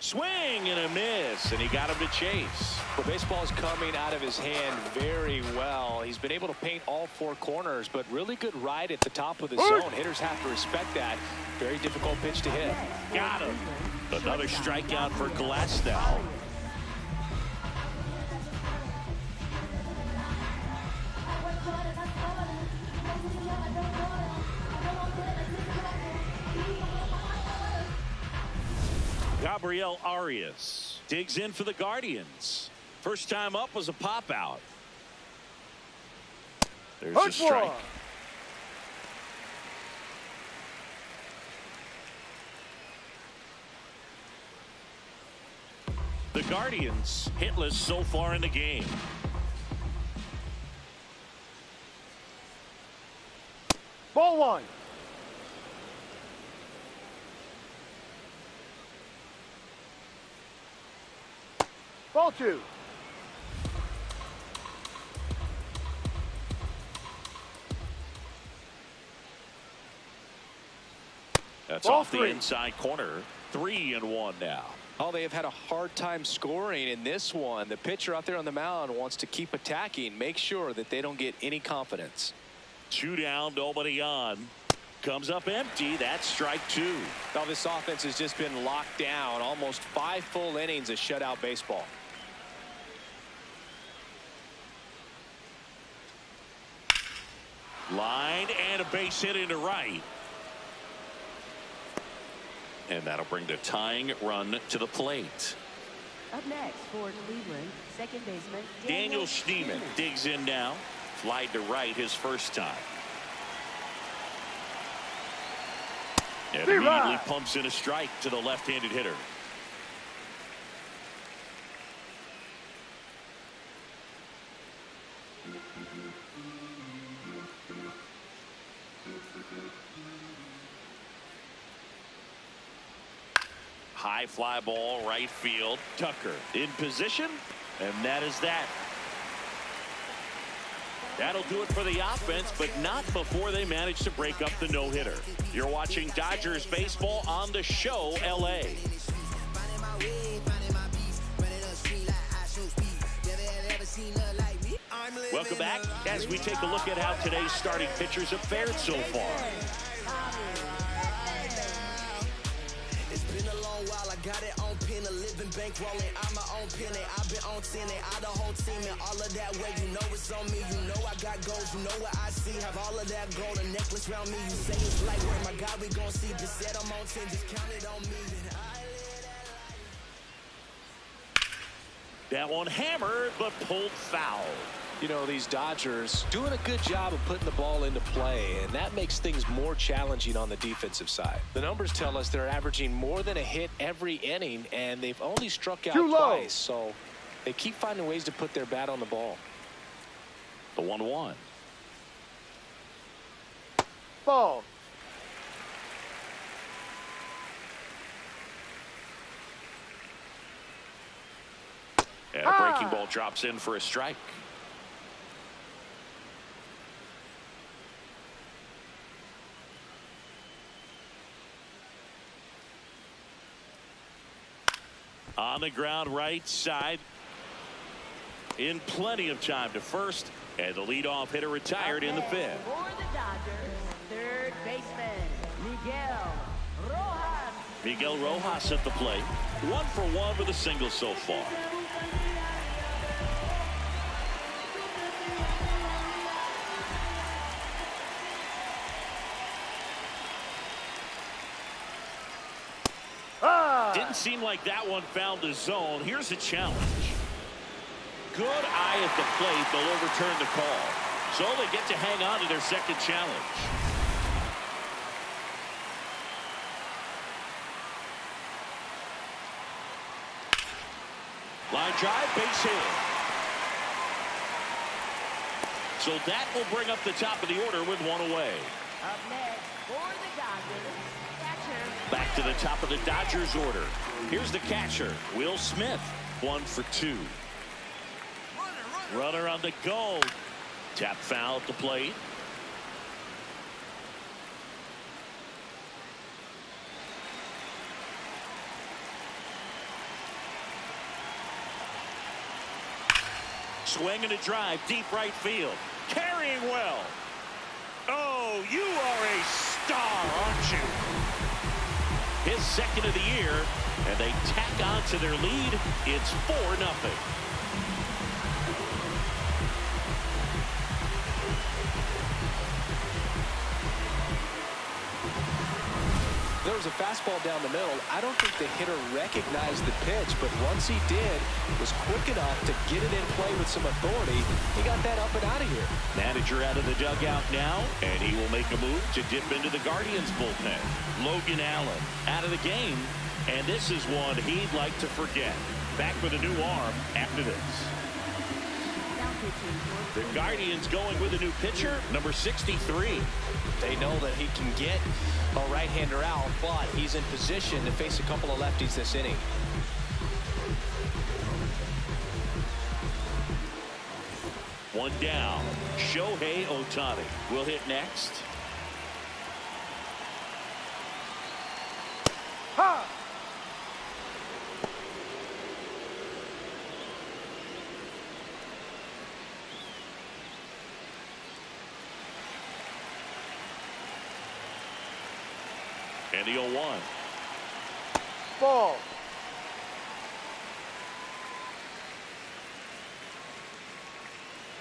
S1: Swing and a miss, and he got him to chase.
S4: The baseball is coming out of his hand very well. He's been able to paint all four corners, but really good ride at the top of the zone. Hitters have to respect that. Very difficult pitch to hit.
S1: Got him. Another strikeout for Glasnow. Gabriel Arias digs in for the Guardians. First time up was a pop out. There's a strike. The Guardians hitless so far in the game.
S5: Ball one. Ball two.
S1: That's off the inside corner. 3-1 now.
S4: Oh, they have had a hard time scoring in this one. The pitcher out there on the mound wants to keep attacking, make sure that they don't get any confidence.
S1: 2 down, nobody on. Comes up empty. That's strike 2.
S4: Now this offense has just been locked down. Almost 5 full innings of shutout baseball.
S1: Line and a base hit into right. And that'll bring the tying run to the plate.
S3: Up next for Cleveland, second baseman
S1: Daniel Schneemann digs in now. Fly to right his first time. And immediately pumps in a strike to the left-handed hitter. High fly ball, right field. Tucker in position, and that is that. That'll do it for the offense, but not before they manage to break up the no-hitter. You're watching Dodgers baseball on the show, LA. Welcome back as we take a look at how today's starting pitchers have fared so far.
S6: Got it on pin, a living bankrolling. I'm my own penny. I've been on 10 and I the whole team and all of that way. You know it's on me. You know I got goals. You know what I see. Have all of that gold, a necklace around me. You say it's like where my God we gon' see. Just said I'm on 10. Just count it on me.
S1: That one hammered but pulled foul.
S4: You know, these Dodgers doing a good job of putting the ball into play, and that makes things more challenging on the defensive side. The numbers tell us they're averaging more than a hit every inning, and they've only struck out twice, so they keep finding ways to put their bat on the ball.
S1: The 1-1.
S5: Ball.
S1: And a breaking ball drops in for a strike. On the ground right side. In plenty of time to first. And the leadoff hitter retired in the 5th.
S3: For the Dodgers, third baseman, Miguel Rojas.
S1: Miguel Rojas at the plate. 1 for 1 with a single so far. Didn't seem like that one found the zone. Here's a challenge. Good eye at the plate. They'll overturn the call. So they get to hang on to their second challenge. Line drive, base hit. So that will bring up the top of the order with one away.
S3: Up next for the Dodgers, catcher.
S1: Back to the top of the Dodgers order. Here's the catcher, Will Smith, 1 for 2. Runner on the go. Tap foul at the plate. Swing and a drive, deep right field. Carrying well. Oh, you are a star, aren't you? His second of the year, and they tack on to their lead. It's 4-0.
S4: There was a fastball down the middle. I don't think the hitter recognized the pitch, but once he did, was quick enough to get it in play with some authority. He got that up and out of here.
S1: Manager out of the dugout now, and he will make a move to dip into the Guardians bullpen. Logan Allen out of the game, and this is one he'd like to forget. Back with a new arm after this. The Guardians going with a new pitcher, number 63.
S4: They know that he can get a right-hander out, but he's in position to face a couple of lefties this inning.
S1: One down. Shohei Ohtani will hit next.
S5: Ha!
S1: And the 0-1.
S5: Ball.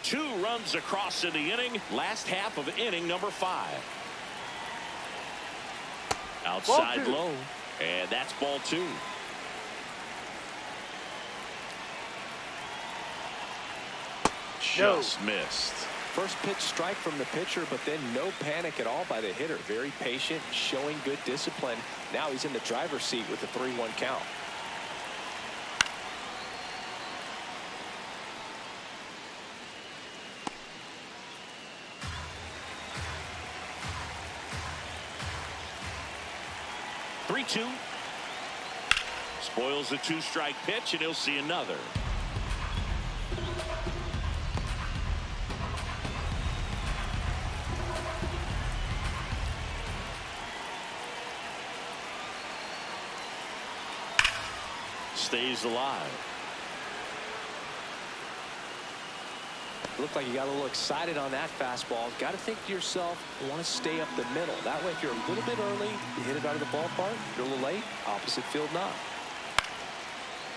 S1: Two runs across in the inning. Last half of inning number 5. Outside low. And that's ball 2. Just missed.
S4: First pitch strike from the pitcher, but then no panic at all by the hitter. Very patient, showing good discipline. Now he's in the driver's seat with the 3-1 count.
S1: Three-two. Spoils the 2-strike pitch, and he'll see another. Stays alive.
S4: Looked like you got a little excited on that fastball. Got to think to yourself, you want to stay up the middle. That way, if you're a little bit early, you hit it out of the ballpark. If you're a little late, opposite field not.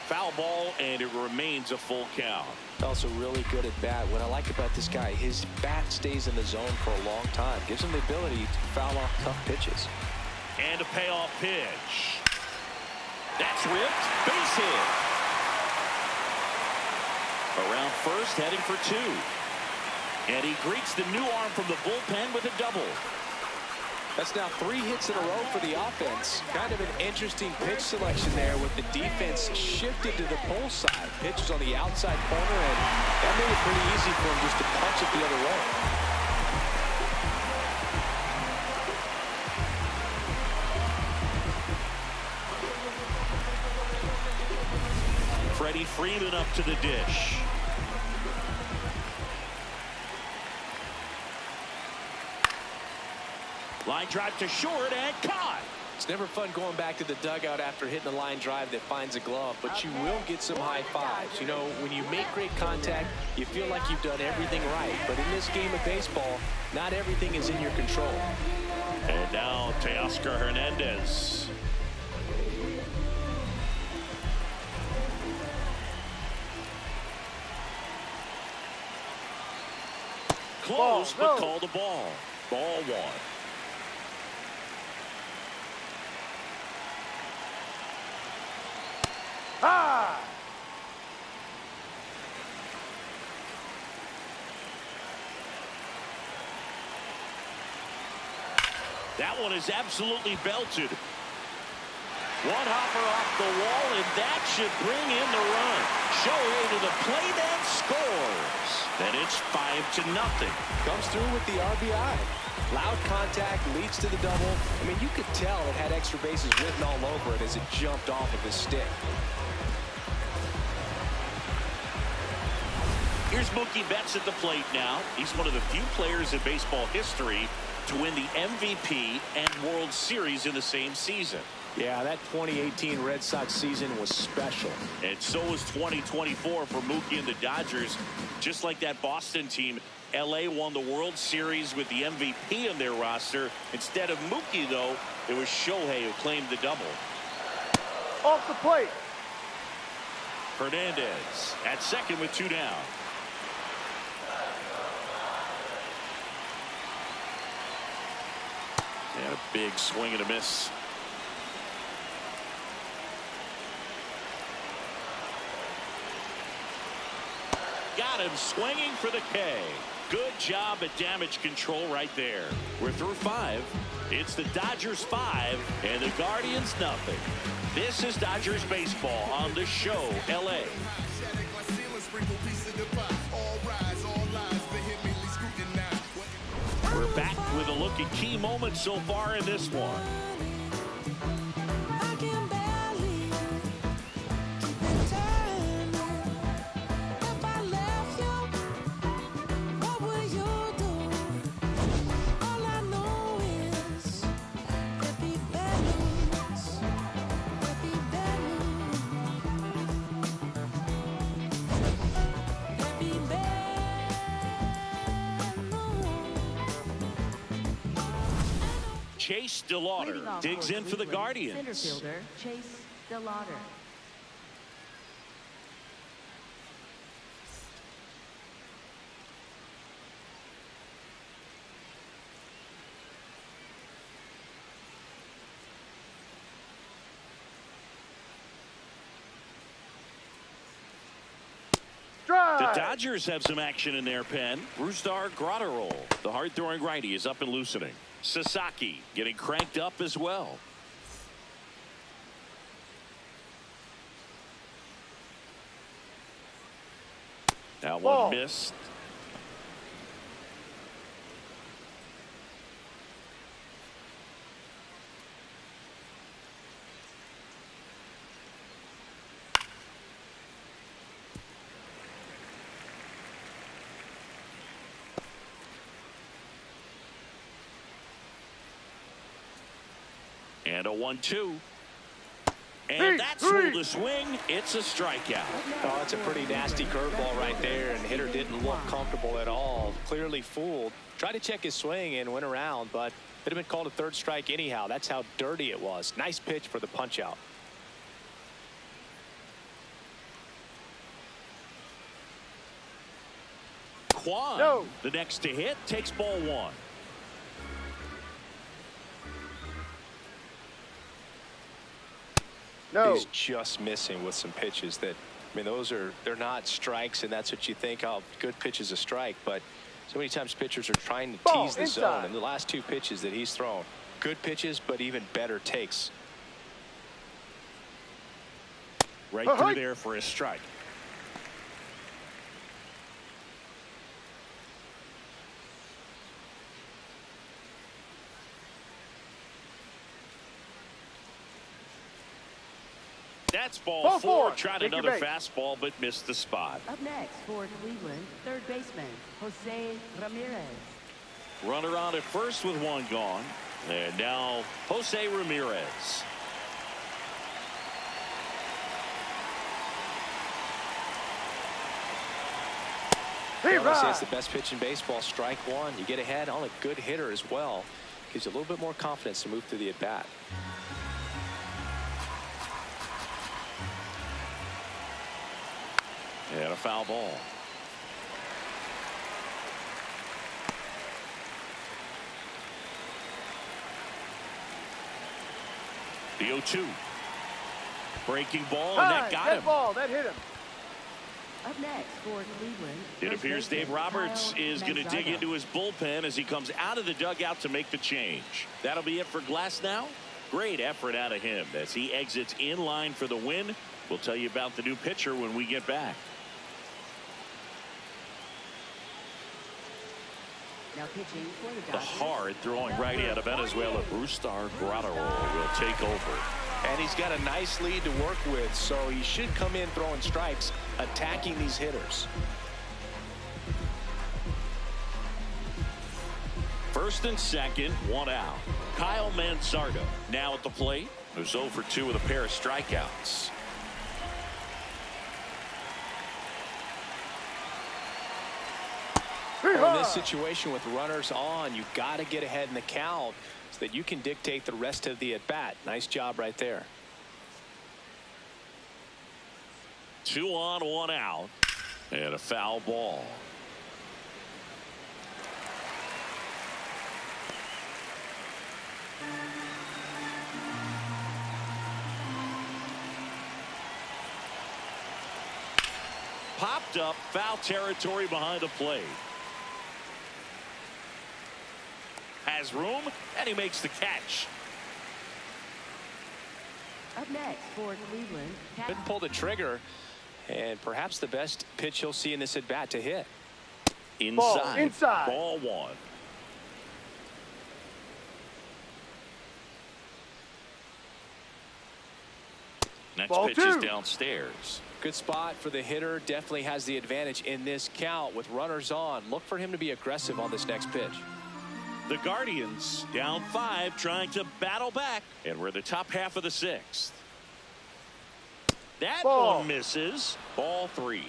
S1: Foul ball, and it remains a full count.
S4: Also really good at bat. What I like about this guy, his bat stays in the zone for a long time. Gives him the ability to foul off tough pitches.
S1: And a payoff pitch. That's ripped. Base hit. Around first, heading for 2. And he greets the new arm from the bullpen with a double.
S4: That's now 3 hits in a row for the offense. Kind of an interesting pitch selection there with the defense shifted to the pull side. Pitches on the outside corner, and that made it pretty easy for him just to punch it the other way.
S1: Freddie Freeman up to the dish. Line drive to short and caught.
S4: It's never fun going back to the dugout after hitting a line drive that finds a glove, but you will get some high fives. You know, when you make great contact, you feel like you've done everything right. But in this game of baseball, not everything is in your control.
S1: And now Teoscar Hernandez. Close, but called the ball. Ball 1.
S5: Ah!
S1: That one is absolutely belted. One hopper off the wall, and that should bring in the run. Shohei to the plate and scores. And it's 5-0.
S4: Comes through with the RBI. Loud contact leads to the double. I mean, you could tell it had extra bases written all over it as it jumped off of his stick.
S1: Here's Mookie Betts at the plate now. He's one of the few players in baseball history to win the MVP and World Series in the same season.
S4: Yeah, that 2018 Red Sox season was special.
S1: And so was 2024 for Mookie and the Dodgers. Just like that Boston team, LA won the World Series with the MVP in their roster. Instead of Mookie, though, it was Shohei who claimed the double.
S5: Off the plate.
S1: Hernandez at second with 2 down. And a big swing and a miss. Got him swinging for the K. Good job at damage control right there. We're through 5. It's the Dodgers 5 and the Guardians nothing. This is Dodgers baseball on the show, LA. We're back with a look at key moments so far in this one. Chase DeLauder digs in for the Guardians.
S3: Center fielder Chase DeLauder.
S1: The Dodgers have some action in their pen. Brusdar Graterol, the hard-throwing righty, is up and loosening. Sasaki getting cranked up as well. That one missed. And a 1-2. And that's full to swing. It's a strikeout.
S4: Oh, it's a pretty nasty curveball right there, and the hitter didn't look comfortable at all. Clearly fooled. Tried to check his swing and went around, but it had been called a third strike anyhow. That's how dirty it was. Nice pitch for the punch out.
S1: Kwan, the next to hit, takes ball 1.
S4: He's just missing with some pitches that, I mean, they're not strikes, and that's what you think, oh, good pitch is a strike, but so many times pitchers are trying to tease the zone, and the last 2 pitches that he's thrown, good pitches, but even better takes.
S1: Right through there for a strike. That's ball 4. Tried another fastball, but missed the spot.
S3: Up next for Cleveland, third baseman Jose Ramirez.
S1: Runner on at first with 1 gone. And now Jose Ramirez.
S4: I would say it's the best pitch in baseball. Strike 1. You get ahead on a good hitter as well. Gives you a little bit more confidence to move through the at bat.
S1: And a foul ball. The 0-2. Breaking ball, and that got him.
S5: That hit him.
S3: Up next for Cleveland.
S1: It appears Dave Roberts is going to dig into his bullpen as he comes out of the dugout to make the change. That'll be it for Glass now. Great effort out of him as he exits in line for the win. We'll tell you about the new pitcher when we get back.
S3: Now pitching for the
S1: The
S3: Dodgers.
S1: hard throwing righty out of Venezuela, Brustar Graterol will take over.
S4: And he's got a nice lead to work with, so he should come in throwing strikes, attacking these hitters.
S1: First and second, one out. Kyle Manzardo now at the plate. Who's 0 for 2 with a pair of strikeouts.
S4: In this situation with runners on, you've got to get ahead in the count so that you can dictate the rest of the at-bat. Nice job right there.
S1: 2 on, 1 out, and a foul ball. Popped up, foul territory behind the plate. Has room, and he makes the catch.
S3: Up next for Cleveland.
S4: Couldn't pull the trigger, and perhaps the best pitch he'll see in this at-bat to hit.
S1: Inside. Ball 1. Next
S5: Ball
S1: pitch
S5: 2.
S1: is downstairs.
S4: Good spot for the hitter. Definitely has the advantage in this count with runners on. Look for him to be aggressive on this next pitch.
S1: The Guardians down 5, trying to battle back, and we're the top half of the 6th. That one misses. Ball 3.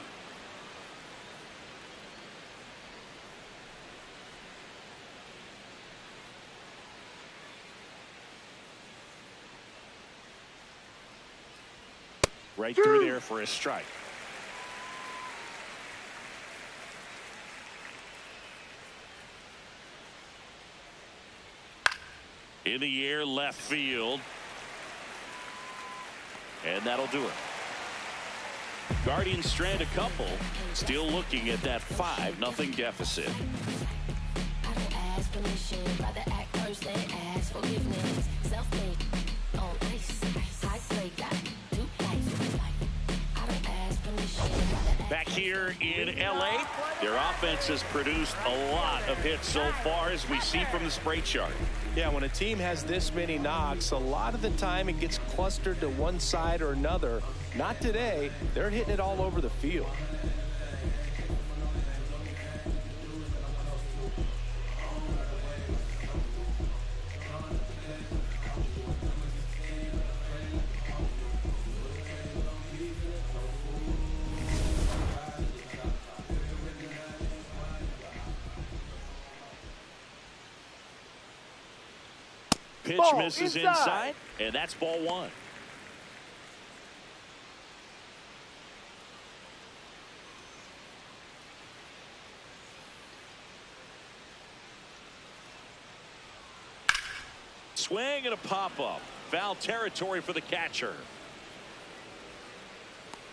S1: Right through there for a strike. In the air, left field. And that'll do it. Guardians strand a couple. Still looking at that 5-0 deficit.
S8: I don't ask permission, rather act first, then ask forgiveness. Self-made, on ice, I play that.
S1: Back here in LA, their offense has produced a lot of hits so far, as we see from the spray chart.
S4: Yeah, when a team has this many knocks, a lot of the time it gets clustered to one side or another. Not today. They're hitting it all over the field.
S1: Pitch misses inside, and that's ball 1. Swing and a pop-up. Foul territory for the catcher.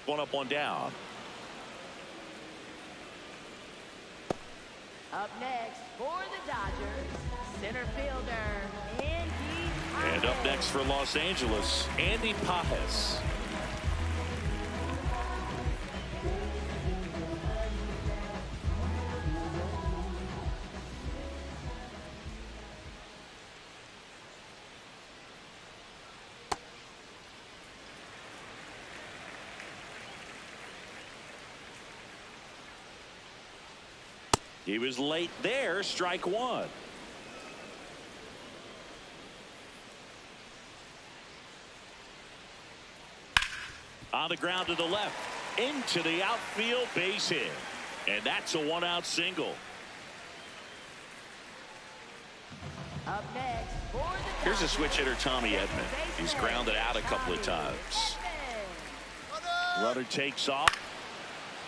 S1: 1 up, 1 down.
S3: Up next for the Dodgers, center fielder, Andy Pajes.
S1: And up next for Los Angeles, Andy Pajes. He was late there, strike 1. On the ground to the left, into the outfield, base hit. And that's a 1-out single.
S3: Up next for the
S1: Here's a switch hitter, Tommy Edman. He's grounded out a couple of times. Runner takes off,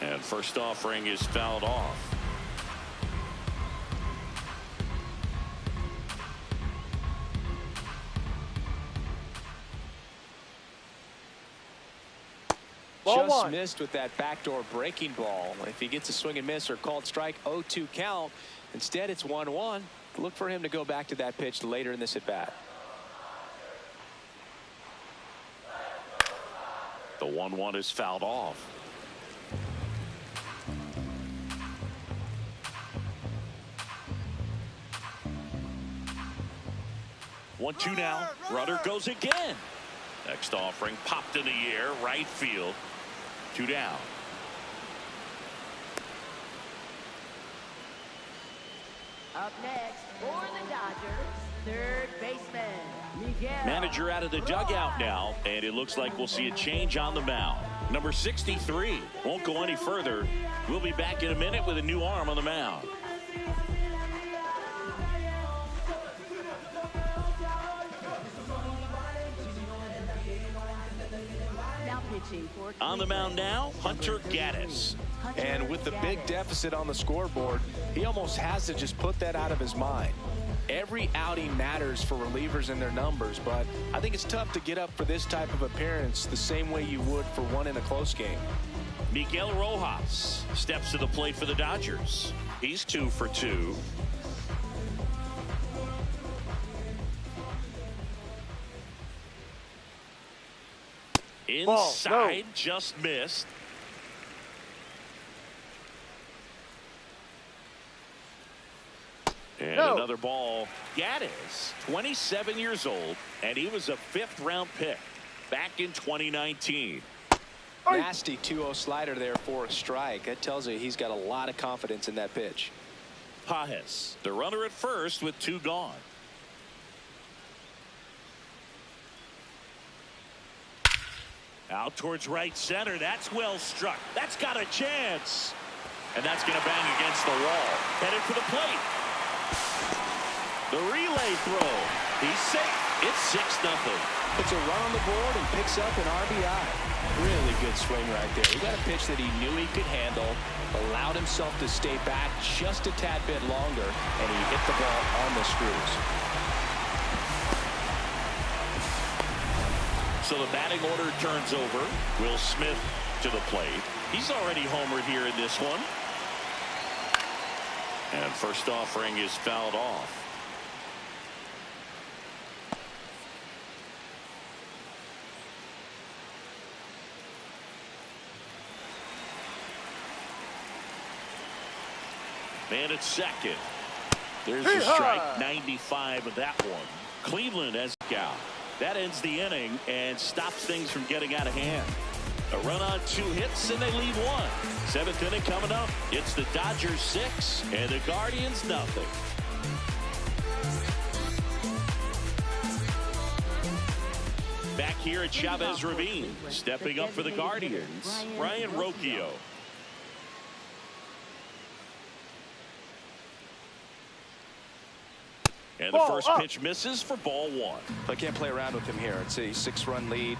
S1: and first offering is fouled off.
S4: Just missed with that backdoor breaking ball. If he gets a swing and miss or called strike, 0-2 count. Instead, it's 1-1. Look for him to go back to that pitch later in this at bat.
S1: The 1-1 is fouled off. 1-2 now. Runner goes again. Next offering popped in the air, right field. 2 down.
S3: Up next for the Dodgers, third baseman, Miguel.
S1: Manager out of the dugout now, and it looks like we'll see a change on the mound. Number 63 won't go any further. We'll be back in a minute with a new arm on the mound. On the mound now, Hunter Gaddis.
S4: And with the big deficit on the scoreboard, he almost has to just put that out of his mind. Every outing matters for relievers and their numbers, but I think it's tough to get up for this type of appearance the same way you would for one in a close game.
S1: Miguel Rojas steps to the plate for the Dodgers. He's 2 for 2. Inside, just missed. And another ball. Gaddis, 27 years old, and he was a 5th-round pick back in 2019.
S4: Nasty 2-0 slider there for a strike. That tells you he's got a lot of confidence in that pitch.
S1: Pajes, the runner at first with 2 gone. Out towards right center. That's well struck. That's got a chance. And that's going to bang against the wall. Headed for the plate. The relay throw. He's safe. It's 6-0.
S4: Puts a run on the board and picks up an RBI. Really good swing right there. He got a pitch that he knew he could handle, allowed himself to stay back just a tad bit longer, and he hit the ball on the screws.
S1: So the batting order turns over. Will Smith to the plate. He's already homered here in this one. And first offering is fouled off. Man at second. There's the strike. 95 of that one. Cleveland has out. That ends the inning and stops things from getting out of hand. A run on 2 hits and they leave 1. 7th inning coming up. It's the Dodgers 6 and the Guardians nothing. Back here at Chavez Ravine, stepping up for the Guardians, Ryan Rocchio. And the first pitch misses for ball 1.
S4: I can't play around with him here. It's a 6-run lead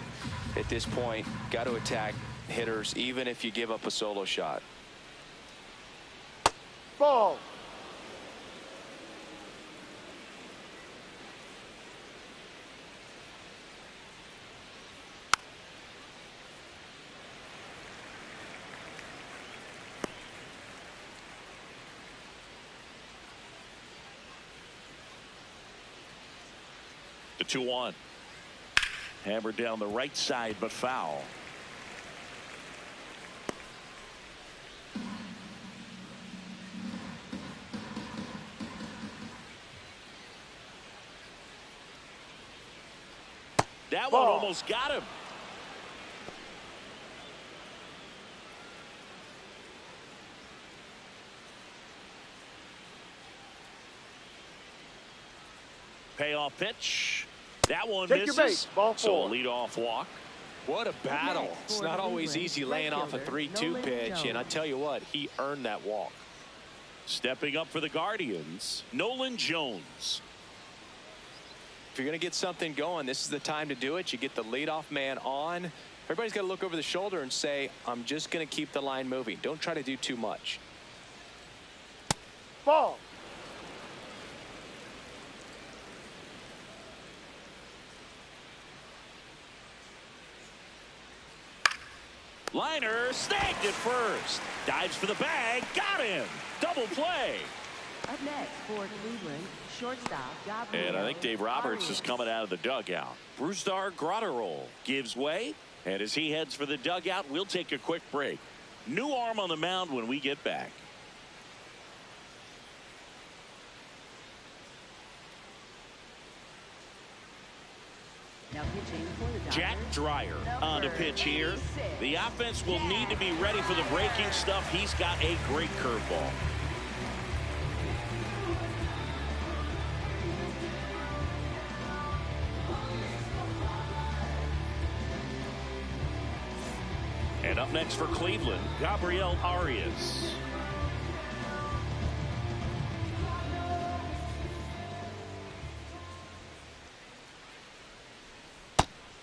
S4: at this point. Got to attack hitters even if you give up a solo shot.
S5: Ball.
S1: The 2-1. Hammered down the right side, but foul. That one almost got him. Payoff pitch. That one misses. So a leadoff walk.
S4: What a battle. It's not always easy laying off a 3-2 pitch, and I tell you what, he earned that walk.
S1: Stepping up for the Guardians, Nolan Jones.
S4: If you're going to get something going, this is the time to do it. You get the leadoff man on. Everybody's got to look over the shoulder and say, I'm just going to keep the line moving. Don't try to do too much.
S5: Ball.
S1: Liner snagged it first. Dives for the bag. Got him. Double play.
S3: Up next for Cleveland, shortstop Gabriel.
S1: And I think Dave Roberts is coming out of the dugout. Brusdar Grotterol gives way. And as he heads for the dugout, we'll take a quick break. New arm on the mound when we get back.
S3: Now pitching for the Dodgers,
S1: Jack Dreyer on to pitch here.
S3: 86.
S1: The offense will need to be ready for the breaking stuff. He's got a great curveball. And up next for Cleveland, Gabriel Arias.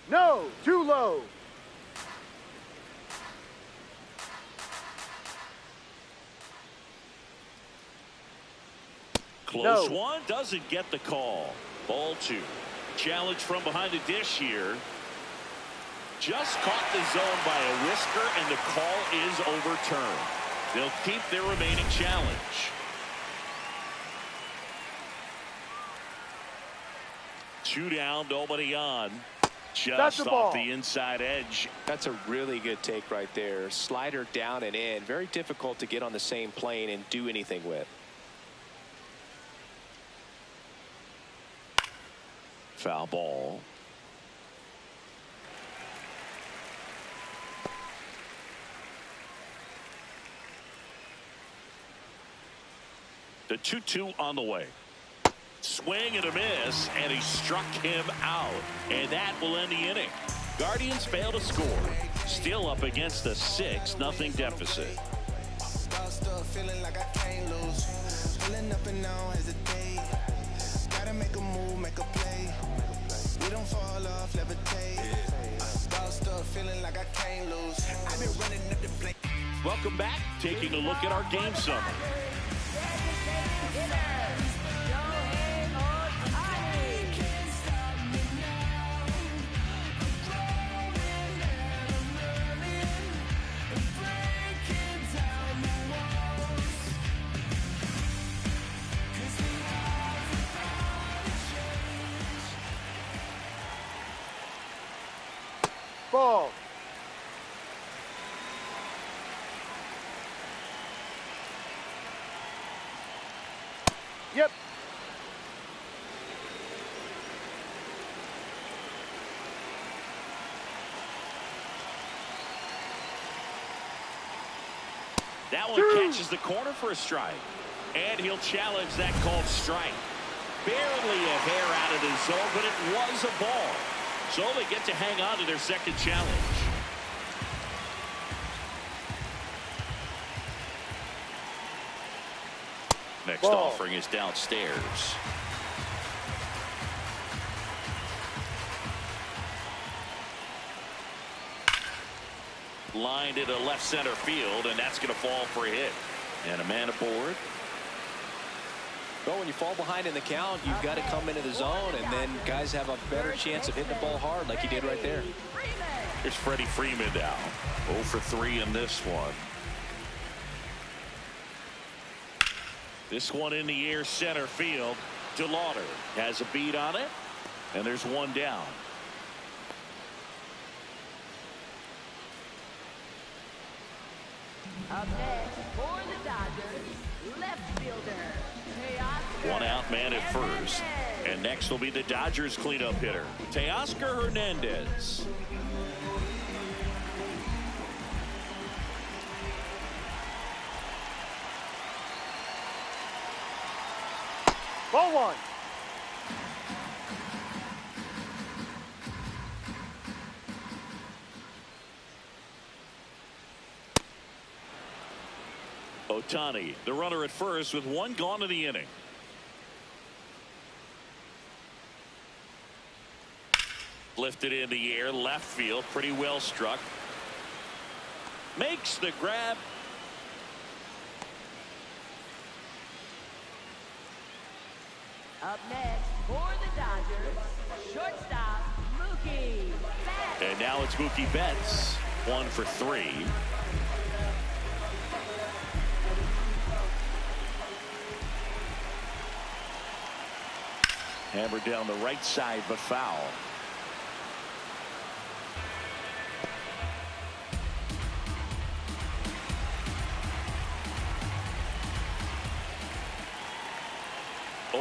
S5: No, too low.
S1: Close one, doesn't get the call. Ball 2. Challenge from behind the dish here. Just caught the zone by a whisker, and the call is overturned. They'll keep their remaining challenge. Two down, nobody on. Just off the inside edge.
S4: That's a really good take right there. Slider down and in. Very difficult to get on the same plane and do anything with.
S1: Foul ball. The 2-2 on the way. Swing and a miss, and he struck him out. And that will end the inning. Guardians fail to score. Still up against a 6-0 deficit. Feeling like I can't lose. Pulling up and down hesitate. Gotta make a move, make a play. We don't fall off, levitate. Feeling like I can't lose. I've been running up the play. Welcome back. Taking a look at our game summary.
S5: Ball. Yep.
S1: That one catches the corner for a strike. And he'll challenge that called strike. Barely a hair out of the zone, but it was a ball. So they get to hang on to their second challenge. Next offering is downstairs. Lined into left center field, and that's going to fall for a hit. And a man aboard.
S4: Well, when you fall behind in the count, you've got to come into the zone, and then guys have a better chance of hitting the ball hard like he did right there.
S1: Here's Freddie Freeman now. 0 for 3 in this one. This one in the air center field. DeLauder has a beat on it, and there's one down.
S3: Up next for the Dodgers, left fielder,
S1: One out man at first. And next will be the Dodgers cleanup hitter, Teoscar Hernandez.
S5: Ball 1.
S1: Ohtani, the runner at first with one gone in the inning. Lifted in the air, left field, pretty well struck. Makes the grab.
S3: Up next for the Dodgers, shortstop, Mookie Betts.
S1: And now it's Mookie Betts, 1 for 3. Hammered down the right side, but foul.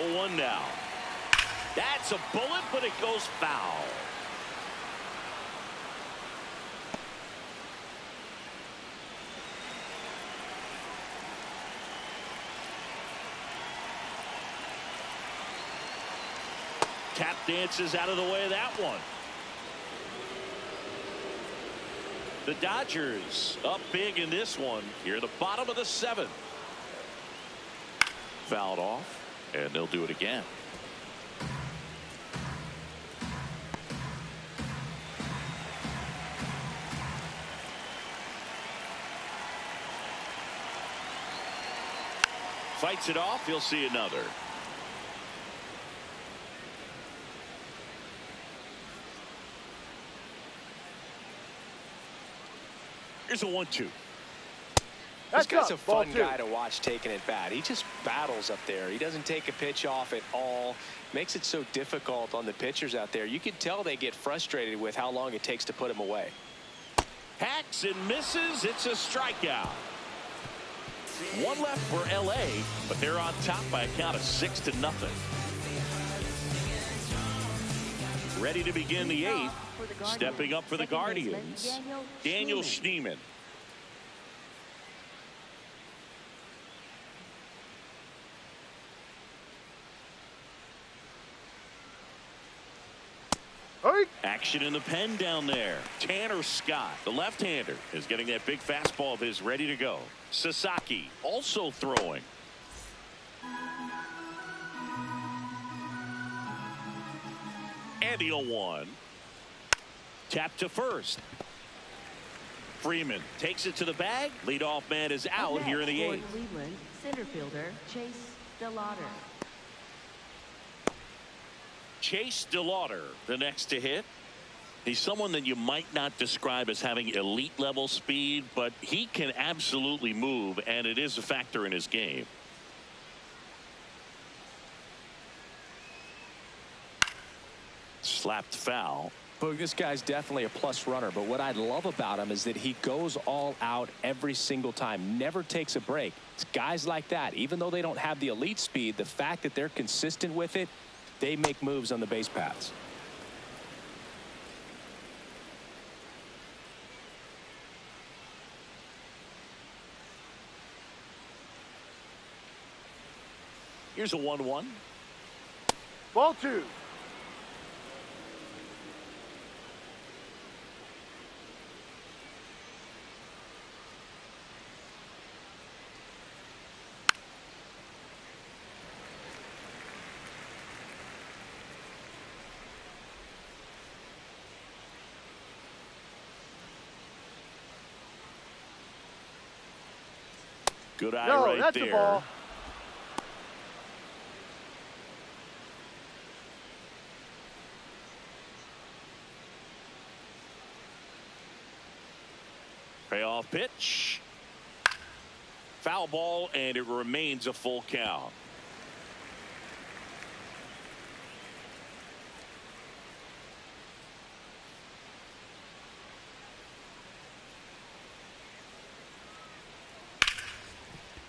S1: 0-1 now. That's a bullet, but it goes foul. Tap dances out of the way of that one. The Dodgers up big in this one here at the bottom of the 7th. Fouled off, and they'll do it again. Fights it off. He'll see another. Here's a 1-2.
S4: This guy's a fun guy to watch taking it bat. He just battles up there. He doesn't take a pitch off at all. Makes it so difficult on the pitchers out there. You can tell they get frustrated with how long it takes to put him away.
S1: Hacks and misses. It's a strikeout. One left for LA, but they're on top by a count of 6-0. Ready to begin the 8th. Stepping up for the Guardians, Daniel Schneemann. Action in the pen down there. Tanner Scott, the left-hander, is getting that big fastball of his ready to go. Sasaki also throwing. And the 0-1. Tap to first. Freeman takes it to the bag. Leadoff man is out here in the 8th.
S3: Cleveland, center fielder Chase DeLauder.
S1: Chase DeLauder, the next to hit. He's someone that you might not describe as having elite level speed, but he can absolutely move, and it is a factor in his game. Slapped foul.
S4: But this guy's definitely a plus runner, but what I love about him is that he goes all out every single time, never takes a break. It's guys like that, even though they don't have the elite speed, the fact that they're consistent with it, they make moves on the base paths.
S1: Here's a 1-1.
S5: Ball 2.
S1: Good eye
S5: No,
S1: right
S5: that's
S1: there.
S5: The ball.
S1: Payoff pitch. Foul ball, and it remains a full count.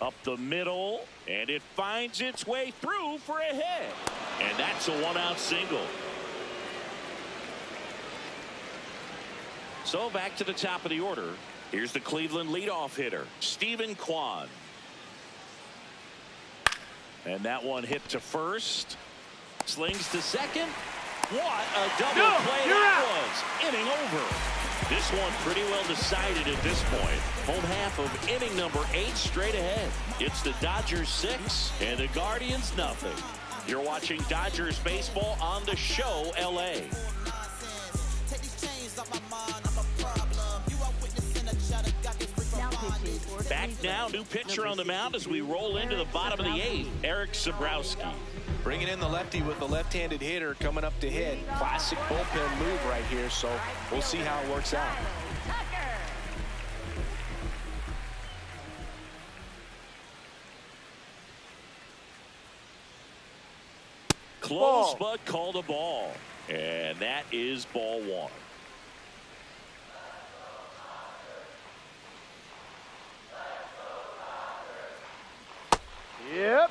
S1: Up the middle, and it finds its way through for a hit. And that's a 1-out single. So back to the top of the order. Here's the Cleveland leadoff hitter, Stephen Kwan. And that one hit to first. Slings to second. What a double play that was. Inning over. This one pretty well decided at this point. Home half of inning number 8 straight ahead. It's the Dodgers 6 and the Guardians nothing. You're watching Dodgers baseball on the show LA. Back now, new pitcher on the mound as we roll into the bottom of the 8th, Eric Sabrowski.
S4: Bringing in the lefty with the left-handed hitter coming up to hit. Classic bullpen move right here, so we'll see how it works out.
S1: Close, but called a ball. And that is ball 1.
S5: Yep.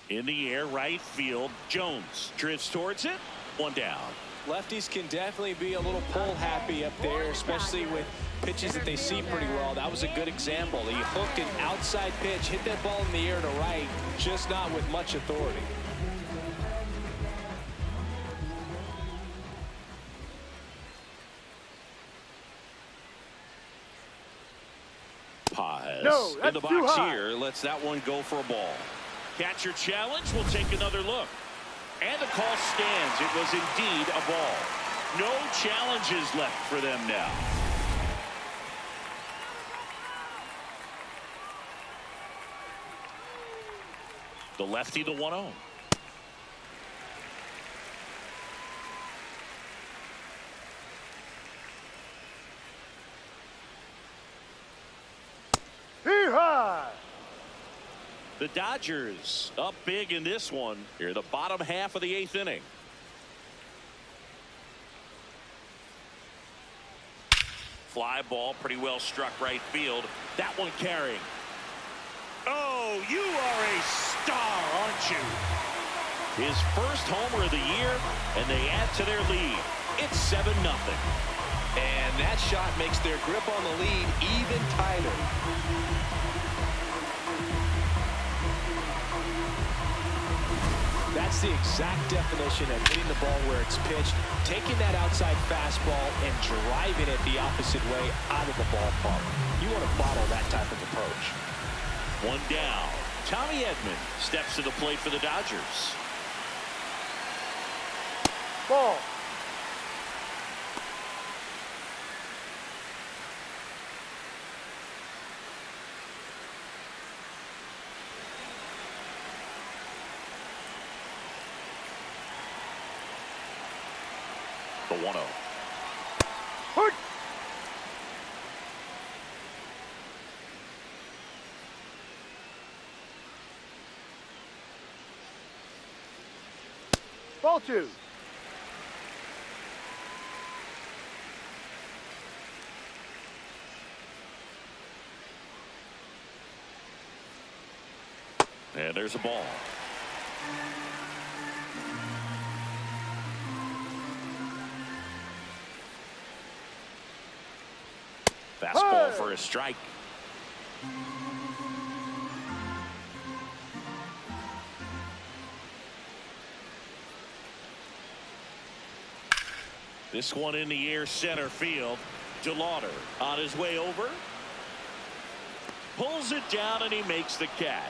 S1: In the air, right field. Jones drifts towards it. One down.
S4: Lefties can definitely be a little pull happy up there, especially with pitches that they see pretty well. That was a good example. He hooked an outside pitch, hit that ball in the air to right, just not with much authority.
S1: Paz in the box here lets that one go for a ball. Catcher challenge. We'll take another look. And the call stands. It was indeed a ball. No challenges left for them now. The lefty, the 1-0. The Dodgers up big in this one here, the bottom half of the 8th inning. Fly ball, pretty well struck right field. That one carrying. Oh, you are a star, aren't you? His first homer of the year, and they add to their lead. It's 7-0.
S4: And that shot makes their grip on the lead even tighter. That's the exact definition of hitting the ball where it's pitched, taking that outside fastball and driving it the opposite way out of the ballpark. You want to bottle that type of approach.
S1: One down. Tommy Edman steps to the plate for the Dodgers.
S5: Ball.
S1: The 1-0.
S5: Hurt. Ball 2.
S1: And there's a ball. Fastball for a strike. This one in the air, center field. DeLauder on his way over. Pulls it down and he makes the catch.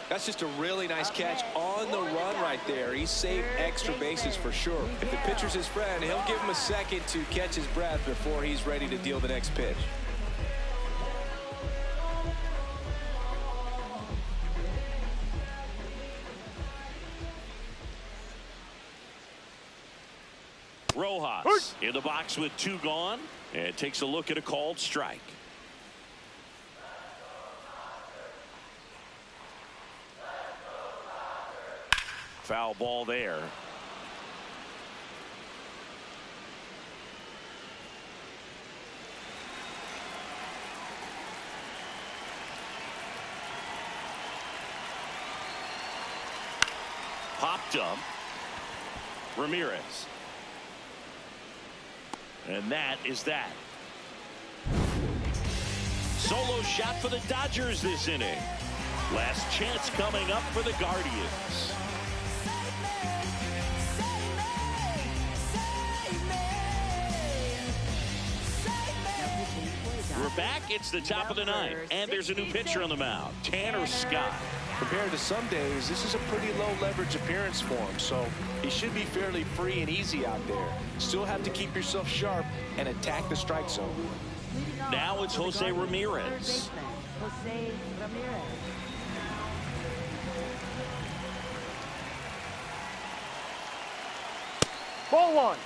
S4: That's just a really nice catch on the run right there. He saved extra bases for sure. If the pitcher's his friend, he'll give him a second to catch his breath before he's ready to deal the next pitch.
S1: Rojas in the box with 2 gone and takes a look at a called strike. Foul ball there. Popped up. Ramirez. And that is that. Solo shot for the Dodgers this inning. Last chance coming up for the Guardians. We're back. It's the top of the 9th, and there's a new pitcher on the mound, Tanner Scott.
S4: Compared to some days, this is a pretty low leverage appearance for him, so he should be fairly free and easy out there. Still have to keep yourself sharp and attack the strike zone.
S1: Now it's Jose Ramirez.
S3: Jose Ramirez.
S5: Ball 1.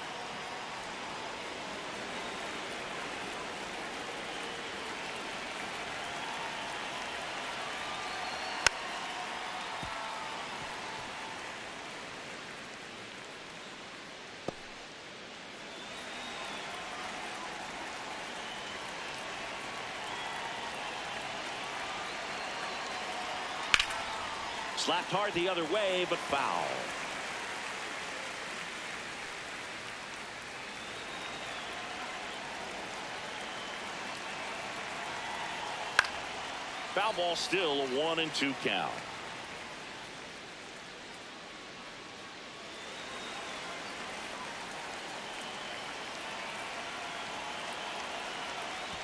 S1: Slapped hard the other way, but foul. Foul ball, still a 1-2 count.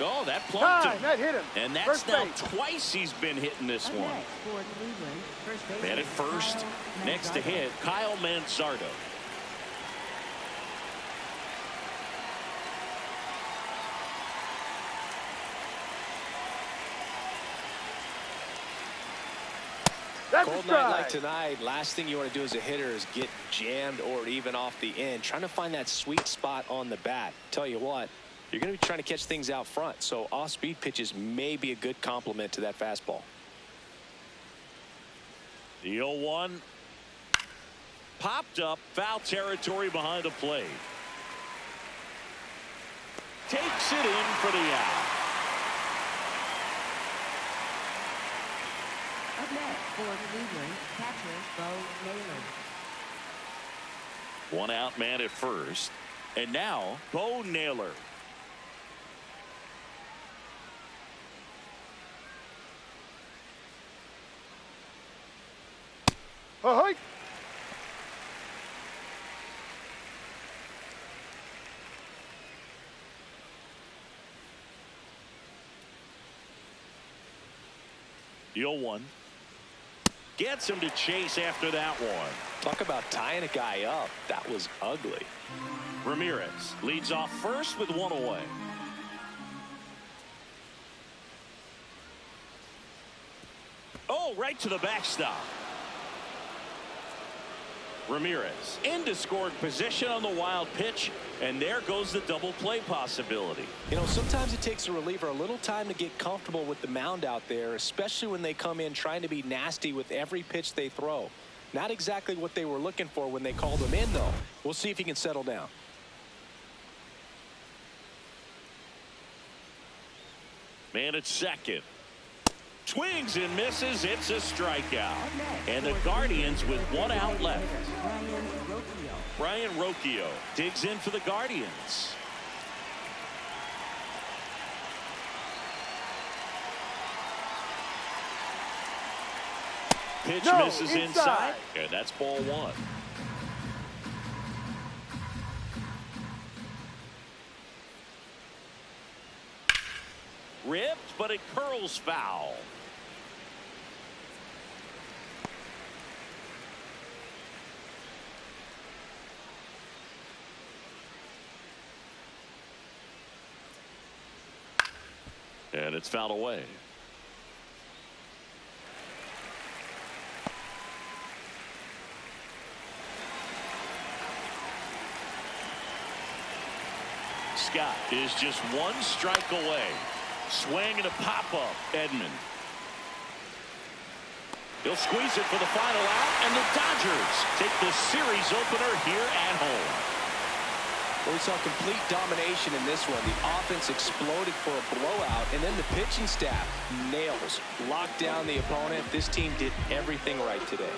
S1: Oh, that plunked him.
S5: That hit him.
S1: And that's now twice he's been hitting this one. Man at first, next to hit, Kyle Manzardo.
S4: Cold night like tonight, last thing you want to do as a hitter is get jammed or even off the end. Trying to find that sweet spot on the bat. Tell you what, you're going to be trying to catch things out front, so off-speed pitches may be a good complement to that fastball.
S1: The 0-1 popped up, foul territory behind the plate. Takes it in for the out.
S3: Up next for Cleveland, catcher Bo Naylor.
S1: One out man at first, and now Bo Naylor.
S5: Ahoy!
S1: The 0-1 gets him to chase after that one.
S4: Talk about tying a guy up. That was ugly.
S1: Ramirez leads off first with one away. Oh, right to the backstop. Ramirez into scoring position on the wild pitch, and there goes the double play possibility.
S4: You know, sometimes it takes a reliever a little time to get comfortable with the mound out there, especially when they come in trying to be nasty with every pitch they throw. Not exactly what they were looking for when they called him in, though. We'll see if he can settle down.
S1: Man at second. Swings and misses. It's a strikeout. And the Guardians with one out left. Brian Rocchio digs in for the Guardians. Pitch misses inside. And that's ball one. Ripped, but it curls foul. And it's fouled away. Scott is just one strike away. Swing and a pop-up. Edman. He'll squeeze it for the final out, and the Dodgers take the series opener here at home.
S4: Well, we saw complete domination in this one. The offense exploded for a blowout, and then the pitching staff nails, locked down the opponent. This team did everything right today.